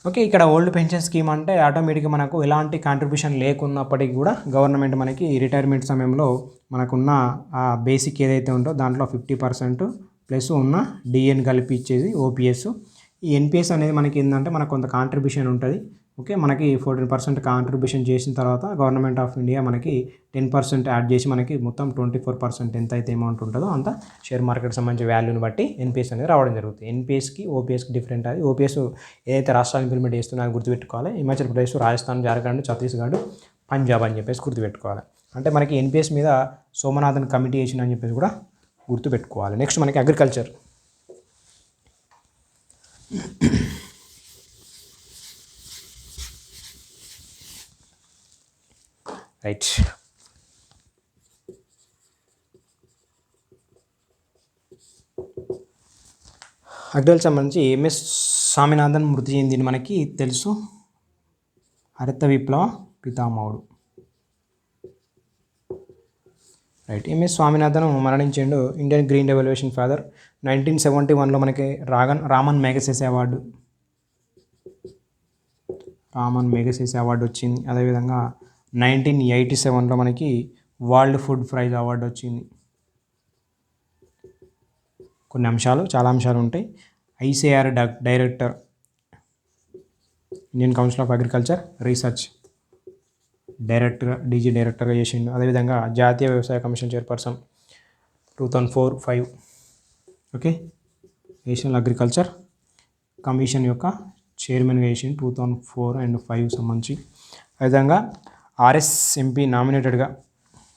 ఓకే, ఇక్కడ ఓల్డ్ పెన్షన్ స్కీమ్ అంటే ఆటోమేటిక్గా మనకు ఎలాంటి కాంట్రిబ్యూషన్ లేకున్నప్పటికీ కూడా గవర్నమెంట్ మనకి రిటైర్మెంట్ సమయంలో మనకున్న ఆ బేసిక్ ఏదైతే ఉందో దాంట్లో 50% ప్లస్ ఉన్న డిఎన్ కలిపి ఇచ్చేది ఓపీఎస్. ఈ ఎన్పిఎస్ అనేది మనకి ఏంటంటే మనకు కొంత కాంట్రిబ్యూషన్ ఉంటుంది. ఓకే, మనకి 14% కాంట్రిబ్యూషన్ చేసిన తర్వాత గవర్నమెంట్ ఆఫ్ ఇండియా మనకి 10% యాడ్ చేసి మనకి మొత్తం 24% ఎంత అయితే అమౌంట్ ఉంటుందో అంత షేర్ మార్కెట్ సంబంధించిన వాల్యూని బట్టి ఎన్పిఎస్ అనేది రావడం జరుగుతుంది. ఎన్పిఎస్కి ఓపీఎస్కి డిఫరెంట్. అది ఓపీఎస్ ఏదైతే రాష్ట్రాలు ఇంప్లిమెంట్ చేస్తున్నారో గుర్తుపెట్టుకోవాలి. హిమాచల్ ప్రదేశ్, రాజస్థాన్, జార్ఖండ్, ఛత్తీస్గఢ్, పంజాబ్ అని చెప్పేసి గుర్తుపెట్టుకోవాలి. అంటే మనకి ఎన్పిఎస్ మీద సోమనాథన్ కమిటీ వేసిన అని చెప్పేసి కూడా గుర్తుపెట్టుకోవాలి. నెక్స్ట్ మనకి అగ్రికల్చర్. రైట్, అగ్రికల్చర్ సంబంధించి ఎంఎస్ స్వామినాథన్ మృతి చెందింది మనకి తెలుసు. హరిత విప్లవ పితామహుడు. రైట్, ఎంఎస్ స్వామినాథన్ మరణించిండు. Indian green revolution father. 1971లో మనకి రామన్ మెగసెసే అవార్డు వచ్చింది. అదేవిధంగా 1987లో మనకి వరల్డ్ ఫుడ్ ప్రైజ్ అవార్డు వచ్చింది. కొన్ని అంశాలు, చాలా అంశాలు ఉంటాయి. ఐసిఆర్ director, Indian council of agriculture research DG డైరెక్టర్గా చేసిండు. అదేవిధంగా జాతీయ వ్యవసాయ commission chairperson 2004-05. Okay, national agriculture commission యొక్క చైర్మన్గా చేసిండు 2004 and 2005 సంబంధించి. అదేవిధంగా ఆర్ఎస్ ఎంపీ నామినేటెడ్గా,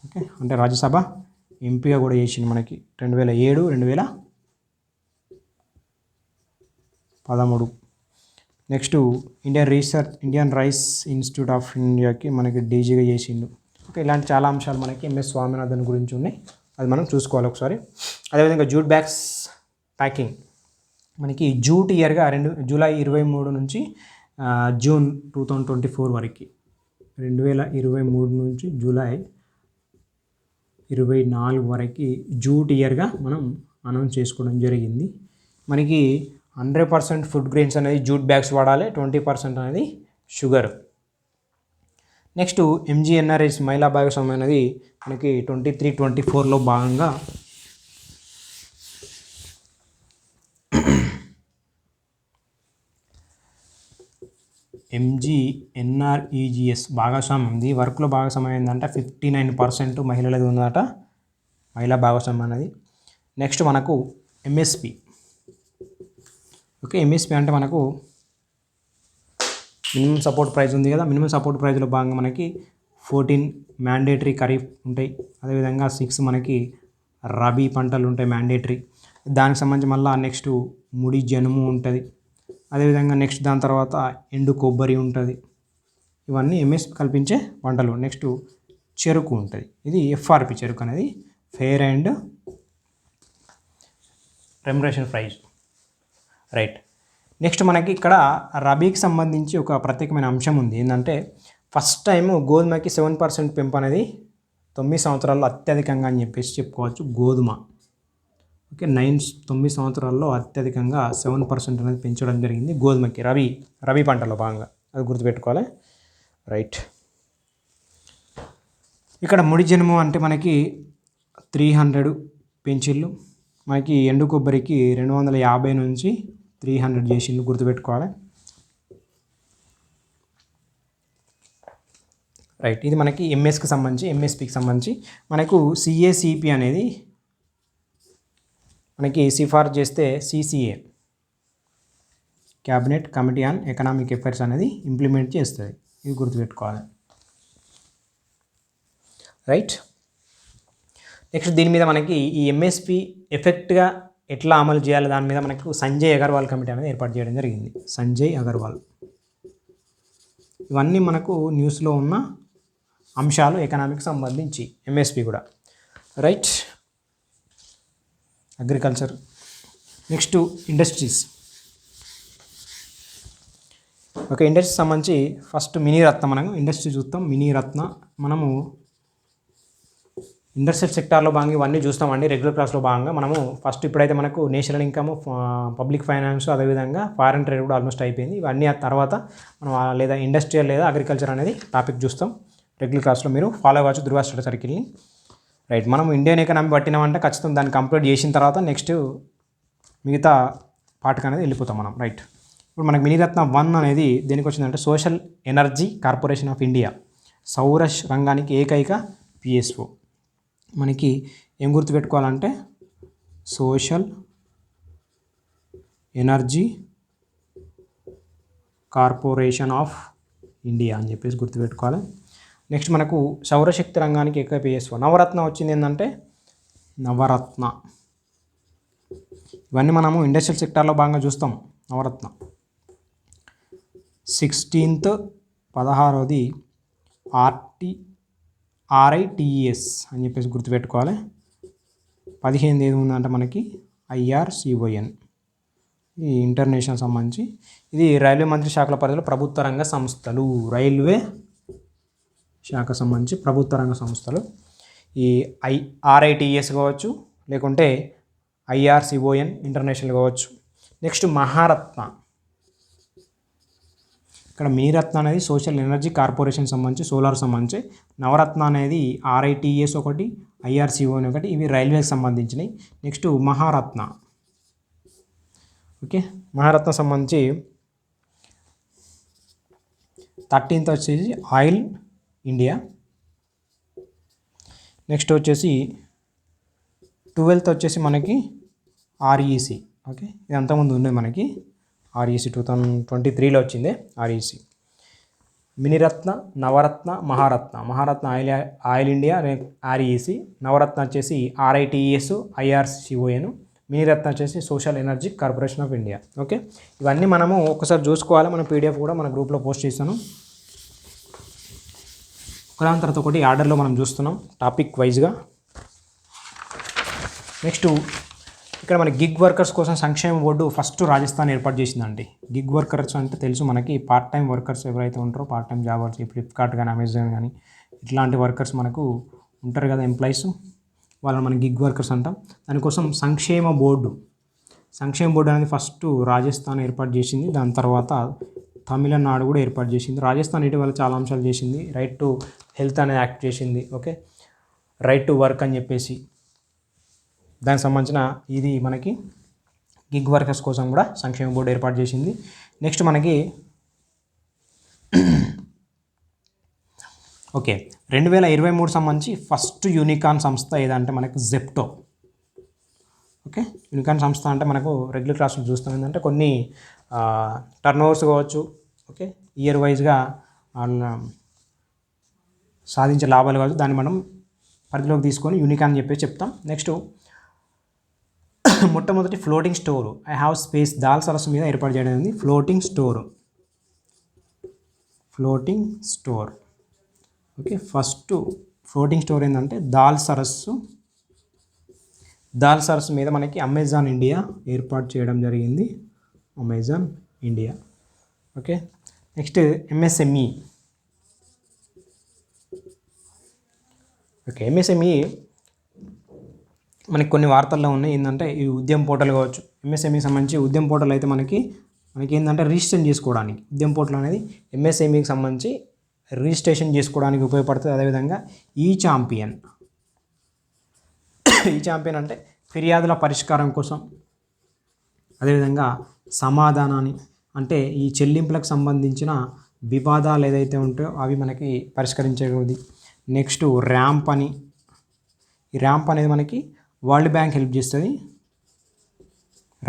ఓకే, అంటే రాజ్యసభ ఎంపీగా కూడా చేసిండు మనకి 2007-2013. Next Indian rice institute of ఇండియాకి మనకి డీజీగా చేసిండు. ఓకే, ఇలాంటి చాలా అంశాలు మనకి ఎంఎస్ స్వామినాథన్ గురించి ఉన్నాయి. అది మనం చూసుకోవాలి ఒకసారి. అదేవిధంగా జూట్ బ్యాగ్స్ ప్యాకింగ్ మనకి జూట్ ఇయర్గా జూలై 23 నుంచి జూన్ 2024 వరకు, 2023 నుంచి జూలై 24 వరకు జూట్ ఇయర్గా మనం అనౌన్స్ చేసుకోవడం జరిగింది. మనకి 100% ఫుడ్ గ్రెయిన్స్ అనేది జూట్ బ్యాగ్స్ వాడాలి, 20% అనేది షుగర్. నెక్స్ట్ ఎంజీఎన్ఆర్ఎస్ మహిళా భాగస్వామ్యం అనేది మనకి 23-24లో భాగంగా ఎంజీఎన్ఆర్ఈజీఎస్ భాగస్వామ్యం ఉంది. వర్క్లో భాగస్వామ్యం ఏంటంటే 59% మహిళలది ఉందట, మహిళా భాగస్వామ్యం అనేది. నెక్స్ట్ మనకు ఎంఎస్పి. ఓకే, ఎంఎస్పి అంటే మనకు మినిమం సపోర్ట్ ప్రైస్ ఉంది కదా. మినిమం సపోర్ట్ ప్రైస్లో భాగంగా మనకి 14 మ్యాండేటరీ ఖరీఫ్ ఉంటాయి. అదేవిధంగా 6 మనకి రబీ పంటలు ఉంటాయి మ్యాండేటరీ. దానికి సంబంధించి మళ్ళీ నెక్స్ట్ ముడి జనుము ఉంటుంది. అదేవిధంగా నెక్స్ట్ దాని తర్వాత ఎండు కొబ్బరి ఉంటుంది. ఇవన్నీ ఎంఎస్పి కల్పించే పంటలు. నెక్స్ట్ చెరుకు ఉంటుంది. ఇది ఎఫ్ఆర్పి చెరుకు అనేది fair and remuneration price, right. Next మనకి ఇక్కడ రబీకి సంబంధించి ఒక ప్రత్యేకమైన అంశం ఉంది. ఏంటంటే ఫస్ట్ టైం గోధుమకి 7% పెంపు అనేది 9 సంవత్సరాల్లో అత్యధికంగా అని చెప్పేసి చెప్పుకోవచ్చు. గోధుమ, ఓకే, 9 సంవత్సరాల్లో అత్యధికంగా 7% అనేది పెంచడం జరిగింది గోధుమకి, రబీ పంటలో భాగంగా. అది గుర్తుపెట్టుకోవాలి, రైట్. ఇక్కడ ముడి జనుము అంటే మనకి 300 పెంచిళ్ళు. మనకి ఎండు కొబ్బరికి 250 నుంచి 300 చేసిండు, గుర్తుపెట్టుకోవాలి, రైట్. ఇది మనకి ఎంఎస్పికి సంబంధించి మనకు సిఏసిపి అనేది మనకి సిఫార్సు చేస్తే CCA cabinet committee on economic affairs అనేది ఇంప్లిమెంట్ చేస్తుంది. ఇది గుర్తుపెట్టుకోవాలి, రైట్. నెక్స్ట్ దీని మీద మనకి ఈ ఎంఎస్పి ఎఫెక్ట్గా ఎట్లా అమలు చేయాలి దాని మీద మనకు సంజయ్ అగర్వాల్ కమిటీ అనేది ఏర్పాటు చేయడం జరిగింది. సంజయ్ అగర్వాల్. ఇవన్నీ మనకు న్యూస్లో ఉన్న అంశాలు ఎకనామిక్ సంబంధించి, ఎంఎస్పి కూడా, right. Agriculture. Next industries. Okay, industry సంబంధించి ఫస్ట్ మినీరత్న. మనము ఇండస్ట్రీ చూస్తాం. మినీరత్న మనము ఇండస్ట్రియల్ సెక్టార్లో భాగంగా ఇవన్నీ చూస్తామండి రెగ్యులర్ క్లాస్లో భాగంగా. మనము ఫస్ట్ ఇప్పుడైతే మనకు నేషనల్ ఇన్కమ్, పబ్లిక్ ఫైనాన్స్, అదేవిధంగా ఫారెన్ ట్రేడ్ కూడా ఆల్మోస్ట్ అయిపోయింది. ఇవన్నీ ఆ తర్వాత మనం లేదా ఇండస్ట్రియల్ లేదా అగ్రికల్చర్ అనేది టాపిక్ చూస్తాం రెగ్యులర్ క్లాస్లో. మీరు ఫాలో కావచ్చు ధృవ స్టడీ సర్కిల్ని. రైట్, మనం ఇండియన్ ఎకనామీ పట్టినామంటే ఖచ్చితంగా దాన్ని కంప్లీట్ చేసిన తర్వాత నెక్స్ట్ మిగతా పార్ట్కి అనేది వెళ్ళిపోతాం మనం. రైట్, ఇప్పుడు మనకి మినీరత్న 1 అనేది దేనికి వచ్చిందంటే social energy corporation of India, సౌర రంగానికి ఏకైక పిఎస్ఓ. మనకి ఏం గుర్తుపెట్టుకోవాలంటే social energy corporation of India అని చెప్పేసి గుర్తుపెట్టుకోవాలి. నెక్స్ట్ మనకు సౌరశక్తి రంగానికి ఏకైక పిఎస్ఓ. నవరత్న వచ్చింది ఏంటంటే నవరత్న. ఇవన్నీ మనము ఇండస్ట్రియల్ సెక్టార్లో భాగంగా చూస్తాం. నవరత్న 16th 16వది RITES అని చెప్పేసి గుర్తుపెట్టుకోవాలి. 15 ఏది ఉందంటే మనకి IRCON, ఈ ఇంటర్నేషనల్ సంబంధించి. ఇది రైల్వే మంత్రి శాఖల పరిధిలో ప్రభుత్వ రంగ సంస్థలు, రైల్వే శాఖ సంబంధించి ప్రభుత్వ రంగ సంస్థలు. ఈ RITES కావచ్చు, లేకుంటే IRCON ఇంటర్నేషనల్ కావచ్చు. నెక్స్ట్ మహారత్న. ఇక్కడ మినీరత్న అనేది సోషల్ ఎనర్జీ కార్పొరేషన్ సంబంధించి, సోలార్ సంబంధించి. నవరత్న అనేది RITES ఒకటి, IRCON ఒకటి, ఇవి రైల్వేకి సంబంధించినవి. నెక్స్ట్ మహారత్న. ఓకే, మహారత్న సంబంధించి 13th వచ్చేసి ఆయిల్ ఇండియా. నెక్స్ట్ వచ్చేసి 12th వచ్చేసి మనకి REC. ఓకే, ఇది అంతకుముందు ఉండే మనకి REC 2023లో వచ్చింది REC. Miniratna, Navratna, Maharatna. Maharatna oil India, REC. Navratna వచ్చేసి RITES, IRCON. మినీరత్న వచ్చేసి social energy corporation of India. Okay, ఇవన్నీ మనము ఒకసారి చూసుకోవాలి. మన PDF కూడా మన గ్రూప్లో పోస్ట్ చేశాను. ఒకదాని తర్వాత ఒకటి ఆర్డర్లో మనం చూస్తున్నాం టాపిక్ వైజ్గా. నెక్స్ట్ ఇక్కడ మన గిగ్ వర్కర్స్ కోసం సంక్షేమ బోర్డు ఫస్ట్ రాజస్థాన్ ఏర్పాటు చేసిందండి. గిగ్ వర్కర్స్ అంటే తెలుసు మనకి, పార్ట్ టైం వర్కర్స్ ఎవరైతే ఉంటారో, పార్ట్ టైం జాబర్స్, ఫ్లిప్కార్ట్ కానీ అమెజాన్ కానీ ఇట్లాంటి వర్కర్స్ మనకు ఉంటారు కదా, ఎంప్లాయీస్, వాళ్ళని మనం గిగ్ వర్కర్స్ అంటాం. దానికోసం సంక్షేమ బోర్డు అనేది ఫస్ట్ రాజస్థాన్ ఏర్పాటు చేసింది. దాని తర్వాత తమిళనాడు కూడా ఏర్పాటు చేసింది. రాజస్థాన్ ఇటీవల చాలా అంశాలు చేసింది. రైట్ టు హెల్త్ అనేది యాక్ట్ చేసింది. ఓకే, రైట్ టు వర్క్ అని చెప్పేసి దానికి సంబంధించిన ఇది మనకి గిగ్ వర్కర్స్ కోసం కూడా సంక్షేమ బోర్డు ఏర్పాటు చేసింది. నెక్స్ట్ మనకి ఓకే 2023 సంబంధించి ఫస్ట్ యూనికార్న్ సంస్థ ఏదంటే మనకి జెప్టో. ఓకే, యూనికార్న్ సంస్థ అంటే మనకు రెగ్యులర్ క్లాసులు చూస్తాం ఏంటంటే కొన్ని టర్నోవర్స్ కావచ్చు, ఓకే, ఇయర్ వైజ్గా సాధించే లాభాలు కావచ్చు, దాన్ని మనం పరిధిలోకి తీసుకొని యూనికార్న్ అని చెప్పేసి చెప్తాం. నెక్స్ట్ మొట్టమొదటి floating store I have space dal సరస్సు మీద ఏర్పాటు చేయడం ఉంది. Floating store. Okay, first floating store ఏంటంటే దాల్ సరస్సు మీద మనకి అమెజాన్ ఇండియా ఏర్పాటు చేయడం జరిగింది. Amazon India. Okay, next MSME. Okay, MSME మనకి కొన్ని వార్తల్లో ఉన్నాయి. ఏంటంటే ఈ ఉద్యమ్ పోర్టల్ కావచ్చు, MSMEకి సంబంధించి ఉద్యమ్ పోర్టల్ అయితే మనకి ఏంటంటే రిజిస్ట్రేషన్ చేసుకోవడానికి ఉద్యమ్ పోర్టల్ అనేది MSMEకి సంబంధించి రిజిస్ట్రేషన్ చేసుకోవడానికి ఉపయోగపడుతుంది. అదేవిధంగా ఈ ఛాంపియన్ అంటే ఫిర్యాదుల పరిష్కారం కోసం, అదేవిధంగా సమాధానాన్ని అంటే ఈ చెల్లింపులకు సంబంధించిన వివాదాలు ఏదైతే ఉంటాయో అవి మనకి పరిష్కరించేది. నెక్స్ట్ ర్యాంప్ అనేది మనకి వరల్డ్ బ్యాంక్ హెల్ప్ చేస్తుంది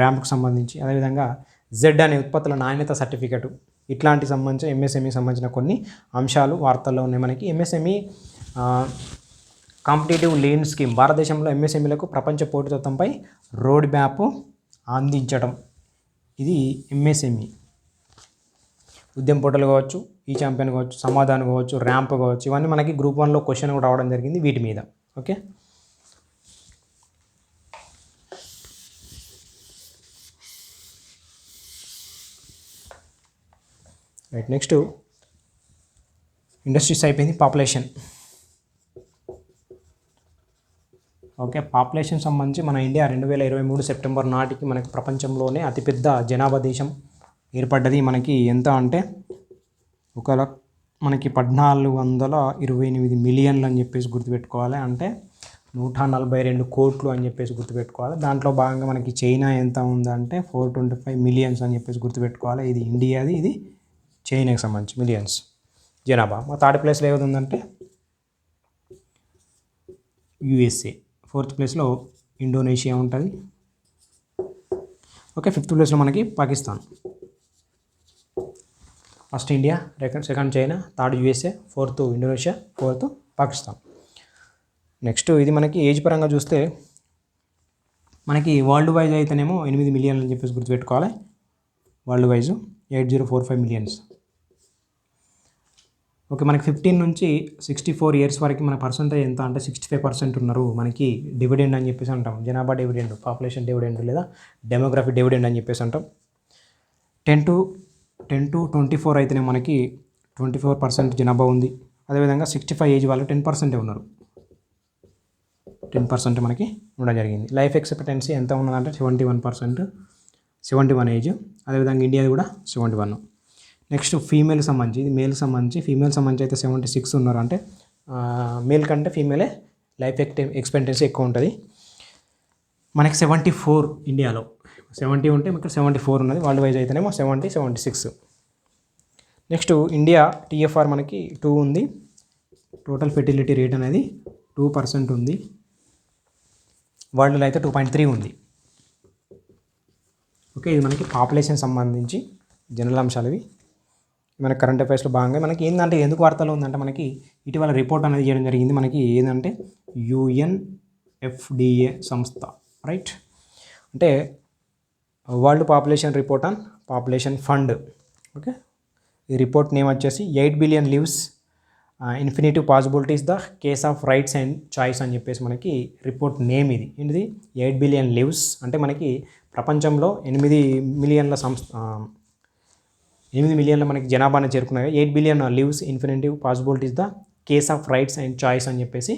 ర్యాంప్కి సంబంధించి. అదేవిధంగా జెడ్ అనే ఉత్పత్తుల నాణ్యత సర్టిఫికెట్, ఇట్లాంటి సంబంధించిన MSMEకి సంబంధించిన కొన్ని అంశాలు వార్తల్లో ఉన్నాయి మనకి. MSME కాంపిటేటివ్ లేన్ స్కీమ్, భారతదేశంలో MSMEలకు ప్రపంచ పోటీతత్వంపై రోడ్ మ్యాప్ అందించడం, ఇది MSME. ఉద్యమ్ పోర్టల్ కావచ్చు, ఈ ఛాంపియన్ కావచ్చు, సమాధానం కావచ్చు, ర్యాంప్ కావచ్చు, ఇవన్నీ మనకి గ్రూప్ 1లో క్వశ్చన్ కూడా రావడం జరిగింది వీటి మీద. Okay, right. నెక్స్ట్ ఇండస్ట్రీస్ అయిపోయింది. పాపులేషన్. ఓకే, పాపులేషన్ సంబంధించి మన ఇండియా 2023 సెప్టెంబర్ నాటికి మనకి ప్రపంచంలోనే అతిపెద్ద జనాభా దేశం ఏర్పడ్డది. మనకి ఎంత అంటే మనకి 1428 మిలియన్లు అని చెప్పేసి గుర్తుపెట్టుకోవాలి. అంటే 142 కోట్లు అని చెప్పేసి గుర్తుపెట్టుకోవాలి. దాంట్లో భాగంగా మనకి చైనా ఎంత ఉందంటే 425 మిలియన్స్ అని చెప్పేసి గుర్తుపెట్టుకోవాలి. ఇది ఇండియాది, ఇది చైనాకి సంబంధించి మిలియన్స్ జనాభా. మా థర్డ్ ప్లేస్లో ఏది ఉందంటే యుఎస్ఏ. ఫోర్త్ ప్లేస్లో ఇండోనేషియా ఉంటుంది. ఓకే, ఫిఫ్త్ ప్లేస్లో మనకి Pakistan. First India, second China, third USA, fourth Indonesia, fourth Pakistan. Next ఇది మనకి ఏజ్ పరంగా చూస్తే మనకి వరల్డ్ వైజ్ అయితేనేమో 8 మిలియన్లు అని చెప్పేసి గుర్తుపెట్టుకోవాలి. World wise 8045 millions. ఓకే, మనకి 15 నుంచి 64 ఇయర్స్ వరకు మన పర్సంటేజ్ ఎంత అంటే 65% ఉన్నారు. మనకి డివిడెండ్ అని చెప్పేసి అంటాం. జనాభా డివిడెండ్, పాపులేషన్ డివిడెండ్ లేదా డెమోగ్రఫీ డివిడెండ్ అని చెప్పేసి అంటాం. 10 to 24 అయితేనే మనకి 24% జనాభా ఉంది. అదేవిధంగా 65 ఏజ్ వాళ్ళు 10% ఉన్నారు. 10% మనకి ఉండడం జరిగింది. లైఫ్ ఎక్స్పెక్టెన్సీ ఎంత ఉన్నదంటే 71%, 71 ఏజ్. అదేవిధంగా ఇండియాది కూడా 71. నెక్స్ట్ ఫీమేల్ సంబంధించి, ఇది మేల్ సంబంధించి. ఫీమేల్ సంబంధించి అయితే 76 ఉన్నారు. అంటే మేల్ కంటే ఫీమేలే లైఫ్ ఎక్స్పెక్టెన్సీ ఎక్కువ ఉంటుంది. మనకి 74 ఇండియాలో. 70 ఉంటే ఇక్కడ 74 ఉన్నది. వరల్డ్ వైజ్ అయితేనేమో 70, 76. నెక్స్ట్ ఇండియా టీఎఫ్ఆర్ మనకి 2 ఉంది. టోటల్ ఫెర్టిలిటీ రేట్ అనేది 2% ఉంది. వరల్డ్లో అయితే 2.3 ఉంది. ఓకే, ఇది మనకి పాపులేషన్ సంబంధించి జనరల్ అంశాలు. ఇవి మన కరెంట్ అఫైర్స్లో భాగంగా మనకి ఏంటంటే ఎందుకు వార్తలు ఉందంటే మనకి ఇటీవల రిపోర్ట్ అనేది చేయడం జరిగింది. మనకి ఏంటంటే UNFDA సంస్థ, రైట్, అంటే world population report on population fund. Okay, ఈ రిపోర్ట్ నేమ్ వచ్చేసి 8 billion lives infinitive possibilities the case of rights and choice అని చెప్పేసి మనకి రిపోర్ట్ నేమ్. ఇది ఏంటిది? 8 బిలియన్ లివ్స్ అంటే మనకి ప్రపంచంలో 8 మిలియన్ల మనకి జనాభాని చేరుకున్నాయి. 8 billion lives infinitive possibilities the case of rights and choice అని చెప్పేసి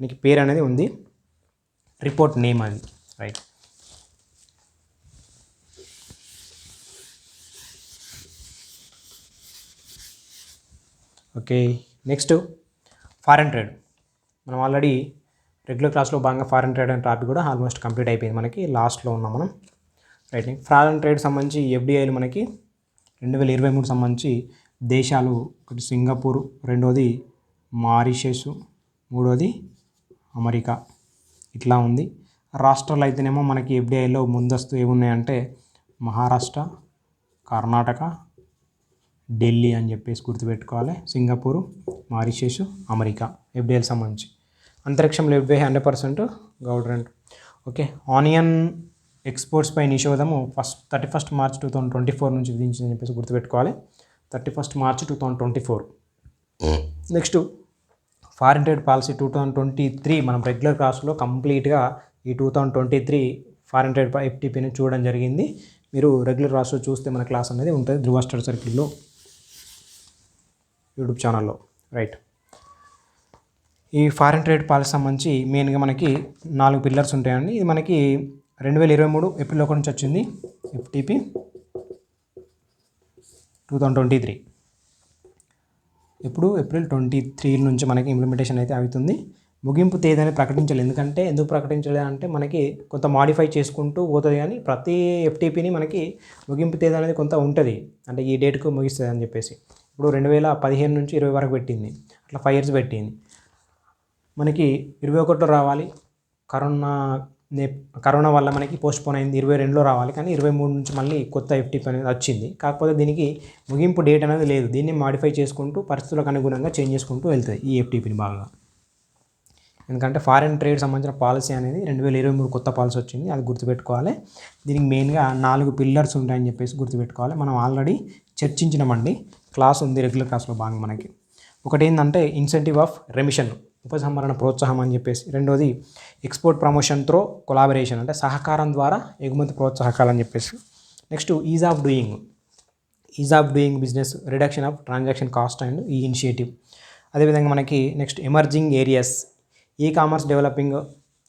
మనకి పేరు అనేది ఉంది. రిపోర్ట్ నేమ్ అది, right. Okay, next foreign trade. మనం ఆల్రెడీ రెగ్యులర్ క్లాస్లో భాగంగా ఫారెన్ ట్రేడ్ అనే టాపిక్ కూడా ఆల్మోస్ట్ కంప్లీట్ అయిపోయింది. మనకి లాస్ట్లో ఉన్నాం మనం, రైట్. ఫారెన్ ట్రేడ్ సంబంధించి ఎఫ్డిఐలు మనకి 2023 సంబంధించి దేశాలు, ఒకటి సింగపూర్, రెండోది మారిషస్, మూడోది అమెరికా, ఇట్లా ఉంది. రాష్ట్రాలు అయితేనేమో మనకి ఎఫ్డిఐలో ముందస్తు ఏమున్నాయంటే మహారాష్ట్ర, కర్ణాటక, ఢిల్లీ అని చెప్పేసి గుర్తుపెట్టుకోవాలి. సింగపూరు, మారిషస్, అమెరికా ఎఫ్డిఐకి సంబంధించి. అంతరిక్షంలో FDI 100% government. Okay, onion exports పై నిషేధము 31 మార్చ్ 2024 నుంచి విధించిందని చెప్పేసి గుర్తుపెట్టుకోవాలి. 31 March 2024. Next foreign trade policy 2023. మనం రెగ్యులర్ క్లాస్లో కంప్లీట్గా ఈ 2023 ఫారిన్ ట్రేడ్ ఎఫ్టీపీని చూడడం జరిగింది. మీరు రెగ్యులర్ క్లాస్లో చూస్తే మన క్లాస్ అనేది ఉంటుంది ధృవ స్టడీ సర్కిల్లో యూట్యూబ్ ఛానల్లో, రైట్. ఈ ఫారిన్ ట్రేడ్ పాలసీ సంబంధించి మెయిన్గా మనకి 4 పిల్లర్స్ ఉంటాయండి. ఇది మనకి 2023 ఏప్రిల్ 1 నుంచి వచ్చింది. ఎఫ్టీపీ 2023. ఇప్పుడు ఏప్రిల్ 23 నుంచి మనకి ఇంప్లిమెంటేషన్ అయితే అవుతుంది. ముగింపు తేదీ అనేది ప్రకటించలేదు. ఎందుకు ప్రకటించలేదు అంటే మనకి కొంత మాడిఫై చేసుకుంటూ పోతుంది, కానీ ప్రతి ఎఫ్టీపీని మనకి ముగింపు తేదీ అనేది కొంత ఉంటుంది, అంటే ఈ డేట్కు ముగిస్తుంది అని చెప్పేసి. ఇప్పుడు 2015 నుంచి 20 వరకు పెట్టింది, అట్లా 5 years పెట్టింది. మనకి 21లో రావాలి. కరోనా వల్ల మనకి పోస్ట్పోన్ అయింది. 22లో రావాలి, కానీ 23 నుంచి మళ్ళీ కొత్త ఎఫ్టీపీ అనేది వచ్చింది. కాకపోతే దీనికి ముగింపు డేట్ అనేది లేదు. దీన్ని మాడిఫై చేసుకుంటూ పరిస్థితులకు అనుగుణంగా చేంజ్ చేసుకుంటూ వెళ్తుంది ఈ ఎఫ్టీపీని బాగా. ఎందుకంటే ఫారిన్ ట్రేడ్ సంబంధించిన పాలసీ అనేది 2023 కొత్త పాలసీ వచ్చింది, అది గుర్తుపెట్టుకోవాలి. దీనికి మెయిన్గా 4 పిల్లర్స్ ఉంటాయని చెప్పేసి గుర్తుపెట్టుకోవాలి. మనం ఆల్రెడీ చర్చించినామండి, క్లాస్ ఉంది రెగ్యులర్ క్లాస్లో భాగంగా. మనకి ఒకటి ఏంటంటే ఇన్సెంటివ్ ఆఫ్ రెమిషన్, ఉపసంహరణ ప్రోత్సాహం అని చెప్పేసి. రెండోది ఎక్స్పోర్ట్ ప్రమోషన్ త్రో కొలాబరేషన్, అంటే సహకారం ద్వారా ఎగుమతి ప్రోత్సాహకాలు అని చెప్పేసి. Next is of doing. Is of doing business, reduction of transaction cost and ఈ ఇనిషియేటివ్. అదేవిధంగా మనకి next emerging areas, e commerce developing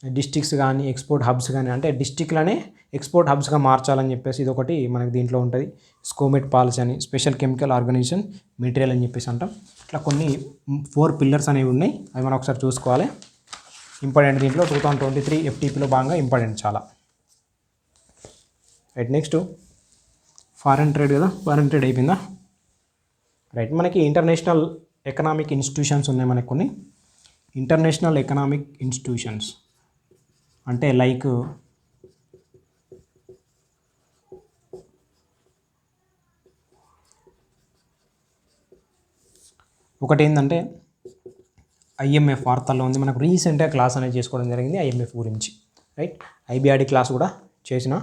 districts కానీ ఎక్స్పోర్ట్ హబ్స్ కానీ, అంటే డిస్ట్రిక్ట్లనే ఎక్స్పోర్ట్ హబ్స్గా మార్చాలని చెప్పేసి ఇది ఒకటి మనకి దీంట్లో ఉంటుంది. స్కోమెట్ పాలసీ అని, స్పెషల్ కెమికల్ ఆర్గనైజేషన్ మెటీరియల్ అని చెప్పేసి అంటాం. ఇట్లా కొన్ని 4 పిల్లర్స్ అనేవి ఉన్నాయి. అవి మనం ఒకసారి చూసుకోవాలి. ఇంపార్టెంట్ దీంట్లో 2023 FTPలో భాగంగా ఇంపార్టెంట్ చాలా. రైట్, నెక్స్ట్ ఫారెన్ ట్రేడ్ కదా, ఫారెన్ ట్రేడ్ అయిపోయిందా. రైట్, మనకి ఇంటర్నేషనల్ ఎకనామిక్ ఇన్స్టిట్యూషన్స్ ఉన్నాయి. మనకి కొన్ని ఇంటర్నేషనల్ ఎకనామిక్ ఇన్స్టిట్యూషన్స్ అంటే లైక్ ఒకటి ఏంటంటే IMF వార్తల్లో ఉంది. మనకు రీసెంట్గా క్లాస్ అనేది చేసుకోవడం జరిగింది IMF గురించి. రైట్, IBRD క్లాస్ కూడా చేసిన,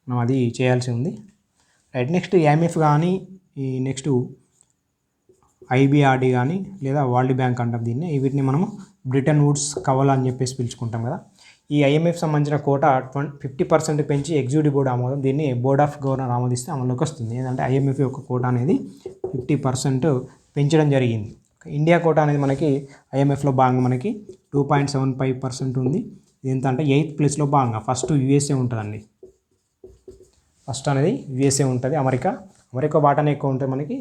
మనం అది చేయాల్సి ఉంది. రైట్, నెక్స్ట్ IMF కానీ ఈ నెక్స్ట్ IBRD కానీ లేదా వరల్డ్ బ్యాంక్ అంటాం దీన్ని. వీటిని మనము బ్రిటన్ వుడ్స్ కవల్ అని చెప్పేసి పిలుచుకుంటాం కదా. ఈ IMF సంబంధించిన కోటా 50% పెంచి ఎగ్జిక్యూటివ్ బోర్డు ఆమోదం, దీన్ని బోర్డ్ ఆఫ్ గవర్నర్ ఆమోదిస్తే అమల్లోకి వస్తుంది. ఏంటంటే IMF యొక్క కోటా అనేది 50% పెంచడం జరిగింది. ఇండియా కోటా అనేది మనకి IMFలో భాగంగా మనకి 2.75% ఉంది. ఎంత అంటే 8th ప్లేస్లో భాగంగా ఫస్ట్ USA ఉంటుందండి. ఫస్ట్ అనేది USA ఉంటుంది. అమెరికా వాటానే ఎక్కువ ఉంటుంది మనకి.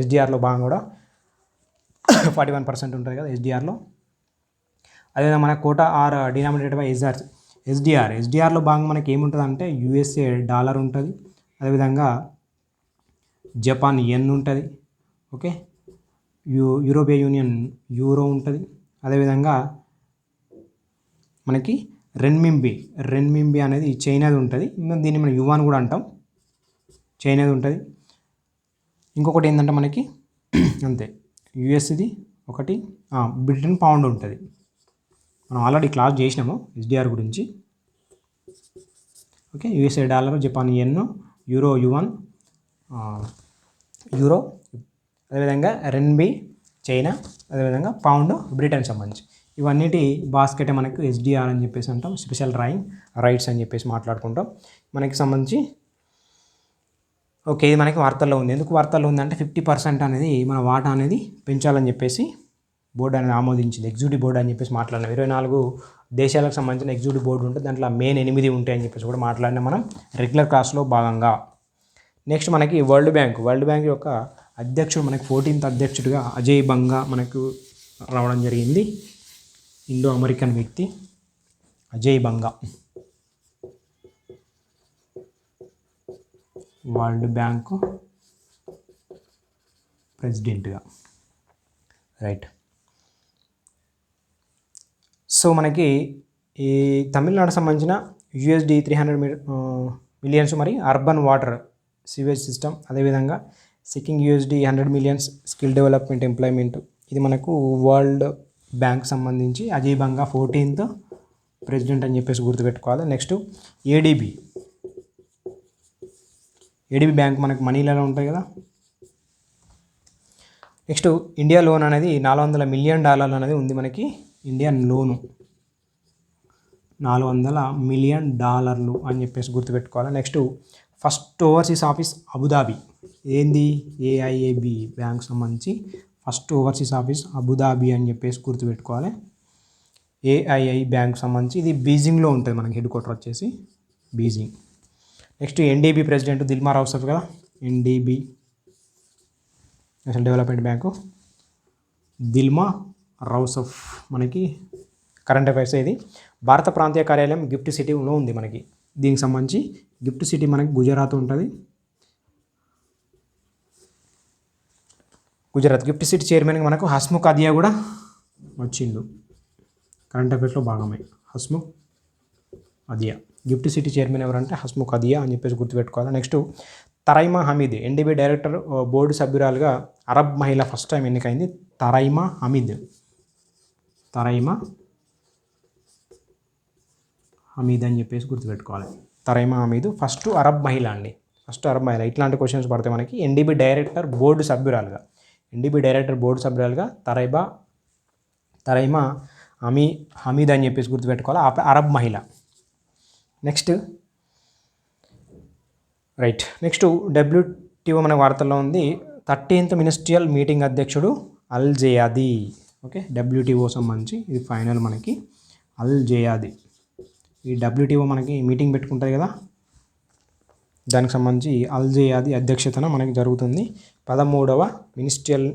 SDRలో భాగంగా కూడా 41% ఉంటుంది కదా SDRలో. అదేవిధంగా మన కోటా ఆర్ డినామినేటెడ్ బై SDRలో భాగంగా మనకి ఏముంటుంది అంటే USA డాలర్ ఉంటుంది. అదేవిధంగా జపాన్ యెన్ ఉంటుంది. ఓకే, యూరోపియన్ యూనియన్ యూరో ఉంటుంది. అదేవిధంగా మనకి రెన్మింబి అనేది చైనాది ఉంటుంది. దీన్ని మనం యువాన్ కూడా అంటాం, చైనాది ఉంటుంది. ఇంకొకటి ఏంటంటే మనకి అంతే యుఎస్ది ఒకటి, బ్రిటన్ పౌండ్ ఉంటుంది. మనం ఆల్రెడీ క్లాస్ చేసినాము SDR గురించి. Okay, USA dollar, Japan yen, euro yuan, euro, అదేవిధంగా రెన్బి చైనా, అదేవిధంగా పౌండ్ బ్రిటన్ సంబంధించి ఇవన్నిటి బాస్కెట్ మనకు SDR అని చెప్పేసి అంటాం. స్పెషల్ డ్రాయింగ్ రైట్స్ అని చెప్పేసి మాట్లాడుకుంటాం. మనకి సంబంధించి ఓకే, ఇది మనకి వార్తల్లో ఉంది. ఎందుకు వార్తల్లో ఉందంటే 50% అనేది మన వాటా అనేది పెంచాలని చెప్పేసి బోర్డు అనేది ఆమోదించింది. ఎగ్జిక్యూటివ్ బోర్డు అని చెప్పేసి మాట్లాడినాం. 24 దేశాలకు సంబంధించిన ఎగ్జిక్యూటివ్ బోర్డు ఉంటుంది. దాంట్లో మెయిన్ 8 ఉంటాయని చెప్పేసి కూడా మాట్లాడినా మనం రెగ్యులర్ క్లాస్లో భాగంగా. నెక్స్ట్ మనకి వరల్డ్ బ్యాంక్ యొక్క అధ్యక్షుడు మనకి 14th అధ్యక్షుడిగా అజయ్ బంగా మనకు రావడం జరిగింది. ఇండో అమెరికన్ వ్యక్తి అజయ్ బంగా వరల్డ్ బ్యాంకు ప్రెసిడెంట్గా. రైట్, సో మనకి ఈ తమిళనాడు సంబంధించిన USD 300 మిలియన్స్ మరి అర్బన్ వాటర్ సివేజ్ సిస్టమ్, అదేవిధంగా checking USD 100 millions skill development employment. ఇది మనకు వరల్డ్ బ్యాంక్ సంబంధించి అజయ్ బంగా 14th ప్రెసిడెంట్ అని చెప్పేసి గుర్తుపెట్టుకోవాలి. నెక్స్ట్ ADB బ్యాంక్ మనకు మనీలలో ఉంటాయి కదా. నెక్స్ట్ ఇండియా లోన్ అనేది $400 మిలియన్ అనేది ఉంది మనకి. ఇండియన్ లోను $400 మిలియన్ అని చెప్పేసి గుర్తుపెట్టుకోవాలి. Next first overseas office Abu Dhabi, ఏంది AIIB బ్యాంక్ సంబంధించి ఫస్ట్ ఓవర్సీస్ ఆఫీస్ అబుదాబి అని చెప్పేసి గుర్తుపెట్టుకోవాలి. AII బ్యాంక్ సంబంధించి ఇది బీజింగ్లో ఉంటుంది మనకి, హెడ్ క్వార్టర్ వచ్చేసి Beijing. Next NDB president Dilma Rousseff కదా. NDB national development bank Dilma Rousseff మనకి కరెంట్ అఫైర్స్. ఇది భారత ప్రాంతీయ కార్యాలయం గిఫ్ట్ సిటీలో ఉంది మనకి. దీనికి సంబంధించి గిఫ్ట్ సిటీ మనకి గుజరాత్ ఉంటుంది. గిఫ్ట్ సిటీ చైర్మన్గా మనకు హస్ముఖ్ అదియా కూడా వచ్చిండు. కరెంట్ అఫైర్స్లో భాగమే Hasmukh Adhia. GIFT city chairman ఎవరంటే హస్ముఖ్ అదియా అని చెప్పేసి గుర్తుపెట్టుకోవాలి. Next Taraima Hamid NDB director board సభ్యురాలుగా అరబ్ మహిళ ఫస్ట్ టైం ఎన్నికైంది. తరైమా హమీద్ అని చెప్పేసి గుర్తుపెట్టుకోవాలి. తరైమా హమీద్ ఫస్ట్ అరబ్ మహిళ అండి, ఫస్ట్ అరబ్ మహిళ. ఇట్లాంటి క్వశ్చన్స్ పడితే మనకి NDB డైరెక్టర్ బోర్డు సభ్యురాలుగా తరైమా హమీద్ అని చెప్పేసి గుర్తుపెట్టుకోవాలి. అరబ్ మహిళ. నెక్స్ట్ ఇటీవల మన వార్తల్లో ఉంది 13th మినిస్ట్రియల్ మీటింగ్ అధ్యక్షుడు అల్ జయాది. ఓకే, డబ్ల్యూటీఓ సంబంధించి ఇది ఫైనల్ మనకి అల్ జయాది. ఈ డబ్ల్యూటీఓ మనకి మీటింగ్ పెట్టుకుంటుంది కదా, దానికి సంబంధించి అల్ జయాది అధ్యక్షతన మనకి జరుగుతుంది. 13వ మినిస్ట్రియల్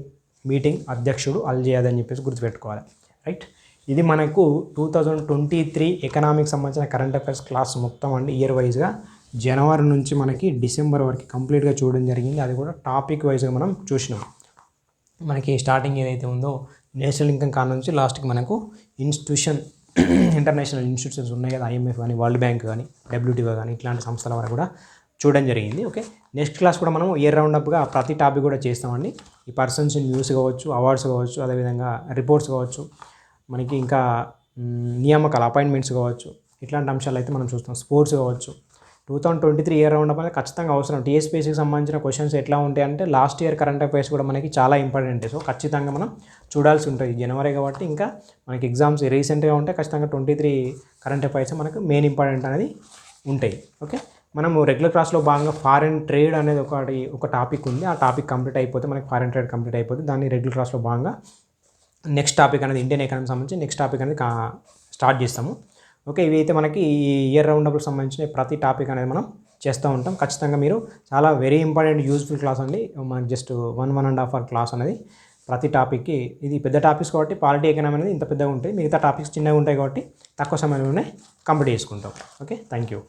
మీటింగ్ అధ్యక్షుడు అల్ జయాది అని చెప్పేసి గుర్తుపెట్టుకోవాలి. రైట్, ఇది మనకు 2023 ఎకనామిక్స్ సంబంధించిన కరెంట్ అఫైర్స్ క్లాస్ మొత్తం అండి. ఇయర్ వైజ్గా జనవరి నుంచి మనకి డిసెంబర్ వరకు కంప్లీట్గా చూడడం జరిగింది. అది కూడా టాపిక్ వైజ్గా మనం చూసినాం. మనకి స్టార్టింగ్ ఏదైతే ఉందో నేషనల్ ఇన్కమ్ కాడ నుంచి లాస్ట్కి మనకు ఇంటర్నేషనల్ ఇన్స్టిట్యూషన్స్ ఉన్నాయి కదా, IMF కానీ, వరల్డ్ బ్యాంక్ కానీ, WTO కానీ, ఇట్లాంటి సంస్థల వరకు కూడా చూడడం జరిగింది. ఓకే, నెక్స్ట్ క్లాస్ కూడా మనం ఇయర్ రౌండ్ అప్గా ప్రతి టాపిక్ కూడా చేస్తామండి. ఈ పర్సన్స్ న్యూస్ కావచ్చు, అవార్డ్స్ కావచ్చు, అదేవిధంగా రిపోర్ట్స్ కావచ్చు, మనకి ఇంకా నియామకాలు అపాయింట్మెంట్స్ కావచ్చు, ఇట్లాంటి అంశాలు అయితే మనం చూస్తాం. స్పోర్ట్స్ కావచ్చు. 2023 ఇయర్ రౌండ్ అప్ అనేది ఖచ్చితంగా అవసరం. TSPSCకి సంబంధించిన క్వశ్చన్స్ ఎట్లా ఉంటాయి అంటే లాస్ట్ ఇయర్ కరెంట్ అఫైర్స్ కూడా మనకి చాలా ఇంపార్టెంట్. సో ఖచ్చితంగా మనం చూడాల్సి ఉంటుంది. జనవరి కాబట్టి ఇంకా మనకి ఎగ్జామ్స్ రీసెంట్గా ఉంటే ఖచ్చితంగా 23 కరెంట్ అఫైర్స్ మనకు మెయిన్ ఇంపార్టెంట్ అనేది ఉంటాయి. ఓకే, మనము రెగ్యులర్ క్లాస్లో భాగంగా ఫారెన్ ట్రేడ్ అనేది ఒక టాపిక్ ఉంది. ఆ టాపిక్ కంప్లీట్ అయిపోతే మనకి ఫారెన్ ట్రేడ్ కంప్లీట్ అయిపోతే దాన్ని రెగ్యులర్ క్లాస్లో భాగంగా నెక్స్ట్ టాపిక్ అనేది ఇండియన్ ఎకానమీకి సంబంధించి నెక్స్ట్ టాపిక్ అనేది స్టార్ట్ చేస్తాము. ఓకే, ఇవి అయితే మనకి ఈ ఇయర్ రౌండ్ అప్కి సంబంధించిన ప్రతి టాపిక్ అనేది మనం చేస్తూ ఉంటాం. ఖచ్చితంగా మీరు చాలా వెరీ ఇంపార్టెంట్ యూజ్ఫుల్ క్లాస్ అండి. మనకి జస్ట్ 1.5 అవర్ క్లాస్ అనేది ప్రతి టాపిక్కి. ఇది పెద్ద టాపిక్స్ కాబట్టి పాలిటీ ఎకనామీ అనేది ఇంత పెద్దగా ఉంటాయి, మిగతా టాపిక్స్ చిన్నగా ఉంటాయి కాబట్టి తక్కువ సమయంలోనే కంప్లీట్ చేసుకుంటాం. Okay, thank you.